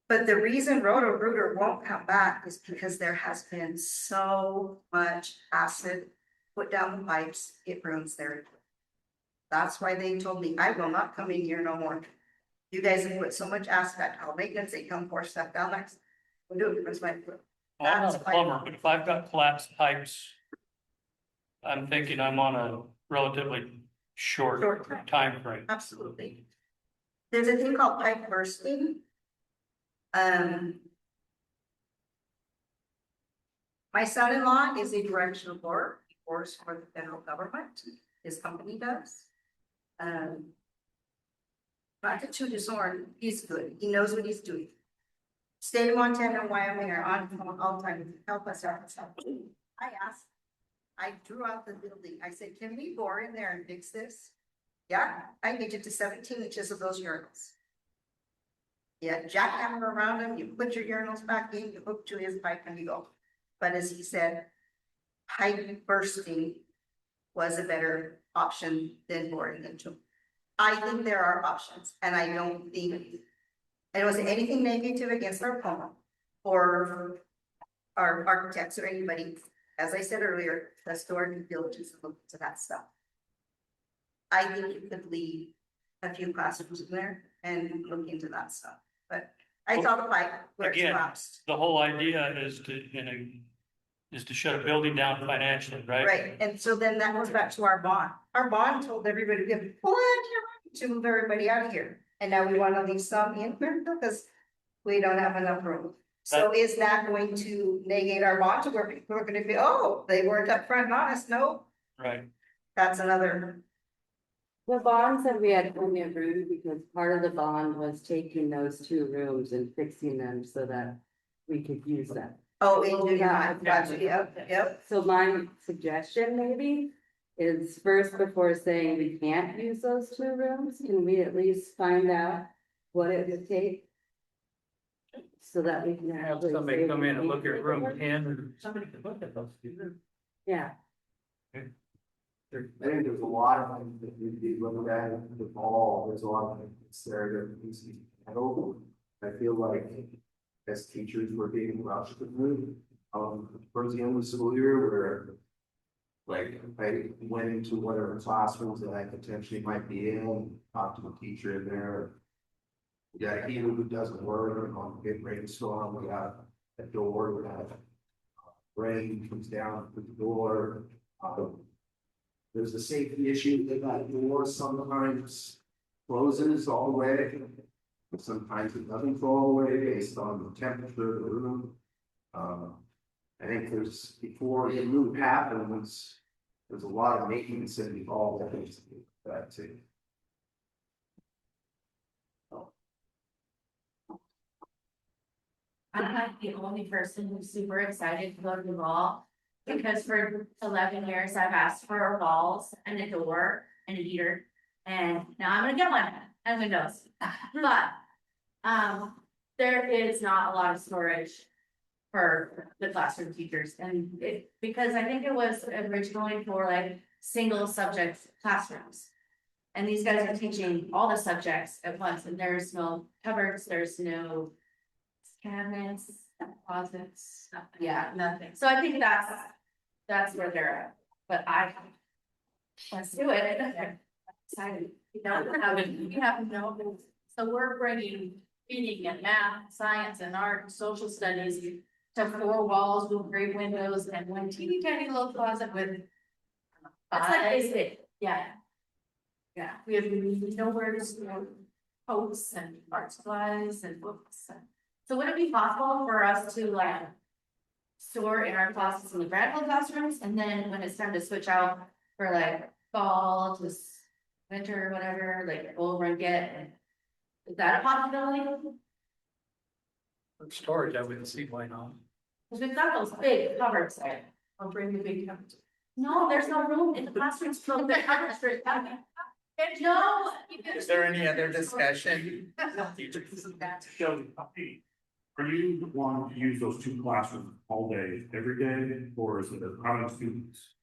I: But the reason Roto-Rooter won't come back is because there has been so much acid put down the pipes, it ruins their equipment. That's why they told me, I will not come in here no more. You guys have put so much acid at our maintenance, they come pour stuff down there. We'll do it because my equipment.
S: I'm not a plumber, but if I've got collapsed pipes, I'm thinking I'm on a relatively short time frame.
I: Absolutely. There's a thing called pipe bursting. My son-in-law is a directional board. He works for the federal government. His company does. Not to toot his horn, he's good. He knows what he's doing. State of Montana and Wyoming are on phone all the time to help us out. I asked, I drew out the building. I said, can we bore in there and fix this? Yeah, I need it to 17 inches of those urinals. Yeah, jackhammer around them, you put your urinals back in, you hook to his pipe and you go. But as he said, pipe bursting was a better option than boring into them. I think there are options, and I don't think it was anything negative against our plumber or our architects or anybody. as I said earlier, the store due diligence and look into that stuff. I think you could leave a few classrooms in there and look into that stuff, but I saw the pipe where it's
S: Again,
I: collapsed.
S: the whole idea is to shut a building down financially, right?
I: Right, and so then that goes back to our bond. Our bond told everybody, to move everybody out of here. And now we want to leave some in here because we don't have enough room. So is that going to negate our bond to where people are gonna be, oh, they weren't upfront and honest? No,
S: Right.
I: that's another.
Q: The bond said we had plenty of room because part of the bond was taking those 2 rooms and fixing them so that we could use them.
I: Oh, in junior high, gotcha, yep.
Q: So my suggestion maybe is first, before saying we can't use those 2 rooms, can we at least find out what it would take? So that we can
S: Have
Q: actually
S: somebody
Q: say
S: come
Q: we
S: in and
Q: can't
S: look at
Q: do it.
S: room 10, or somebody can look at those two.
Q: Yeah.
F: I think there's a lot of things that need to be looked at with all, there's a lot of things there that needs to be handled. I feel like as teachers, we're being rushed to move, towards the end of the school year, where like, I went into whatever classrooms that I potentially might be in, talked to a teacher in there. We got a heater who doesn't work, on a big rainstorm, we got a door, we got rain comes down through the door. There's a safety issue, that door sometimes closes all the way. Sometimes it doesn't go all the way based on the temperature of the room. I think before the move happens, there's a lot of maintenance involved in that too.
O: I'm like the only person who's super excited to go to the ball. Because for 11 years, I've asked for walls and a door and a heater. And now I'm gonna get one and windows. But, there is not a lot of storage for the classroom teachers. And because I think it was originally for like single subject classrooms. And these guys are teaching all the subjects at once, and there's no cupboards, there's no cabinets, closets, nothing. So I think that's where they're at, but let's do it. I'm excited. We have no, so we're bringing reading and math, science and art, and social studies to 4 walls with great windows and one teeny tiny little closet with. That's like basic, yeah. Yeah, we have nowhere to store coats and art supplies and books. So would it be possible for us to like store in our closets in the graduate classrooms, and then when it's time to switch out for like fall to winter or whatever, like go over and get, is that a possibility?
D: For storage, I wouldn't see why not.
O: Because we've got those big cupboards there. I'll bring the big cupboards. No, there's no room in the classrooms for the cupboards for it. No.
A: Is there any other discussion?
H: So, are you wanting to use those 2 classrooms all day, every day, or is it how many students?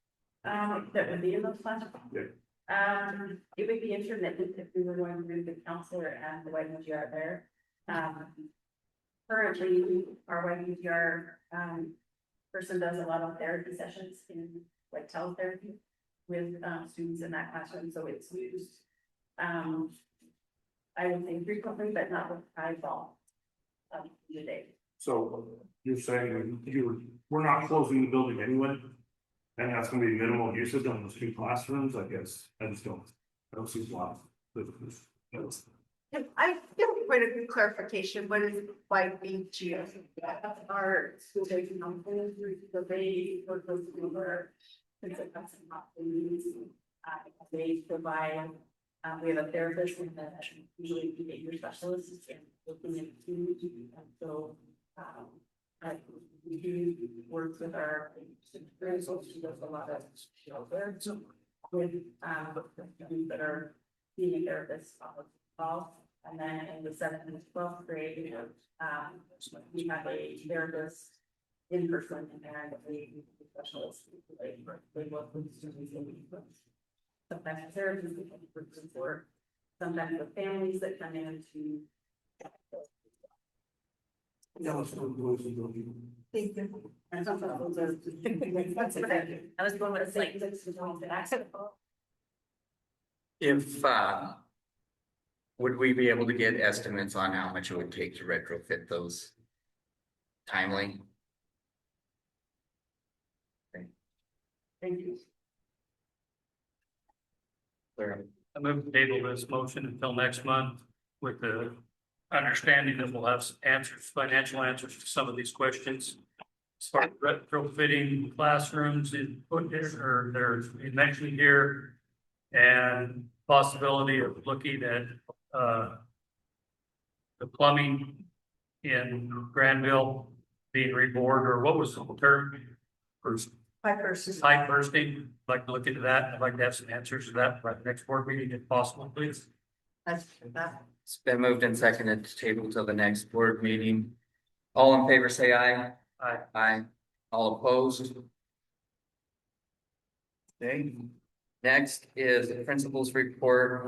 C: That would be in those classrooms.
H: Yeah.
C: It would be intermittent if we were going to move the counselor and the YPGR there. Currently, our YPGR, person does a lot of therapy sessions in like teletherapy with, students in that classroom, so it's used. I would say frequently, but not with high fall. The day.
H: So you're saying we're not closing the building anyway? And that's gonna be minimal usage on those 2 classrooms, I guess. I don't see a lot.
I: I get quite a good clarification, what is YBGO?
C: Our school day counselors, so they work with over. They provide, we have a therapist and usually behavior specialists and looking into, and so, we do work with our students, she does a lot of shelter with, that are being therapists involved. And then in the 7th and 12th grade, we have a therapist in person and a specialist. They work with students in sometimes therapists for sometimes with families that come in to.
N: Thank you. I was going with like.
A: If, would we be able to get estimates on how much it would take to retrofit those timely?
B: Thank you.
A: Clear.
S: I move to table this motion until next month with the understanding that we'll have some answers, financial answers to some of these questions. As far as retrofitting classrooms in put there, or there's mentioned here, and possibility of looking at the plumbing in Granville being rebored, or what was the term? Pipe bursting, I'd like to look into that. I'd like to have some answers to that by the next board meeting if possible, please.
A: It's been moved and seconded to table till the next board meeting. All in favor, say aye.
S: Aye.
A: Aye. All opposed? Okay. Next is the principal's report.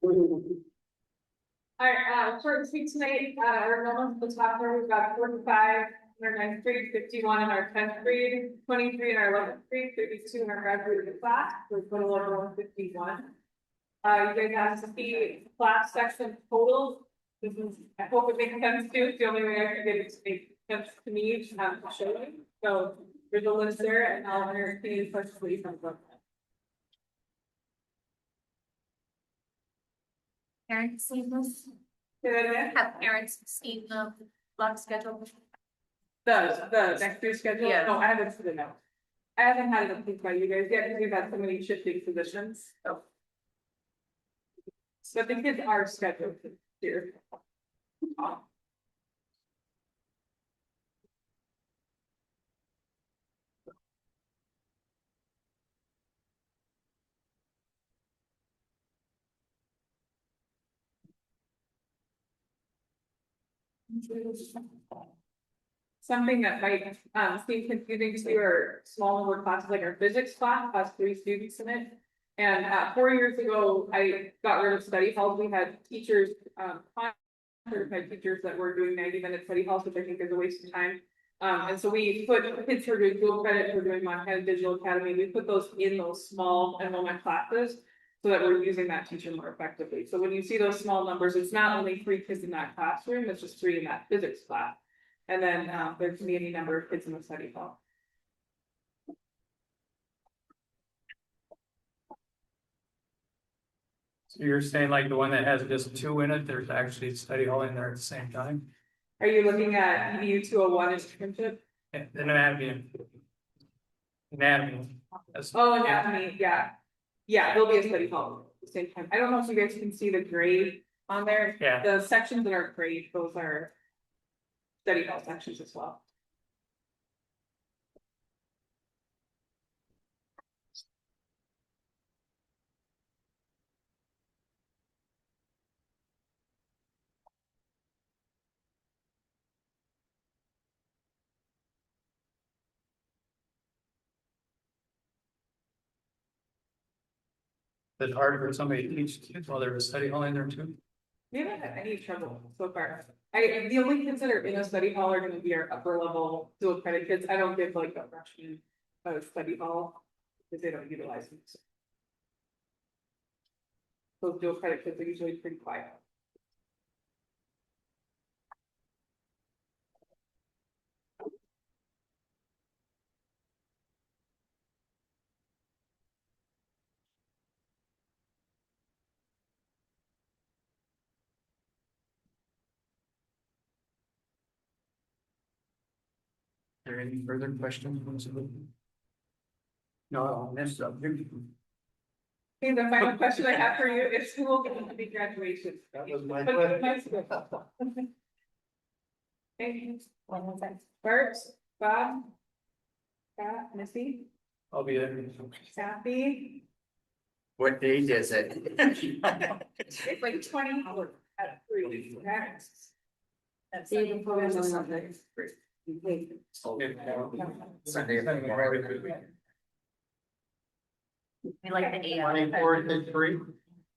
C: All right, short and sweet tonight, our enrollment for the top there, we've got 45 in our 9th grade, 51 in our 10th grade, 23 in our 11th grade, 32 in our graduating class, so a total of 151. You guys have to see class section totals. This is, I hope it makes sense to you. It's the only way I can get it to make sense to me to have to show you. So there's a list there, and I'll entertain questions from them.
L: Parents seen this?
C: Have
L: Have parents seen the block schedule?
C: the next year's schedule?
L: Yeah.
C: No, I haven't seen it now. I haven't had it approved by you guys yet, because we've had so many shifting positions, so. So the kids are scheduled here. Something that might seem confusing to you are small number classes, like our physics class has 3 students in it. And 4 years ago, I got rid of study halls. We had teachers, certified teachers that were doing 90-minute study halls, which I think is a waste of time. And so we put kids who are doing dual credit, who are doing Montana Digital Academy, we put those in those small enrollment classes so that we're using that teacher more effectively. So when you see those small numbers, it's not only 3 kids in that classroom, it's just 3 in that physics class. And then there can be any number of kids in the study hall.
S: So you're saying like the one that has just 2 in it, there's actually a study hall in there at the same time?
C: Are you looking at EDU 201 internship?
S: Yeah, anatomy. Anatomy.
C: Oh, anatomy, yeah. Yeah, there'll be a study hall at the same time. I don't know if you guys can see the grade on there.
S: Yeah.
C: The sections that are grade, those are study hall sections as well.
S: It's hard for somebody to teach kids while there's a study hall in there too.
C: We haven't had any trouble so far. The only kids that are in a study hall are gonna be our upper level dual credit kids. I don't give like a freshman a study hall because they don't utilize them. Those dual credit kids are usually pretty quiet.
A: Are there any further questions?
S: No, that's up.
C: Okay, the final question I have for you is who will get to be graduation?
F: That was my
C: But
F: question.
C: nice to go. Okay, one more time. Bert, Bob, Scott, Missy,
S: I'll be there.
C: Kathy.
A: What date is it?
C: It's like 20 hours at 3.
Q: See you before we know nothing.
A: Sunday.
N: We like the 8 hour.
K: 24 to 3.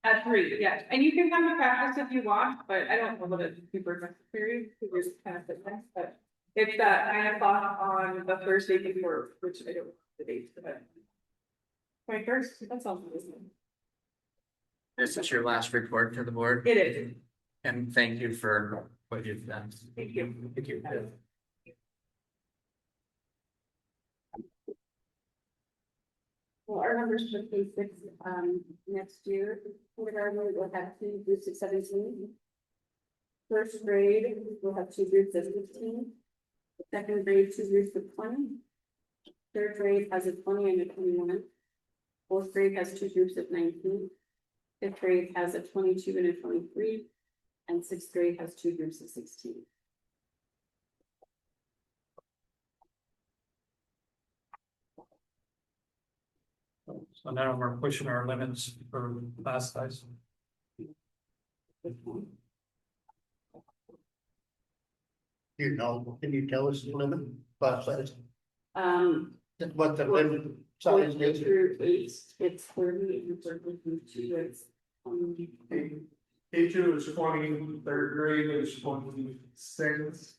C: At 3, yeah, and you can come to practice if you want, but I don't know that it's super necessary, because you're just kind of sitting there, but. It's 9 o'clock on the Thursday before, which I don't know the date, but. 21st, that sounds amazing.
A: This is your last report to the board.
C: It is.
A: And thank you for what you've done.
C: Thank you.
A: Thank you.
Q: Well, our numbers for K6, next year, kindergarten will have 2 groups of 17. First grade, we'll have 2 groups of 15. Second grade, 2 groups of 20. Third grade has a 20 and a 21. Fourth grade has 2 groups of 19. Fifth grade has a 22 and a 23. And sixth grade has 2 groups of 16.
D: So now we're pushing our limits for class size.
K: You know, can you tell us the limit, class size? What the
Q: Fourth-
K: limit size
Q: fourth
K: is?
Q: through 8, it's 30, and third through 2, it's.
K: K2 is 20, third grade is 26.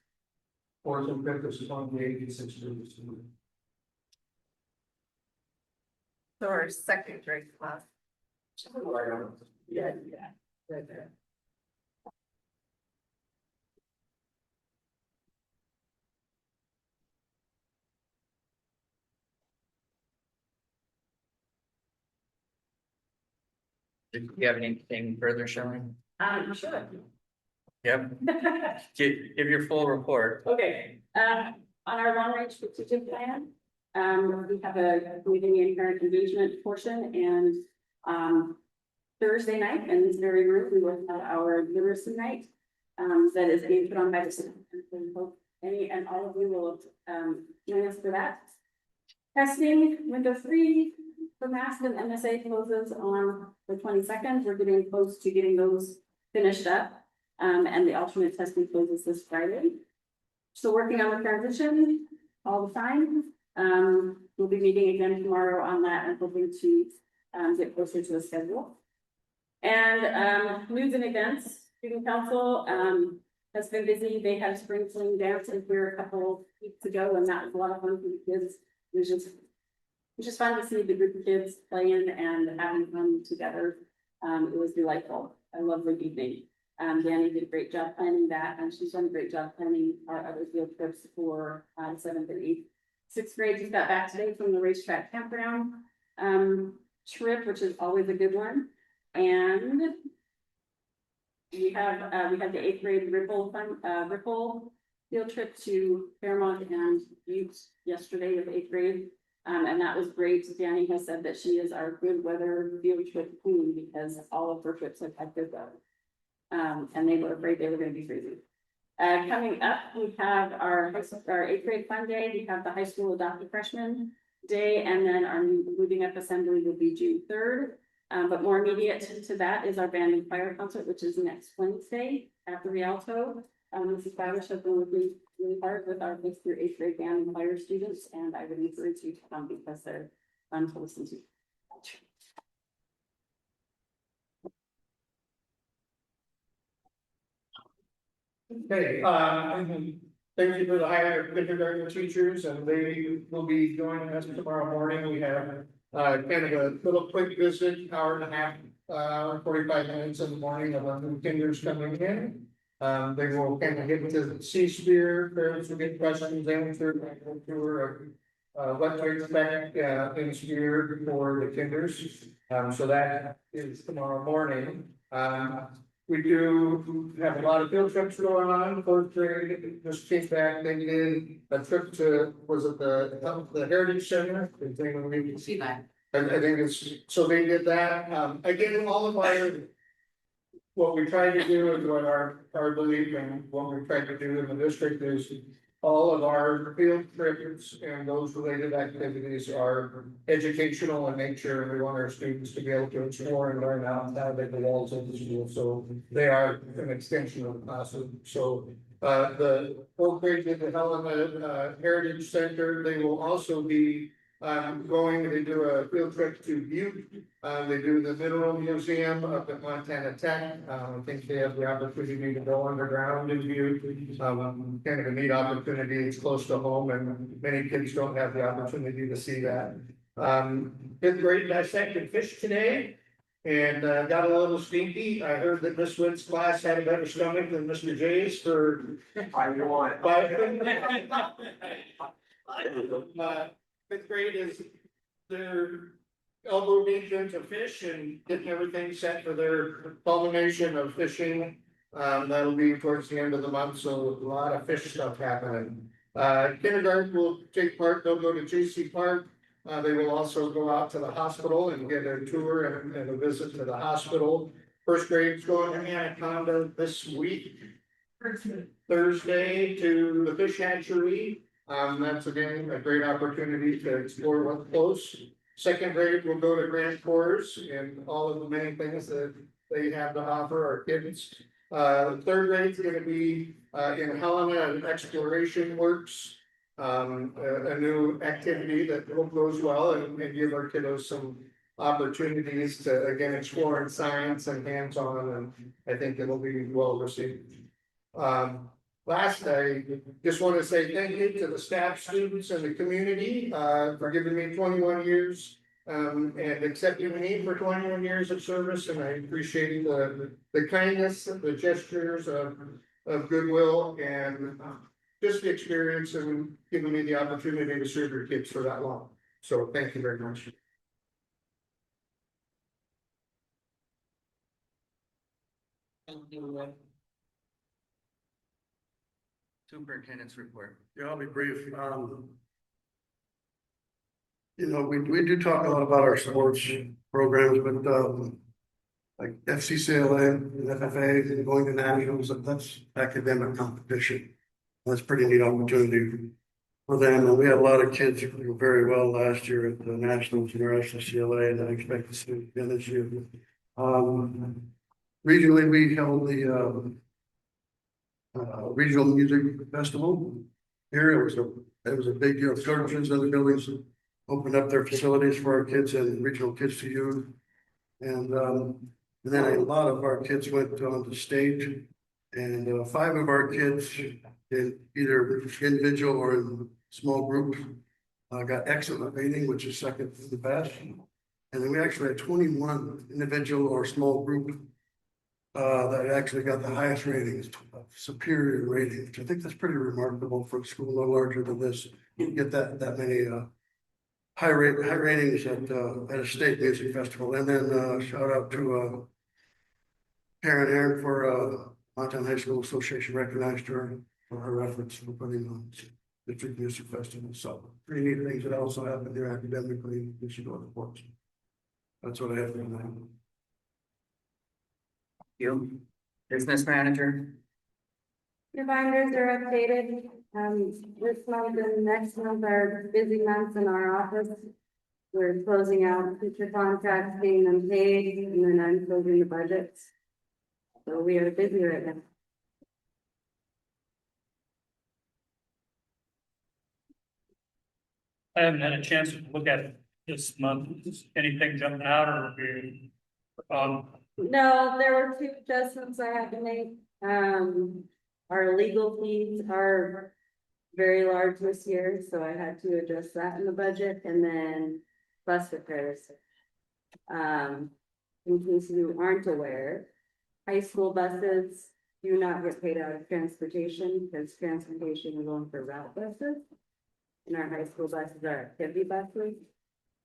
K: Fourth and fifth is 28, and sixth grade is 20.
G: So our second grade class.
Q: Yeah, right there.
A: Do you have anything further, Shelley?
Q: Sure.
A: Yep. Give your full report.
Q: Okay, on our long range strategic plan, we have a community and parent engagement portion, and Thursday night in this very room, we will have our literacy night. That is being put on by the superintendent. We hope any and all of you will join us for that. Testing window 3 for math and MSA closes on the 22nd. We're getting close to getting those finished up. And the alternate testing closes this Friday. So working on the transition all the time. We'll be meeting again tomorrow on that and hoping to get closer to a schedule. And news and events, student council has been busy. They had spring fling dance here a couple weeks ago, and that was a lot of fun for the kids. It was just fun to see the group of kids playing and having fun together. It was delightful. A lovely evening. Danny did a great job planning that, and she's done a great job planning our other field trips for 7th and 8th. 6th grade just got back today from the racetrack campground trip, which is always a good one. And we have the 8th grade Ripple field trip to Fairmont and Butte yesterday with 8th grade. And that was great. Danny has said that she is our good weather field trip queen because all of her trips have had good weather. And they were afraid they were going to be freezing. Coming up, we have our 8th grade fun day. We have the high school adopted freshman day, and then our moving up assembly will be June 3rd. But more immediate to that is our band and choir concert, which is next Wednesday at the Rialto. Mrs. Babish has been working really hard with our 5th through 8th grade band and choir students, and I would encourage you to come because they're fun to listen to.
K: Okay, thank you for the hire of kindergarten teachers, and they will be joining us tomorrow morning. We have kind of a little quick visit, hour and a half, 45 minutes in the morning of our new kinders coming in. They will kind of get to see Spear, parents will get questions answered, and go tour of what to expect in Spear for the kinders. So that is tomorrow morning. We do have a lot of field trips going on. 4th grade just came back. They did a trip to, was it the Heritage Center?
G: See that.
K: And I think it's, so they did that. Again, all of our, what we try to do is what our belief and what we try to do in the district is all of our field trips and those related activities are educational in nature, and we want our students to be able to explore and learn outside of the walls of the school. So they are an extension of the classroom. So the 4th grade did the Helena Heritage Center. They will also be going, they do a field trip to Butte. They do the Mineral Museum up at Montana Tech. I think they have the opportunity to go underground in Butte. Kind of a neat opportunity. It's close to home and many kids don't have the opportunity to see that. Fifth grade dissected fish today. And got a little stinky. I heard that Miss Wynn's class had a better stomach than Mr. J's for. I want. Fifth grade is their elbow deep into fish and getting everything set for their culmination of fishing. That'll be towards the end of the month, so a lot of fish stuff happening. Kindergarten will take part, they'll go to JC Park. They will also go out to the hospital and get a tour and a visit to the hospital. First grade's going to Anaconda this week. Thursday to the fish hatchery. That's again a great opportunity to explore what's close. Second grade will go to Grand Tours and all of the many things that they have to offer our kids. Third grade's going to be in Helena at Exploration Works. A new activity that goes well and give our kiddos some opportunities to again explore in science and hands-on, and I think it'll be well received. Last, I just want to say thank you to the staff, students, and the community for giving me 21 years and accepting me for 21 years of service, and I appreciate the kindness, the gestures of goodwill, and just the experience and giving me the opportunity to serve your kids for that long. So thank you very much.
A: Thank you. Superintendent's report.
F: Yeah, I'll be brief. You know, we do talk a lot about our sports programs, but like FCCLA and FFA and going to nationals, that's academic competition. That's pretty neat opportunity for them. And we had a lot of kids who did very well last year at the nationals in our FCCLA, and I expect to see it again this year. Regionally, we held the regional music festival here. It was a big deal. Churches and other buildings opened up their facilities for our kids and regional kids to use. And then a lot of our kids went on the stage, and 5 of our kids in either individual or in small groups got excellent rating, which is second to the best. And then we actually had 21 individual or small group that actually got the highest ratings, superior rating, which I think that's pretty remarkable for a school no larger than this. You get that many high ratings at a state music festival. And then shout out to Karen Aaron for Montana High School Association recognized her for her efforts for putting on district music festival. So pretty neat things that also happen there academically. We should go to sports. That's what I have for now.
A: You, business manager.
Q: Your binders are updated. This month and next month are busy months in our office. We're closing out future contracts, getting them paid, and then I'm closing the budgets. So we are busy right now.
S: I haven't had a chance to look at it this month. Is anything jumping out or?
Q: No, there were 2 adjustments I had to make. Our legal fees are very large this year, so I had to adjust that in the budget, and then bus repairs. In case you aren't aware, high school buses do not get paid out of transportation because transportation is only for route buses. And our high school buses are activity buses.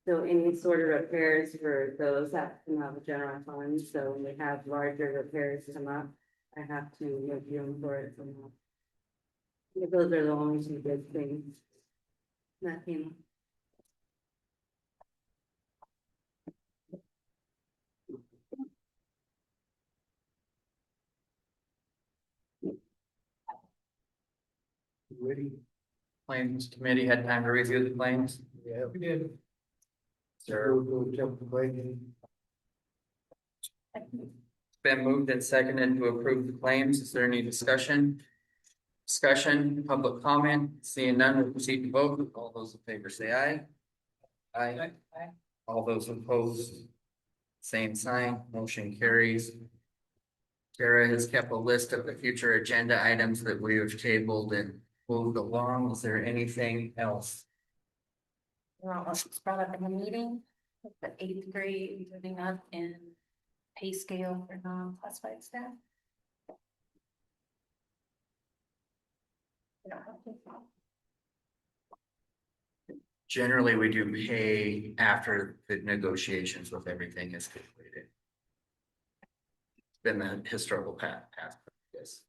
Q: So any sort of repairs for those have to come out of general fund. So when we have larger repairs come up, I have to make room for it somehow. Those are the only 2 big things that came up.
A: Ready? Claims committee had time to review the claims.
K: Yeah, we did.
A: Sir,
K: We'll jump the blade.
A: it's been moved and seconded to approve the claims. Is there any discussion? Discussion, public comment, seeing none, we'll proceed to vote. All those in favor say aye. Aye. All those opposed? Same sign, motion carries. Tara has kept a list of the future agenda items that we have tabled and moved along. Is there anything else?
N: What was brought up in the meeting, the 8th grade moving up in pay scale for non-classified staff. You don't have to.
A: Generally, we do pay after the negotiations with everything is completed. It's been the historical path, yes.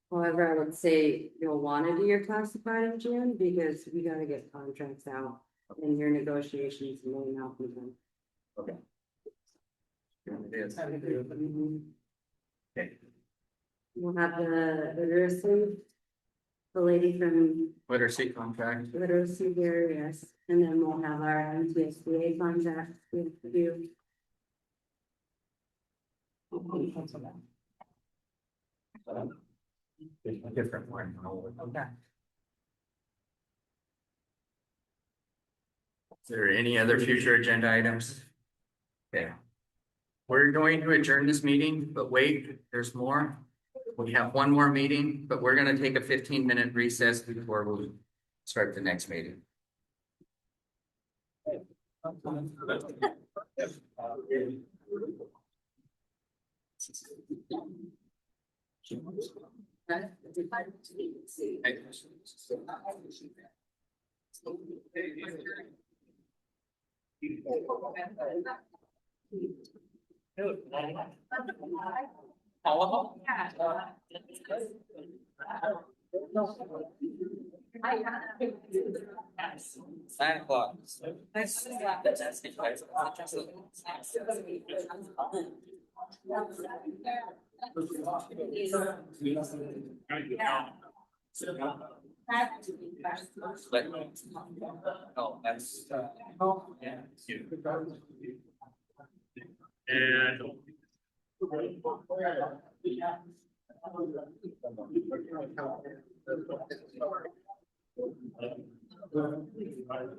Q: However, I would say you'll wanna do your classified in June, because we gotta get contracts out and your negotiations may not be done.
A: Okay. It is. Okay.
Q: We'll have the literacy, the lady from
A: Literacy contract.
Q: literacy here, yes, and then we'll have our MTSBA contract with you.
A: Different one. Okay. Is there any other future agenda items? Okay. We're going to adjourn this meeting, but wait, there's more. We have one more meeting, but we're gonna take a 15-minute recess before we start the next meeting. Nine o'clock. Oh, that's. Yeah. And.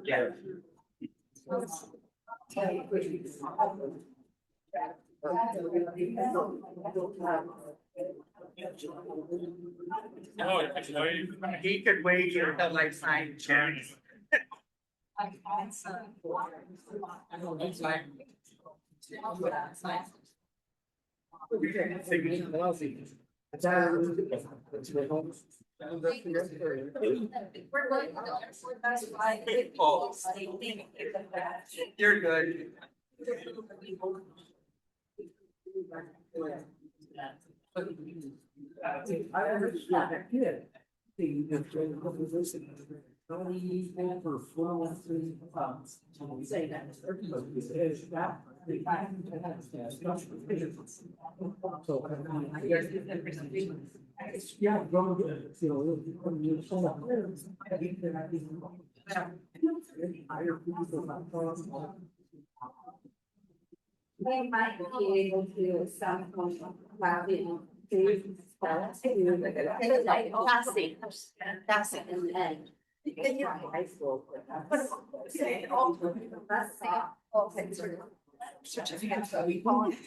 A: Yeah. No, he could wait here until I sign checks. You're good.
Q: We might be able to some cloudy. That's it, and then. High school.
G: Certificate. So we call it.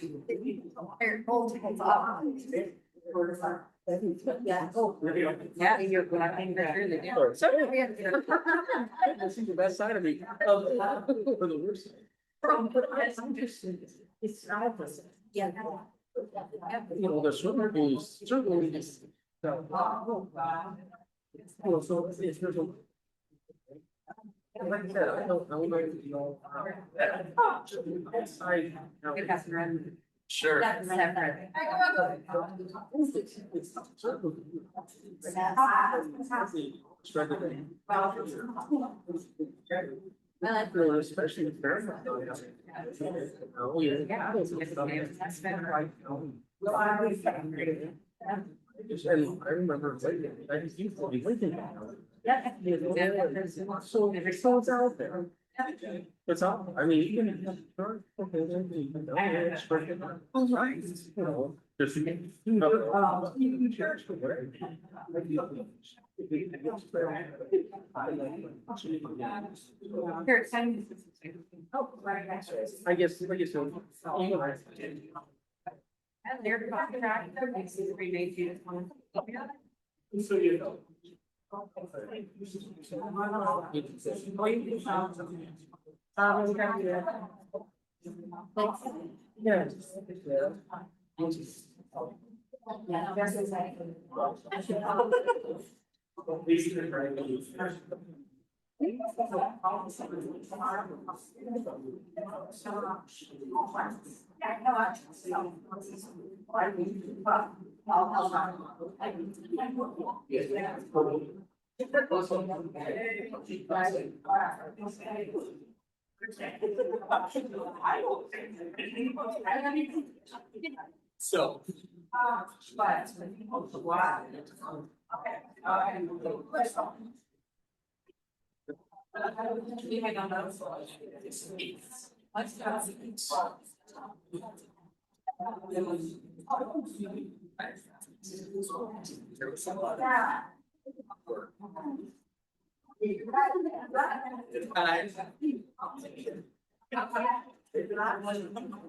Q: Yeah.
T: Yeah, you're going to.
G: So do we have.
T: This is the best side of me. For the worst.
Q: It's opposite. Yeah.
T: You know, the swimming pool is certainly. So it's. Like I said, I don't know, you know.
A: Sure.
T: Especially. Oh, yeah. And I remember, I just used to be waiting. So it's out there. It's out, I mean, even if. Right. You know, just.
C: Here, send me. Oh, right,
T: I guess so.
C: and they're contract, makes it 3 days, you just want to.
K: So you know.
C: Yeah, that's exactly.
A: So.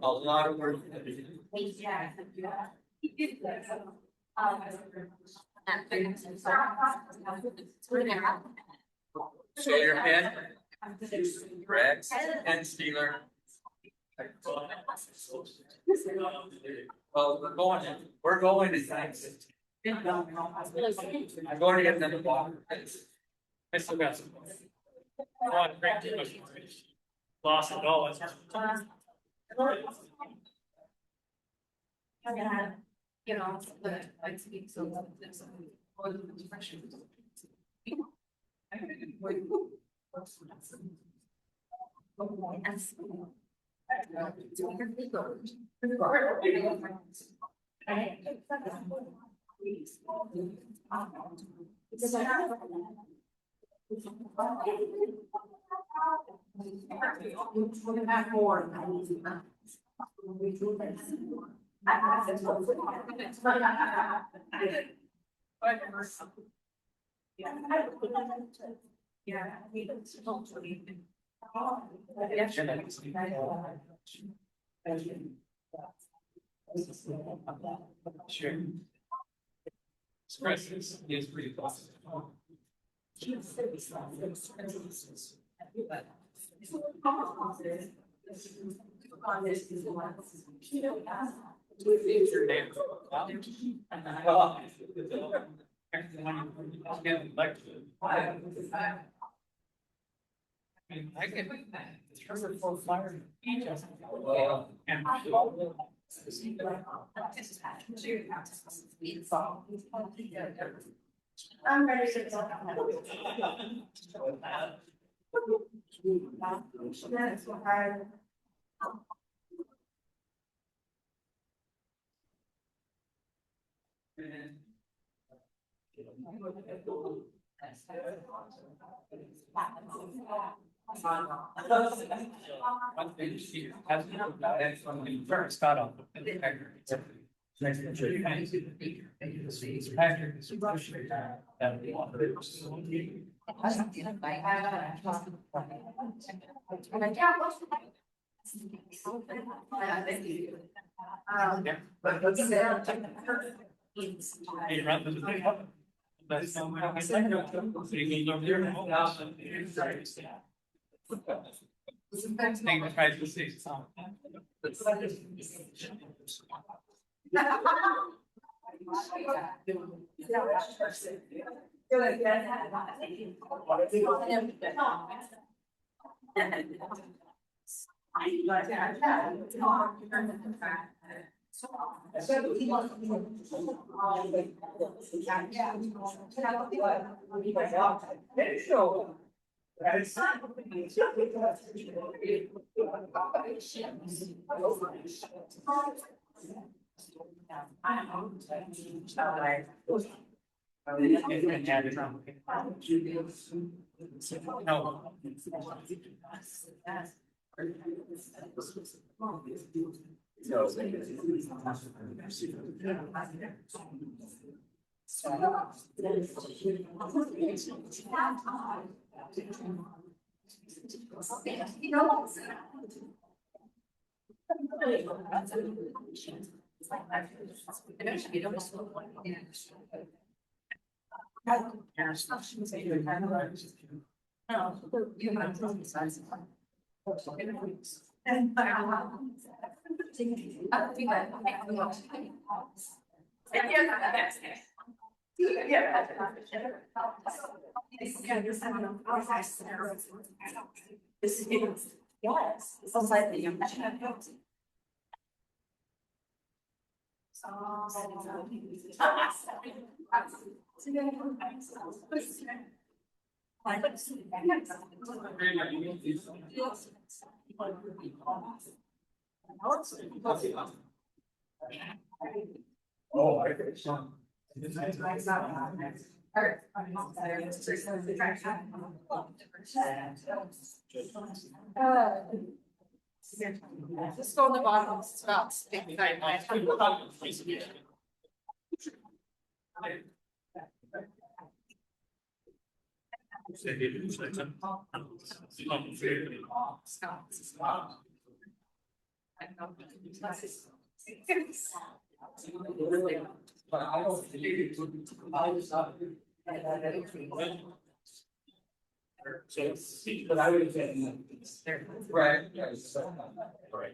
A: A lot of work. So your pen, Rex, and Steeler. Well, we're going to thanks. I'm going to get another block.
D: I still got some. Oh, great too much. Lost it all.
L: You know, but I speak so. Or the expressions.
D: Sure. Express is pretty close. I can turn the full fire.
I: I'm ready to go. That's hard.
D: One thing she has from the first got off. Next picture. Patrick is pushing that one. Hey, run to the big one. That's no way. So he goes over there. Thing tries to say something.
C: Yes, it's outside the
D: Oh, I think so.
C: Just go on the bottom, it's about.
D: But I would say. Right. Right.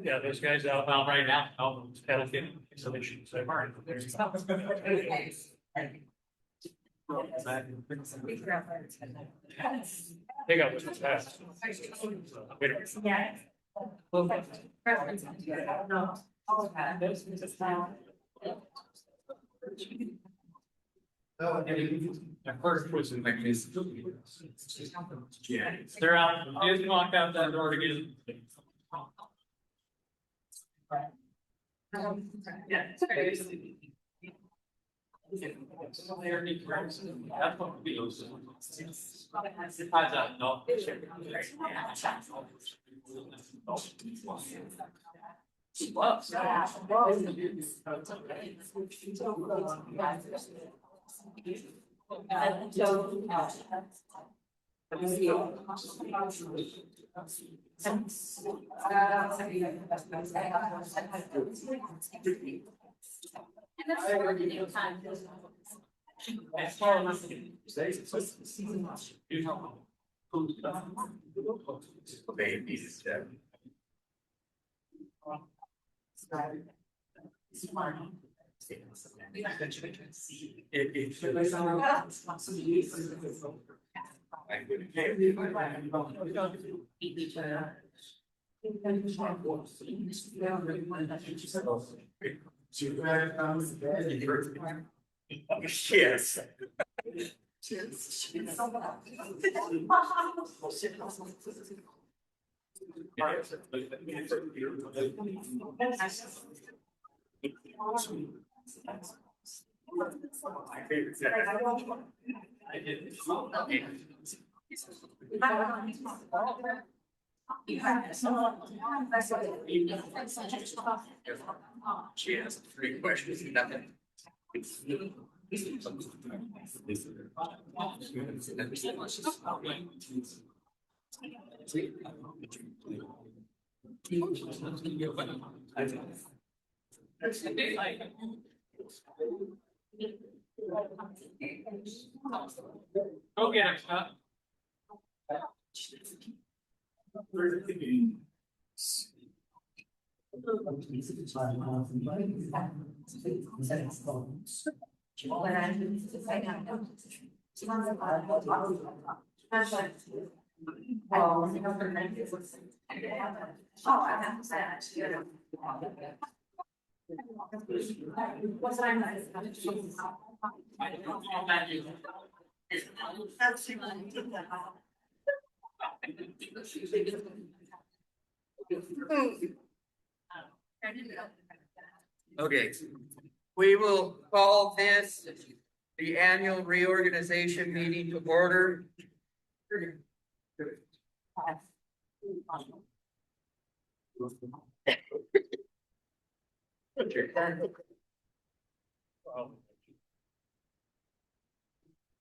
D: Yeah, those guys outbound right now, that'll get solutions. They got what's fast. At first was in like this. Yeah, they're out, you just walk out that door to get. Yeah. Yes. She has 3 questions, nothing. Go get it, Scott.
A: Okay, we will call this the annual reorganization meeting to order.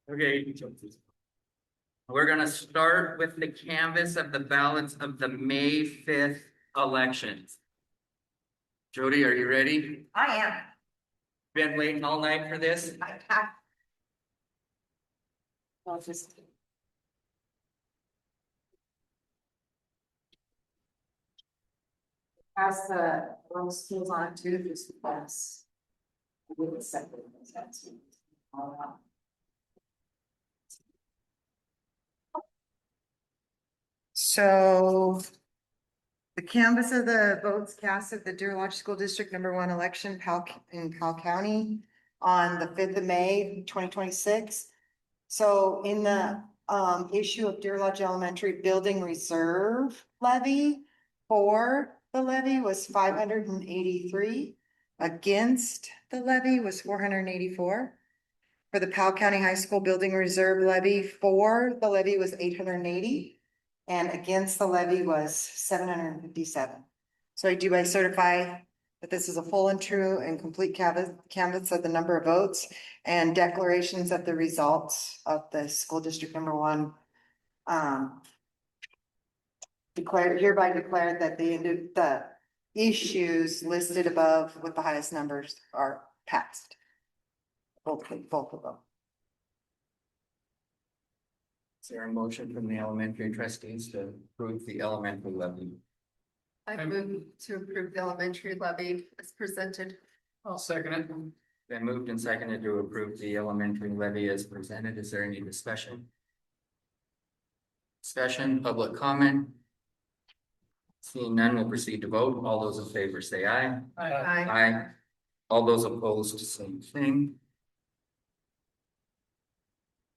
A: Okay. We're gonna start with the canvass of the ballots of the May 5th elections. Jody, are you ready?
I: I am.
A: Been waiting all night for this?
C: I'll just. Pass the schools on to this class. With the second.
M: So the canvas of the votes cast of the Deer Lodge School District #1 election in Powell County on the 5th of May, 2026. So in the issue of Deer Lodge Elementary Building Reserve levy, for the levy was 583. Against the levy was 484. For the Powell County High School Building Reserve levy, for the levy was 880. And against the levy was 757. So I do certify that this is a full and true and complete canvass of the number of votes and declarations of the results of the school district #1. Hereby declared that the issues listed above with the highest numbers are passed. Both of them.
A: Is there a motion from the elementary trustees to approve the elementary levy?
G: I move to approve the elementary levy as presented.
D: I'll second it.
A: Been moved and seconded to approve the elementary levy as presented. Is there any discussion? Discussion, public comment? Seeing none, we'll proceed to vote. All those in favor say aye. Aye. All those opposed, same thing.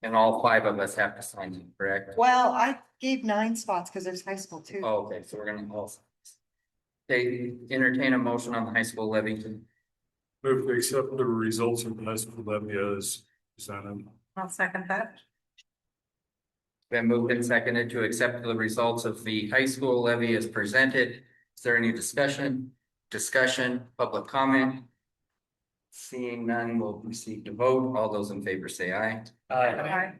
A: And all 5 of us have to sign it, correct?
M: Well, I gave 9 spots because there's high school too.
A: Oh, okay, so we're gonna also. Okay, entertain a motion on the high school levy.
P: Move to accept the results of the high school levy as presented.
I: I'll second that.
A: Been moved and seconded to accept the results of the high school levy as presented. Is there any discussion? Discussion, public comment? Seeing none, we'll proceed to vote. All those in favor say aye.
D: Aye.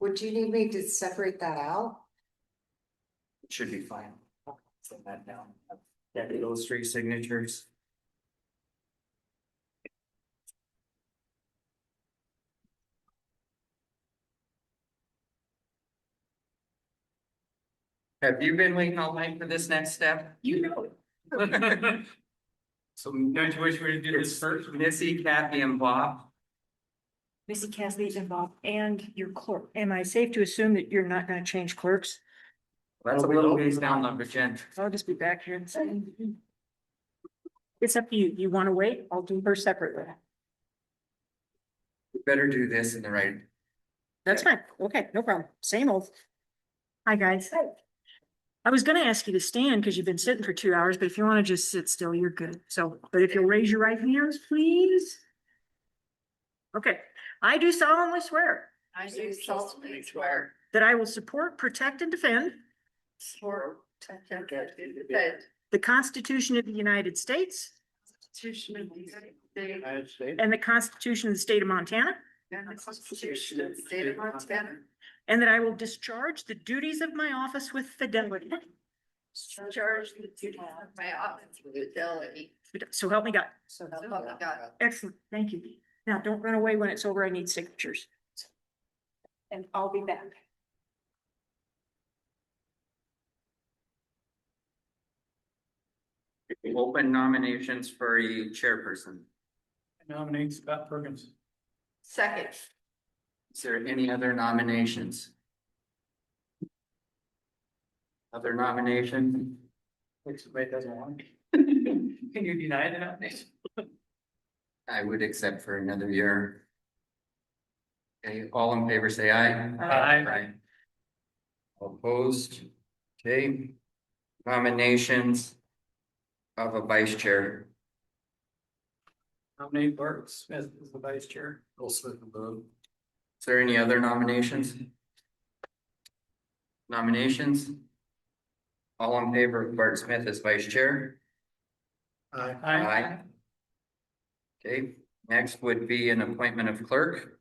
M: Would you need me to separate that out?
A: It should be fine. Send that down. That those 3 signatures. Have you been waiting all night for this next step?
D: You know.
A: So
D: Don't you wish we would do this first?
A: Missy, Kathy, and Bob.
V: Missy Cassidy and Bob and your clerk. Am I safe to assume that you're not gonna change clerks?
A: That's a little ways down the agenda.
V: I'll just be back here and say. It's up to you. You wanna wait? I'll do her separately.
A: We better do this in the right.
V: That's fine. Okay, no problem. Same old. Hi, guys. I was gonna ask you to stand because you've been sitting for 2 hours, but if you wanna just sit still, you're good. So, but if you'll raise your right hands, please. Okay, I do solemnly swear
G: I do solemnly swear.
V: that I will support, protect, and defend
G: For defend
V: the Constitution of the United States
G: Constitution of the
K: United States.
V: and the Constitution of the State of Montana,
G: and the Constitution of the State of Montana.
V: and that I will discharge the duties of my office with fidelity.
G: Discharge the duties of my office with fidelity.
V: So help me God.
G: So help me God.
V: Excellent, thank you. Now, don't run away when it's over. I need signatures. And I'll be back.
A: open nominations for a chairperson.
D: Nominate Scott Perkins.
G: Second.
A: Is there any other nominations? Other nomination?
D: If somebody doesn't want. Can you deny the nomination?
A: I would accept for another year. Okay, all in favor, say aye.
D: Aye.
A: Opposed? Okay. Nominations of a vice chair.
D: Nominate Bart Smith as the vice chair.
P: I'll second that.
A: Is there any other nominations? Nominations? All in favor of Bart Smith as vice chair? Aye. Okay, next would be an appointment of clerk.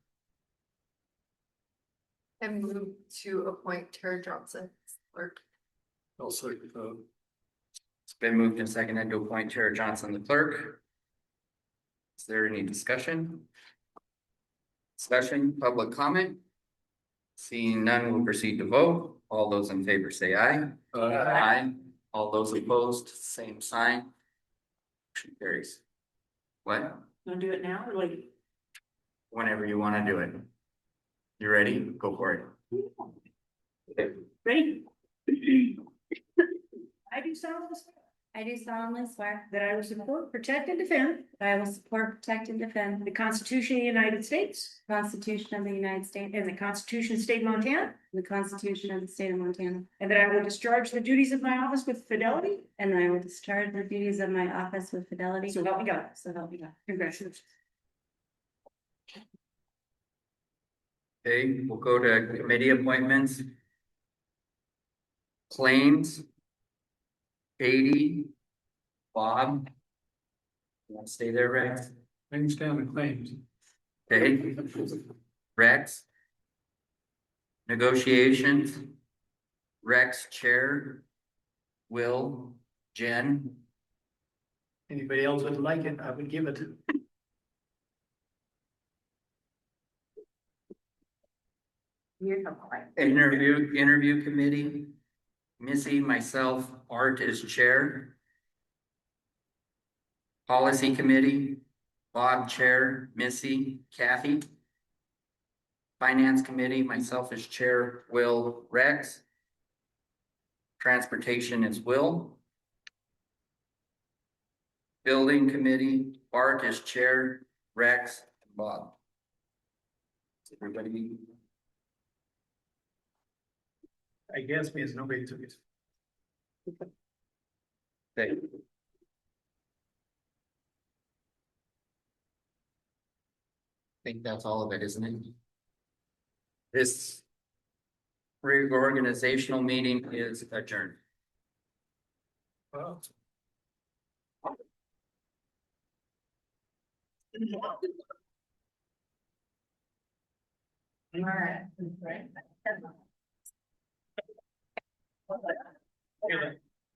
G: And move to appoint Tara Johnson as clerk.
P: I'll second that.
A: It's been moved and seconded to appoint Tara Johnson the clerk. Is there any discussion? Discussion, public comment? Seeing none, we'll proceed to vote. All those in favor say aye. Aye. All those opposed, same sign. Motion carries. What?
V: Wanna do it now or later?
A: Whenever you wanna do it. You ready? Go for it.
V: Ready? I do solemnly swear
Q: I do solemnly swear
V: that I will support, protect, and defend
Q: that I will support, protect, and defend
V: the Constitution of the United States
Q: the Constitution of the United States
V: and the Constitution of the State of Montana,
Q: and the Constitution of the State of Montana,
V: and that I will discharge the duties of my office with fidelity.
Q: and that I will discharge the duties of my office with fidelity.
V: So help me God.
Q: So help me God.
V: Congratulations.
A: Okay, we'll go to committee appointments. Claims. Katie. Bob. You want to stay there, Rex?
D: I can stand the claims.
A: Okay. Rex. Negotiations. Rex Chair. Will. Jen.
D: Anybody else would like it, I would give it.
A: Interview committee. Missy, myself, Art is chair. Policy committee, Bob chair, Missy, Kathy. Finance committee, myself as chair, Will, Rex. Transportation is Will. Building committee, Bart is chair, Rex, and Bob. Everybody.
D: I guess means nobody took it.
A: Okay. I think that's all of it, isn't it? This reorganizational meeting is adjourned.
D: Well.
N: All right.
D: Here,